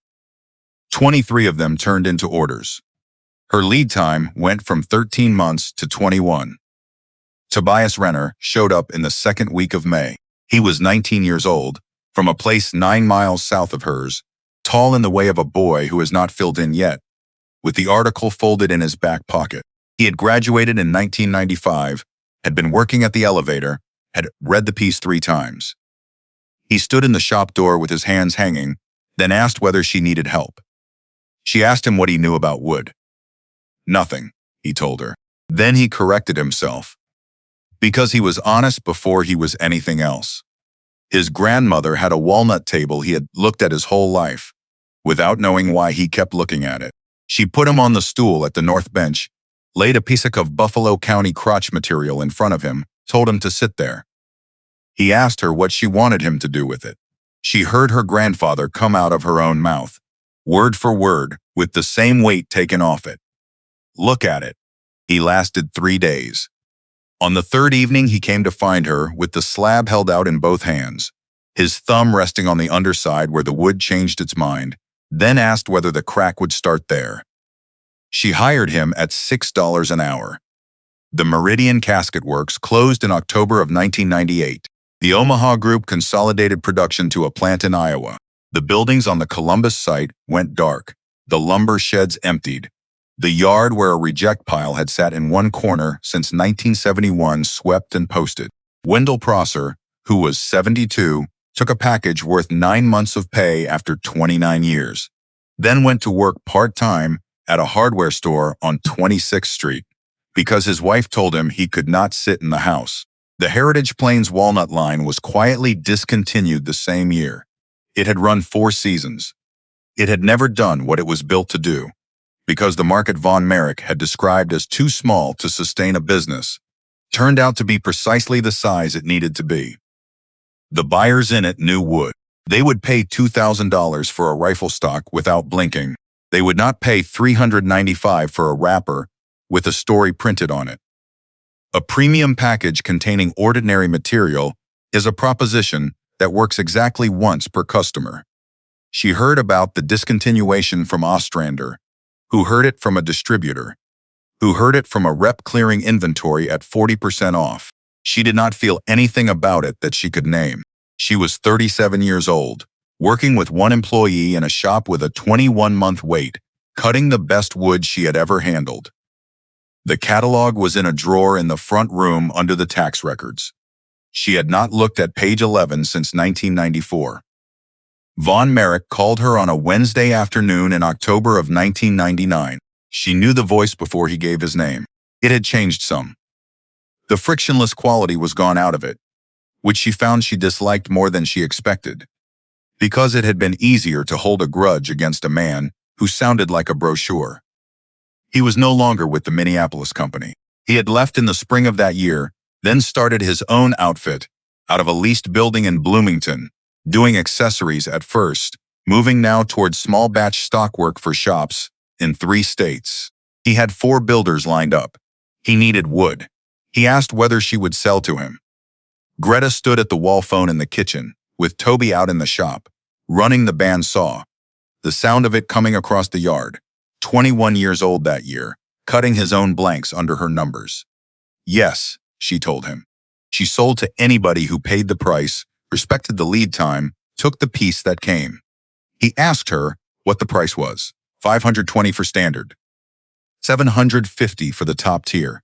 23 of them turned into orders. Her lead time went from 13 months to 21. Tobias Renner showed up in the 2nd week of May. He was 19 years old, from a place 9 miles south of hers, tall in the way of a boy who has not filled in yet, with the article folded in his back pocket. He had graduated in 1995, had been working at the elevator, had read the piece 3 times. He stood in the shop door with his hands hanging, then asked whether she needed help. She asked him what he knew about wood. "Nothing," he told her. Then he corrected himself. Because he was honest before he was anything else. His grandmother had a walnut table he had looked at his whole life, without knowing why he kept looking at it. She put him on the stool at the north bench, laid a piece of Buffalo County crotch material in front of him, told him to sit there. He asked her what she wanted him to do with it. She heard her grandfather come out of her own mouth, word for word, with the same weight taken off it. Look at it. He lasted 3 days. On the third evening, he came to find her with the slab held out in both hands, his thumb resting on the underside where the wood changed its mind, then asked whether the crack would start there. She hired him at $6 an hour. The Meridian Casket Works closed in October of 1998. The Omaha Group consolidated production to a plant in Iowa. The buildings on the Columbus site went dark. The lumber sheds emptied. The yard where a reject pile had sat in one corner since 1971 swept and posted. Wendell Prosser, who was 72, took a package worth 9 months of pay after 29 years, then went to work part-time at a hardware store on 26th Street because his wife told him he could not sit in the house. The Heritage Plains Walnut line was quietly discontinued the same year. It had run 4 seasons. It had never done what it was built to do, because the market Von Merrick had described as too small to sustain a business, turned out to be precisely the size it needed to be. The buyers in it knew wood. They would pay $2,000 for a rifle stock without blinking. They would not pay $395 for a wrapper with a story printed on it. A premium package containing ordinary material is a proposition that works exactly once per customer. She heard about the discontinuation from Ostrander, who heard it from a distributor, who heard it from a rep clearing inventory at 40% off. She did not feel anything about it that she could name. She was 37 years old, working with one employee in a shop with a 21-month wait, cutting the best wood she had ever handled. The catalog was in a drawer in the front room under the tax records. She had not looked at page 11 since 1994. Von Merrick called her on a Wednesday afternoon in October of 1999. She knew the voice before he gave his name. It had changed some. The frictionless quality was gone out of it, which she found she disliked more than she expected, because it had been easier to hold a grudge against a man who sounded like a brochure. He was no longer with the Minneapolis company. He had left in the spring of that year, then started his own outfit out of a leased building in Bloomington, doing accessories at first, moving now towards small batch stock work for shops in 3 states. He had 4 builders lined up. He needed wood. He asked whether she would sell to him. Greta stood at the wall phone in the kitchen, with Toby out in the shop, running the bandsaw, the sound of it coming across the yard. 21 years old that year, cutting his own blanks under her numbers. Yes, she told him. She sold to anybody who paid the price, respected the lead time, took the piece that came. He asked her what the price was. $520 for standard. $750 for the top tier.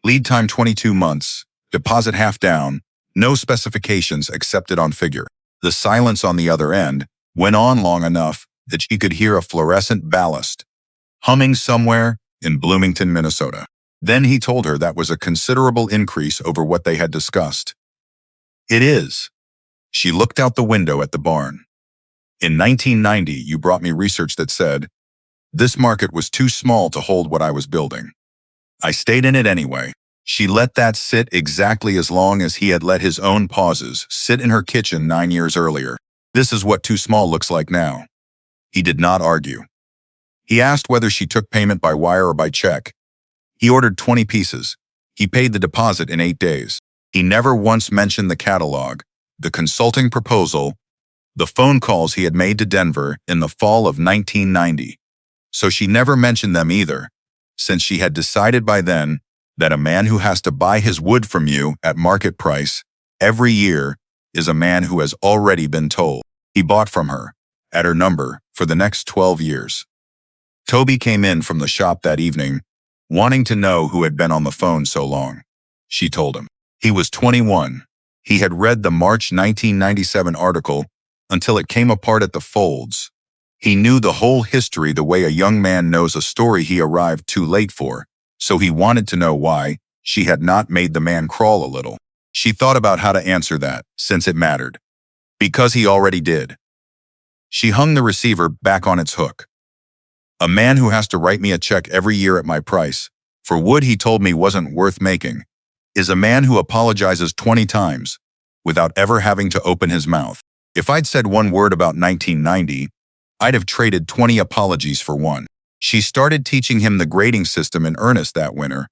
Lead time 22 months, deposit half down, no specifications accepted on figure. The silence on the other end went on long enough that she could hear a fluorescent ballast humming somewhere in Bloomington, Minnesota. Then he told her that was a considerable increase over what they had discussed. It is. She looked out the window at the barn. In 1990, you brought me research that said, this market was too small to hold what I was building. I stayed in it anyway. She let that sit exactly as long as he had let his own pauses sit in her kitchen 9 years earlier. This is what too small looks like now. He did not argue. He asked whether she took payment by wire or by check. He ordered 20 pieces. He paid the deposit in 8 days. He never once mentioned the catalog, the consulting proposal, the phone calls he had made to Denver in the fall of 1990. So she never mentioned them either, since she had decided by then that a man who has to buy his wood from you at market price every year is a man who has already been told. He bought from her, at her number, for the next 12 years. Toby came in from the shop that evening, wanting to know who had been on the phone so long. She told him. He was 21. He had read the March 1997 article until it came apart at the folds. He knew the whole history the way a young man knows a story he arrived too late for, so he wanted to know why she had not made the man crawl a little. She thought about how to answer that, since it mattered. Because he already did. She hung the receiver back on its hook. A man who has to write me a check every year at my price, for wood he told me wasn't worth making, is a man who apologizes 20 times, without ever having to open his mouth. If I'd said one word about 1990, I'd have traded 20 apologies for one. She started teaching him the grading system in earnest that winter,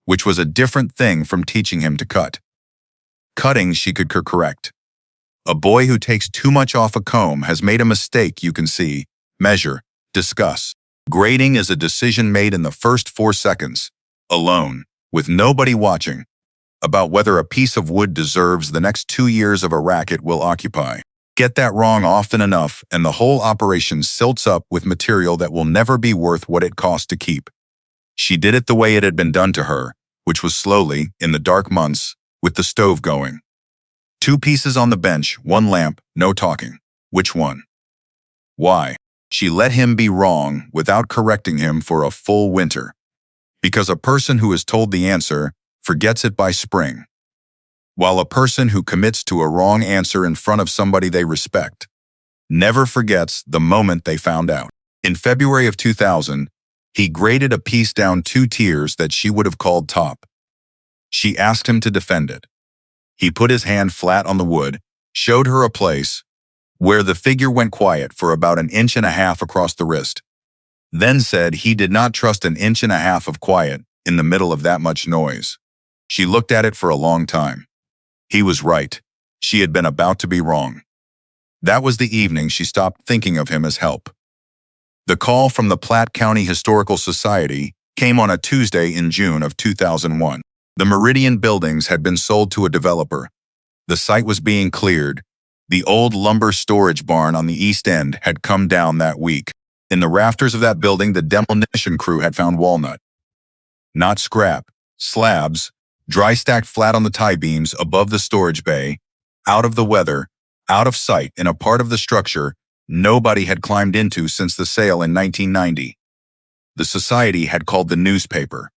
which was a different thing from teaching him to cut. Cutting she could correct. A boy who takes too much off a comb has made a mistake you can see, measure, discuss. Grading is a decision made in the first 4 seconds, alone, with nobody watching, about whether a piece of wood deserves the next 2 years of a rack it will occupy. Get that wrong often enough and the whole operation silts up with material that will never be worth what it cost to keep. She did it the way it had been done to her, which was slowly, in the dark months, with the stove going. 2 pieces on the bench, 1 lamp, no talking. Which one? Why? She let him be wrong without correcting him for a full winter. Because a person who is told the answer forgets it by spring, while a person who commits to a wrong answer in front of somebody they respect never forgets the moment they found out. In February of 2000, he graded a piece down 2 tiers that she would have called top. She asked him to defend it. He put his hand flat on the wood, showed her a place where the figure went quiet for about 1.5 inches across the wrist, then said he did not trust 1.5 inches of quiet in the middle of that much noise. She looked at it for a long time. He was right. She had been about to be wrong. That was the evening she stopped thinking of him as help. The call from the Platte County Historical Society came on a Tuesday in June of 2001. The Meridian buildings had been sold to a developer. The site was being cleared. The old lumber storage barn on the east end had come down that week. In the rafters of that building, the demolition crew had found walnut. Not scrap, slabs, dry stacked flat on the tie beams above the storage bay, out of the weather, out of sight in a part of the structure nobody had climbed into since the sale in 1990. The society had called the newspaper.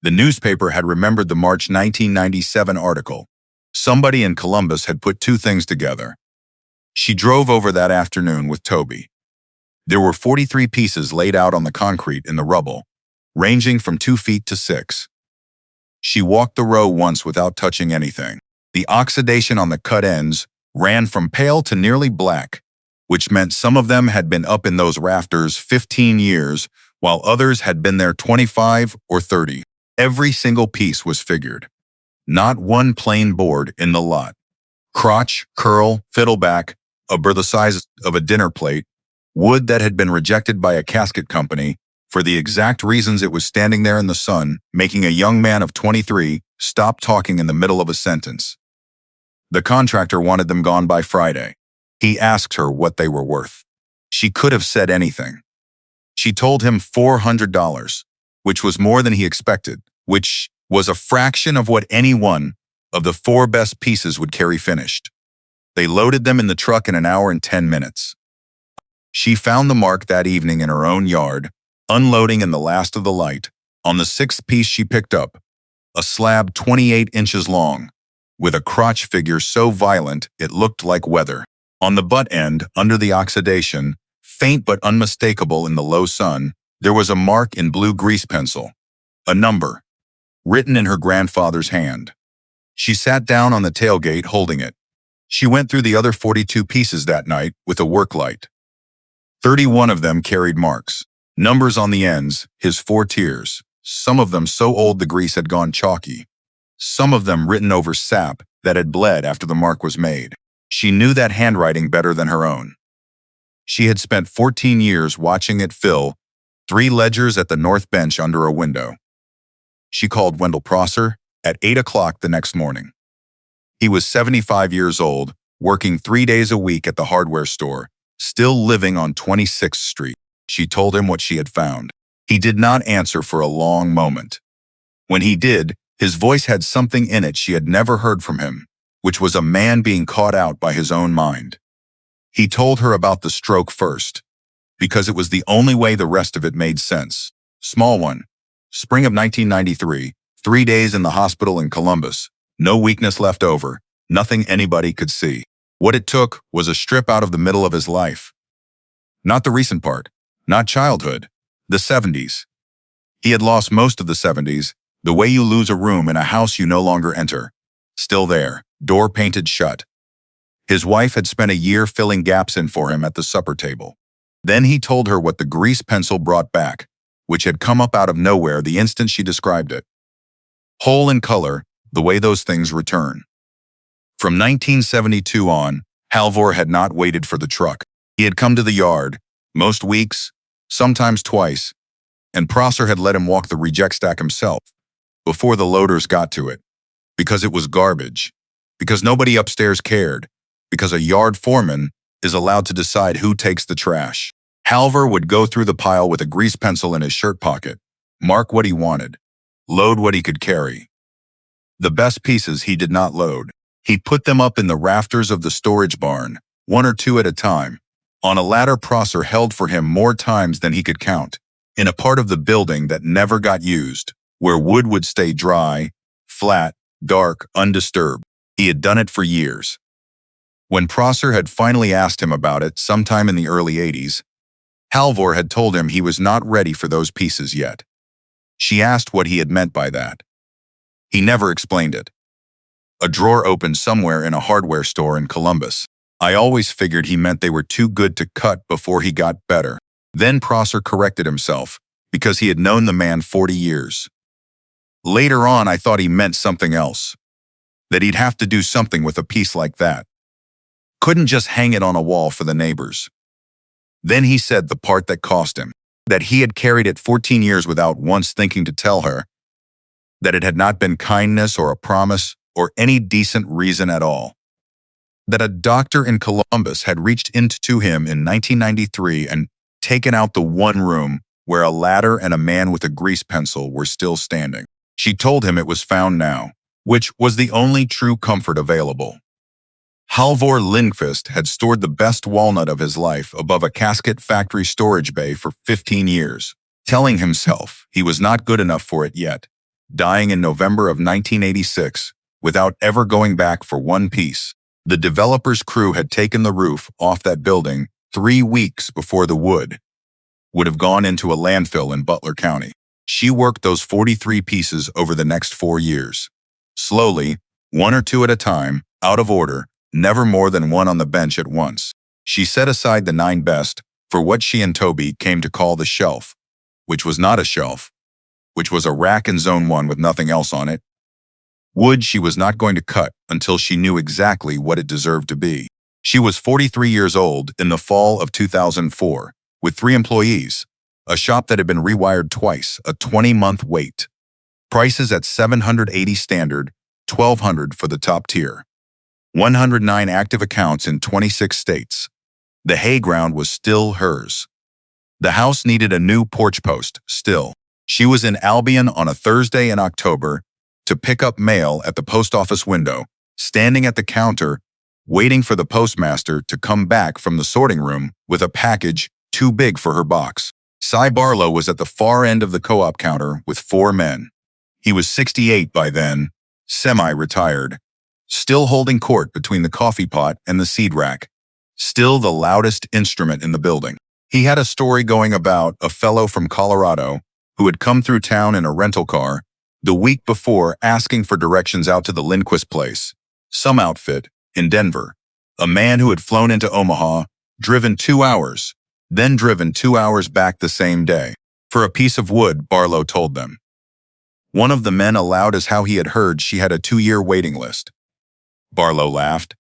The newspaper had remembered the March 1997 article. Somebody in Columbus had put 2 things together. She drove over that afternoon with Toby. There were 43 pieces laid out on the concrete in the rubble, ranging from 2 feet to 6. She walked the row once without touching anything. The oxidation on the cut ends ran from pale to nearly black, which meant some of them had been up in those rafters 15 years, while others had been there 25 or 30. Every single piece was figured. Not one plain board in the lot. Crotch, curl, fiddleback, the size of a dinner plate, wood that had been rejected by a casket company for the exact reasons it was standing there in the sun, making a young man of 23 stop talking in the middle of a sentence. The contractor wanted them gone by Friday. He asked her what they were worth. She could have said anything. She told him $400, which was more than he expected, which was a fraction of what any one of the 4 best pieces would carry finished. They loaded them in the truck in 1 hour and 10 minutes. She found the mark that evening in her own yard, unloading in the last of the light, on the 6th piece she picked up, a slab 28 inches long, with a crotch figure so violent it looked like weather. On the butt end, under the oxidation, faint but unmistakable in the low sun, there was a mark in blue grease pencil, a number, written in her grandfather's hand. She sat down on the tailgate holding it. She went through the other 42 pieces that night with a work light. 31 of them carried marks, numbers on the ends, his 4 tiers, some of them so old the grease had gone chalky, some of them written over sap that had bled after the mark was made. She knew that handwriting better than her own. She had spent 14 years watching it fill 3 ledgers at the north bench under a window. She called Wendell Prosser at 8 o'clock the next morning. He was 75 years old, working 3 days a week at the hardware store, still living on 26th Street. She told him what she had found. He did not answer for a long moment. When he did, his voice had something in it she had never heard from him, which was a man being caught out by his own mind. He told her about the stroke first, because it was the only way the rest of it made sense. Small one. Spring of 1993, 3 days in the hospital in Columbus. No weakness left over. Nothing anybody could see. What it took was a strip out of the middle of his life. Not the recent part. Not childhood. The 70s. He had lost most of the 70s, the way you lose a room in a house you no longer enter. Still there, door painted shut. His wife had spent a year filling gaps in for him at the supper table. Then he told her what the grease pencil brought back, which had come up out of nowhere the instant she described it. Whole in color, the way those things return. From 1972 on, Halvor had not waited for the truck. He had come to the yard, most weeks, sometimes twice, and Prosser had let him walk the reject stack himself, before the loaders got to it. Because it was garbage. Because nobody upstairs cared. Because a yard foreman is allowed to decide who takes the trash. Halvor would go through the pile with a grease pencil in his shirt pocket, mark what he wanted, load what he could carry. The best pieces he did not load. He put them up in the rafters of the storage barn, one or two at a time, on a ladder Prosser held for him more times than he could count, in a part of the building that never got used, where wood would stay dry, flat, dark, undisturbed. He had done it for years. When Prosser had finally asked him about it sometime in the early 80s, Halvor had told him he was not ready for those pieces yet. She asked what he had meant by that. He never explained it. A drawer opened somewhere in a hardware store in Columbus. I always figured he meant they were too good to cut before he got better. Then Prosser corrected himself, because he had known the man 40 years. Later on, I thought he meant something else. That he'd have to do something with a piece like that. Couldn't just hang it on a wall for the neighbors. Then he said the part that cost him, that he had carried it 14 years without once thinking to tell her, that it had not been kindness or a promise or any decent reason at all. That a doctor in Columbus had reached into him in 1993 and taken out the one room where a ladder and a man with a grease pencil were still standing. She told him it was found now, which was the only true comfort available. Halvor Lindqvist had stored the best walnut of his life above a casket factory storage bay for 15 years, telling himself he was not good enough for it yet, dying in November of 1986 without ever going back for one piece. The developer's crew had taken the roof off that building 3 weeks before the wood would have gone into a landfill in Butler County. She worked those 43 pieces over the next 4 years. Slowly, one or two at a time, out of order, never more than one on the bench at once. She set aside the 9 best for what she and Toby came to call the shelf, which was not a shelf, which was a rack in Zone 1 with nothing else on it. Wood she was not going to cut until she knew exactly what it deserved to be. She was 43 years old in the fall of 2004, with 3 employees, a shop that had been rewired twice, a 20-month wait. Prices at $780 standard, $1,200 for the top tier. 109 active accounts in 26 states. The hay ground was still hers. The house needed a new porch post, still. She was in Albion on a Thursday in October to pick up mail at the post office window, standing at the counter, waiting for the postmaster to come back from the sorting room with a package too big for her box. Cy Barlow was at the far end of the co-op counter with 4 men. He was 68 by then, semi-retired, still holding court between the coffee pot and the seed rack, still the loudest instrument in the building. He had a story going about a fellow from Colorado who had come through town in a rental car the week before asking for directions out to the Lindqvist place, some outfit, in Denver. A man who had flown into Omaha, driven 2 hours, then driven 2 hours back the same day, for a piece of wood, Barlow told them. One of the men allowed as how he had heard she had a 2-year waiting list. Barlow laughed.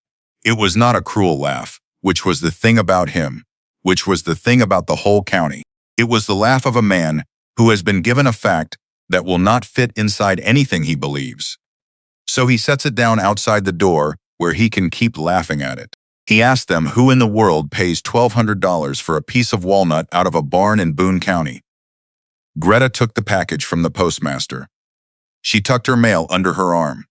It was not a cruel laugh, which was the thing about him, which was the thing about the whole county. It was the laugh of a man who has been given a fact that will not fit inside anything he believes. So he sets it down outside the door where he can keep laughing at it. He asked them who in the world pays $1,200 for a piece of walnut out of a barn in Boone County. Greta took the package from the postmaster. She tucked her mail under her arm.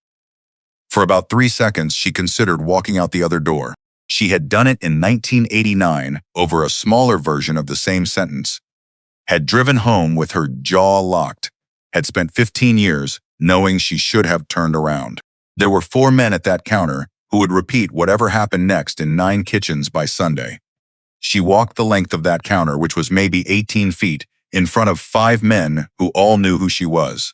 For about 3 seconds, she considered walking out the other door. She had done it in 1989 over a smaller version of the same sentence, had driven home with her jaw locked, had spent 15 years knowing she should have turned around. There were 4 men at that counter who would repeat whatever happened next in 9 kitchens by Sunday. She walked the length of that counter, which was maybe 18 feet, in front of 5 men who all knew who she was.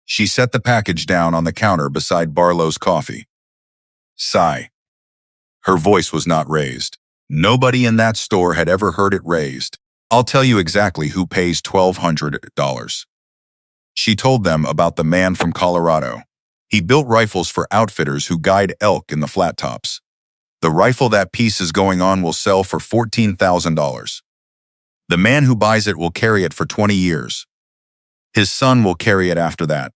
She set the package down on the counter beside Barlow's coffee. Sigh. Her voice was not raised. Nobody in that store had ever heard it raised. I'll tell you exactly who pays $1,200. She told them about the man from Colorado. He built rifles for outfitters who guide elk in the flat tops. The rifle that piece is going on will sell for $14,000. The man who buys it will carry it for 20 years. His son will carry it after that.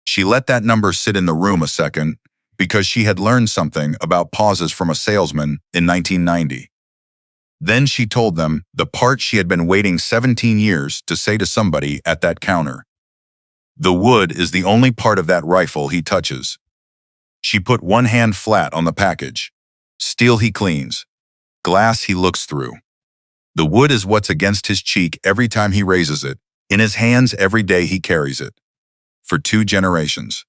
She let that number sit in the room a second because she had learned something about pauses from a salesman in 1990. Then she told them the part she had been waiting 17 years to say to somebody at that counter. The wood is the only part of that rifle he touches. She put one hand flat on the package. Steel he cleans. Glass he looks through. The wood is what's against his cheek every time he raises it, in his hands every day he carries it. For 2 generations.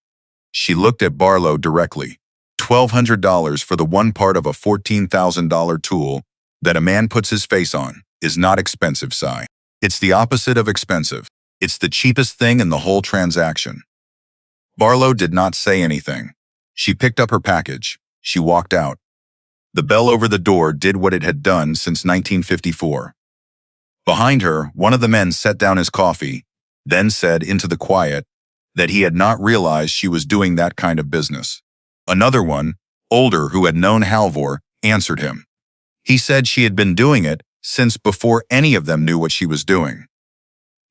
She looked at Barlow directly. $1,200 for the one part of a $14,000 tool that a man puts his face on is not expensive, Cy. It's the opposite of expensive. It's the cheapest thing in the whole transaction. Barlow did not say anything. She picked up her package. She walked out. The bell over the door did what it had done since 1954. Behind her, one of the men set down his coffee, then said into the quiet that he had not realized she was doing that kind of business. Another one, older, who had known Halvor, answered him. He said she had been doing it since before any of them knew what she was doing.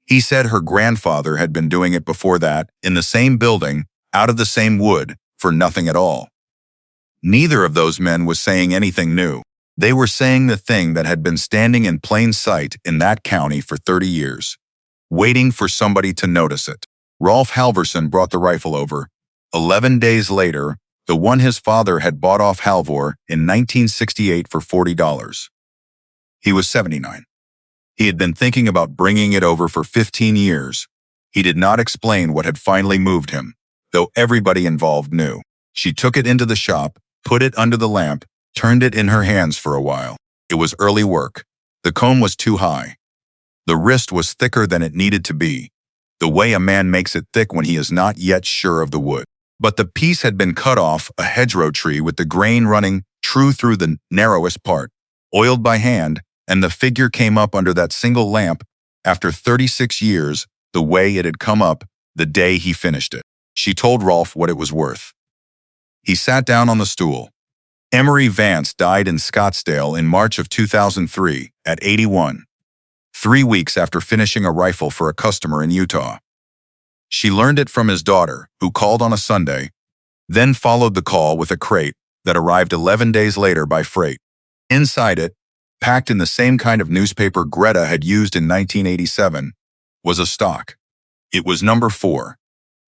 He said her grandfather had been doing it before that, in the same building, out of the same wood, for nothing at all. Neither of those men was saying anything new. They were saying the thing that had been standing in plain sight in that county for 30 years, waiting for somebody to notice it. Rolf Halvorson brought the rifle over. 11 days later, the one his father had bought off Halvor in 1968 for $40. He was 79. He had been thinking about bringing it over for 15 years. He did not explain what had finally moved him, though everybody involved knew. She took it into the shop, put it under the lamp, turned it in her hands for a while. It was early work. The comb was too high. The wrist was thicker than it needed to be, the way a man makes it thick when he is not yet sure of the wood. But the piece had been cut off a hedgerow tree with the grain running true through the narrowest part, oiled by hand, and the figure came up under that single lamp after 36 years the way it had come up the day he finished it. She told Rolf what it was worth. He sat down on the stool. Emery Vance died in Scottsdale in March of 2003 at 81, 3 weeks after finishing a rifle for a customer in Utah. She learned it from his daughter, who called on a Sunday, then followed the call with a crate that arrived 11 days later by freight. Inside it, packed in the same kind of newspaper Greta had used in 1987, was a stock. It was number 4.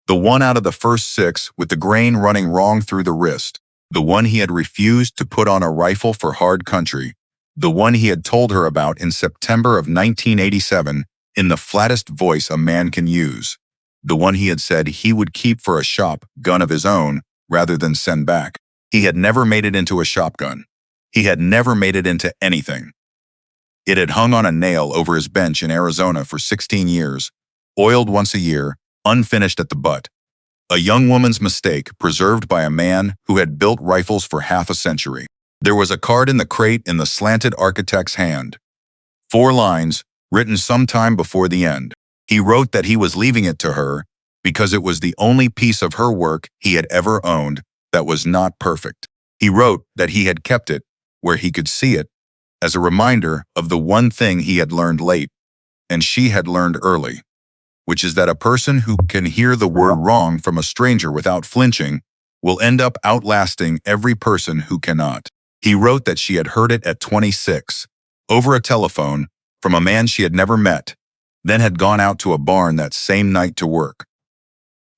The one out of the first 6 with the grain running wrong through the wrist. The one he had refused to put on a rifle for hard country. The one he had told her about in September of 1987 in the flattest voice a man can use. The one he had said he would keep for a shop gun of his own rather than send back. He had never made it into a shotgun. He had never made it into anything. It had hung on a nail over his bench in Arizona for 16 years, oiled once a year, unfinished at the butt. A young woman's mistake preserved by a man who had built rifles for half a century. There was a card in the crate in the slanted architect's hand. 4 lines, written sometime before the end. He wrote that he was leaving it to her because it was the only piece of her work he had ever owned that was not perfect. He wrote that he had kept it where he could see it as a reminder of the one thing he had learned late, and she had learned early, which is that a person who can hear the word wrong from a stranger without flinching will end up outlasting every person who cannot. He wrote that she had heard it at 26, over a telephone, from a man she had never met, then had gone out to a barn that same night to work.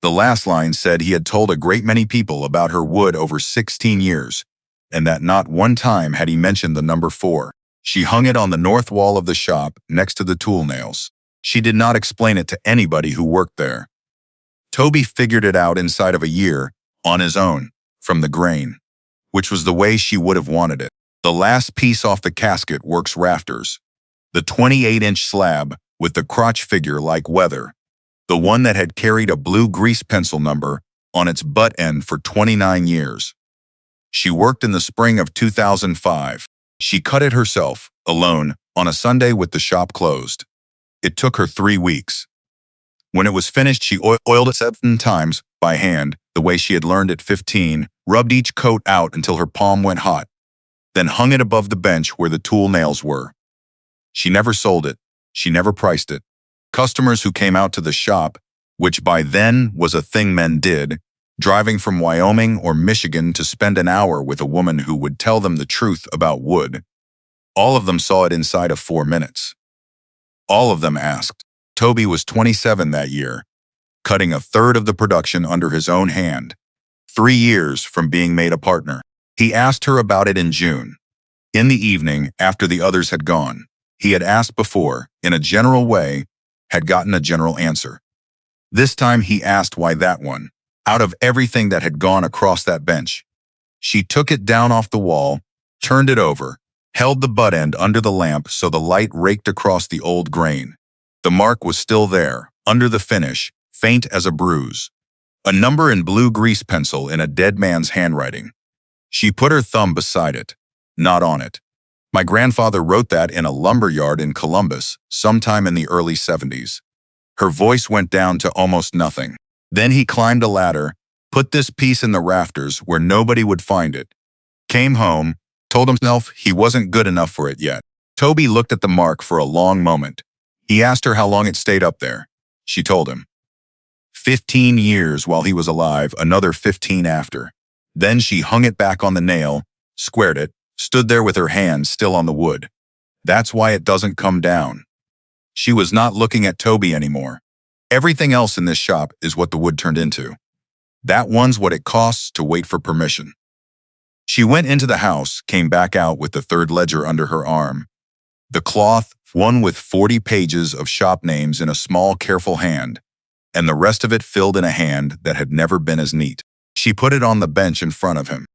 The last line said he had told a great many people about her wood over 16 years, and that not one time had he mentioned the number 4. She hung it on the north wall of the shop next to the tool nails. She did not explain it to anybody who worked there. Toby figured it out inside of a year, on his own, from the grain, which was the way she would have wanted it. The last piece off the casket works rafters. The 28-inch slab, with the crotch figure like weather. The one that had carried a blue grease pencil number on its butt end for 29 years. She worked in the spring of 2005. She cut it herself, alone, on a Sunday with the shop closed. It took her 3 weeks. When it was finished, she oiled it 7 times, by hand, the way she had learned at 15, rubbed each coat out until her palm went hot, then hung it above the bench where the tool nails were. She never sold it. She never priced it. Customers who came out to the shop, which by then was a thing men did, driving from Wyoming or Michigan to spend an hour with a woman who would tell them the truth about wood, all of them saw it inside of 4 minutes. All of them asked. Toby was 27 that year, cutting a third of the production under his own hand, 3 years from being made a partner. He asked her about it in June. In the evening, after the others had gone, he had asked before, in a general way, had gotten a general answer. This time he asked why that one, out of everything that had gone across that bench. She took it down off the wall, turned it over, held the butt end under the lamp so the light raked across the old grain. The mark was still there, under the finish, faint as a bruise. A number in blue grease pencil in a dead man's handwriting. She put her thumb beside it, not on it. My grandfather wrote that in a lumber yard in Columbus, sometime in the early 70s. Her voice went down to almost nothing. Then he climbed a ladder, put this piece in the rafters where nobody would find it, came home, told himself he wasn't good enough for it yet. Toby looked at the mark for a long moment. He asked her how long it stayed up there. She told him. 15 years while he was alive, another 15 after. Then she hung it back on the nail, squared it, stood there with her hand still on the wood. That's why it doesn't come down. She was not looking at Toby anymore. Everything else in this shop is what the wood turned into. That one's what it costs to wait for permission. She went into the house, came back out with the third ledger under her arm. The cloth, one with 40 pages of shop names in a small, careful hand, and the rest of it filled in a hand that had never been as neat. She put it on the bench in front of him.